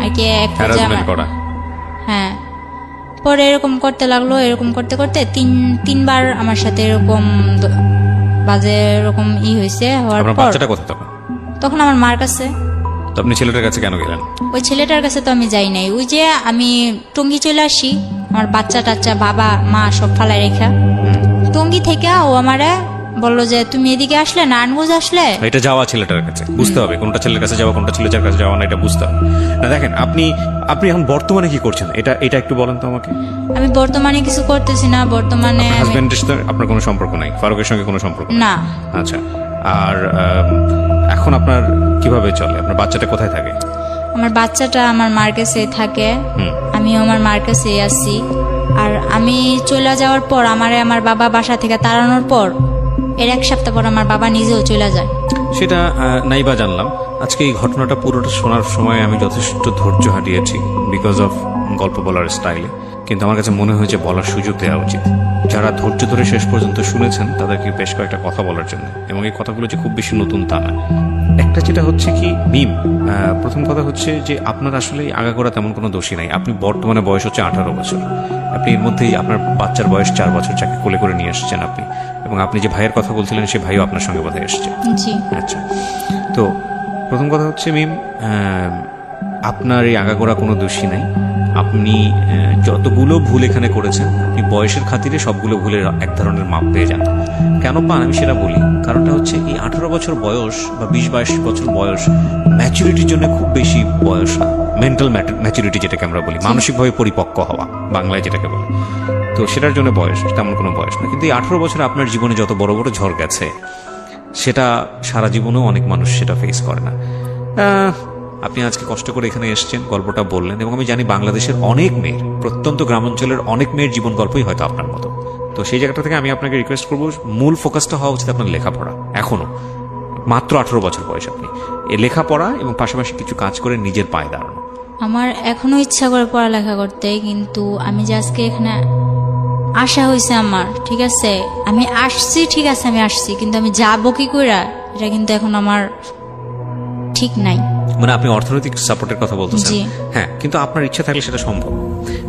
আর কি এক পর্যায়ে, হ্যাঁ। পরে এরকম করতে লাগলো, এরকম করতে করতে তিনবার আমার সাথে এরকম বাজে এরকম হয়েছে। হওয়ার পর তখন আমার মার কাছে। তো আপনি ছেলেটার কাছে কেন গেলেন? ওই ছেলেটার কাছে তো আমি যাই নাই, ওই যে আমি টঙ্গী চলে আসি, আমার বাচ্চা টাচ্চা বাবা মা সব ফালাই রেখা, টঙ্গী থেকে ও আমারে বললো যে তুমি এদিকে আসলে নারায়ণগঞ্জ আসলে। এটা যাওয়া ছেলেটার কাছে, বুঝতে হবে কোনটা ছেলের কাছে যাওয়া কোনটা ছেলেটার কাছে যাওয়া না, এটা বুঝতে হবে না। দেখেন আপনি এখন বর্তমানে কি করছেন, এটা একটু বলেন তো আমাকে। আমি বর্তমানে কিছু করতেছি না, বর্তমানে হাজবেন্ডের সাথে আপনার কোনো সম্পর্ক নাই, ফারুকের সঙ্গে কোনো সম্পর্ক না। আচ্ছা, আর এখন আপনার কিভাবে চলে? আপনার বাচ্চাটা কোথায় থাকে? আমার বাচ্চাটা আমার মার কাছে থাকে, আমিও আমার মার কাছে আছি। আর আমি চলে যাওয়ার পর আমার বাবা বাসা থেকে তাড়ানোর পর এর এক সপ্তাহ পর আমার বাবা নিজেও চলে যায়। সেটা নাইবা জানলাম। আজকে এই ঘটনাটা পুরোটা শোনার সময় আমি যথেষ্ট ধৈর্য হারিয়েছি বিকজ অফ গল্প বলার স্টাইলে, কিন্তু আমার কাছে মনে হয়েছে বলার সুযোগ দেওয়া উচিত। যারা ধৈর্য ধরে শেষ পর্যন্ত শুনেছেন তাদেরকে বেশ কয়েকটা কথা বলার জন্য, এবং এই কথাগুলো যে খুব বেশি নতুন তা না। একটা যেটা হচ্ছে কি মিম, প্রথম কথা হচ্ছে যে আপনার আসলে আগাগোড়া তেমন কোনো দোষী নাই। আপনি বর্তমানে বয়স হচ্ছে 18 বছর, আপনি এর মধ্যেই আপনার বাচ্চার বয়স 4 বছর, যাকে কোলে করে নিয়ে আসছেন আপনি, এবং আপনি যে ভাইয়ের কথা বলছিলেন সে ভাইও আপনার সঙ্গে বোধহয় এসছে। আচ্ছা, তো প্রথম কথা হচ্ছে মিম, আপনার এই আগাগোড়া কোনো দোষী নাই। আপনি যতগুলো ভুল এখানে করেছেন, আপনি বয়সের খাতিরে সবগুলো ভুলের এক ধরনের মাপ পেয়ে যান। কেন পান আমি সেটা বলি। কারণটা হচ্ছে এই 18 বছর বয়স বা 20-22 বছর বয়স ম্যাচুরিটির জন্য খুব বেশি বয়স না। মেন্টাল ম্যাচুরিটি যেটাকে আমরা বলি, মানসিকভাবে পরিপক্ক হওয়া বাংলায় যেটাকে বলি, তো সেটার জন্য বয়স তেমন কোনো বয়স না। কিন্তু এই 18 বছরে আপনার জীবনে যত বড় বড় ঝড় গেছে, সেটা সারা জীবনেও অনেক মানুষ সেটা ফেস করে না। আপনি আজকে কষ্ট করে এখানে এসেছেন, গল্পটা বললেন, এবং আমি জানি বাংলাদেশের অনেক মেয়ের, প্রত্যন্ত গ্রামাঞ্চলের অনেক মেয়ের জীবন গল্পই হয়তো আপনার মতো। তো সেই জায়গাটা থেকে আমি আপনাকে রিকোয়েস্ট করবো, মূল ফোকাসটা হওয়া উচিত আপনার লেখাপড়া। এখনো মাত্র 18 বছর বয়স, আপনি এই লেখাপড়া এবং পাশাপাশি কিছু কাজ করে নিজের পায়ে দাঁড়ানো। আমার এখনো ইচ্ছা করে পড়ালেখা করতে, কিন্তু আমি যে আজকে এখানে আসা হয়েছে আমার, ঠিক আছে আমি আসছি, ঠিক আছে আমি আসছি, কিন্তু আমি যাবো কি করে এটা কিন্তু এখন আমার ঠিক নাই। মানে আপনি অর্থনৈতিক সাপোর্টের কথা বলতেছেন, হ্যাঁ, কিন্তু আপনার ইচ্ছা থাকলে সেটা সম্ভব।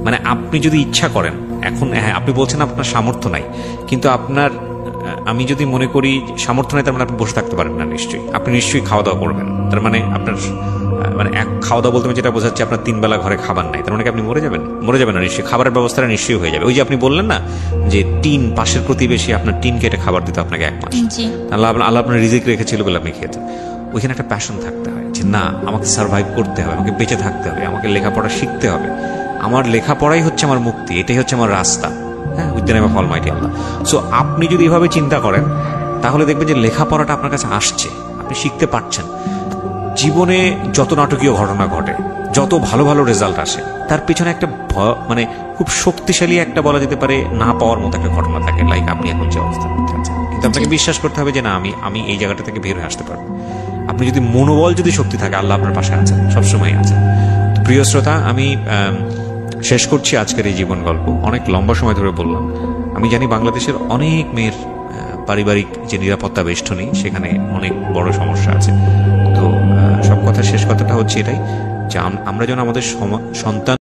মানে আপনি যদি ইচ্ছা করেন, এখন হ্যাঁ আপনি বলছেন আপনার সামর্থ্য নাই, কিন্তু আপনার, আমি যদি মনে করি সামর্থ্য নাই, তার মানে আপনি বসে থাকতে পারেন না নিশ্চয়ই। আপনি নিশ্চয়ই খাওয়া দাওয়া করবেন, তার মানে আপনার মানে খাওয়া দাওয়া বলতে যেটা বোঝাচ্ছে আপনার 3 বেলা ঘরে খাবার নাই, তার মানে আপনি মরে যাবেন না নিশ্চয়ই। খাবারের ব্যবস্থাটা নিশ্চয়ই হয়ে যাবে। ওই যে আপনি বললেন না যে টিন, পাশের প্রতিবেশী আপনার টিন কেটে খাবার দিতে আপনাকে 1 মাস, আল্লাহ আপনার রিজিক রেখেছিল বলে আপনি খেতেন। ওইখানে একটা প্যাশন থাকতে হয় যে না, আমাকে সার্ভাইভ করতে হবে, আমাকে বেঁচে থাকতে হবে, আমাকে লেখাপড়া শিখতে হবে, আমার লেখাপড়াই হচ্ছে আমার মুক্তি, এটাই হচ্ছে আমার রাস্তা। হ্যাঁ, with the name of Almighty Allah. So আপনি যদি এভাবে চিন্তা করেন, তাহলে দেখবেন যে লেখাপড়াটা আপনার কাছে আসছে, আপনি শিখতে পারছেন। জীবনে যত নাটকীয় ঘটনা ঘটে, যত ভালো ভালো রেজাল্ট আসে, তার পিছনে একটা মানে খুব শক্তিশালী একটা বলা যেতে পারে না পাওয়ার মতো একটা ঘটনা থাকে, লাইক আপনি এখন যে অবস্থার মধ্যে আছেন। কিন্তু আপনাকে বিশ্বাস করতে হবে যে না, আমি এই জায়গাটা থেকে বের হয়ে আসতে পারবো। আপনি যদি মনোবল, যদি শক্তি থাকে, আল্লাহ আপনার পাশে আছেন, সবসময় আছেন। প্রিয় শ্রোতা, আমি শেষ করছি আজকের এই জীবন গল্প। অনেক লম্বা সময় ধরে বললাম। আমি জানি বাংলাদেশের অনেক মেয়ের পারিবারিক যে নিরাপত্তা বেষ্টনী, সেখানে অনেক বড় সমস্যা আছে। তো সব কথা শেষ কথাটা হচ্ছে এটাই যে আমরা যেন আমাদের সন্তান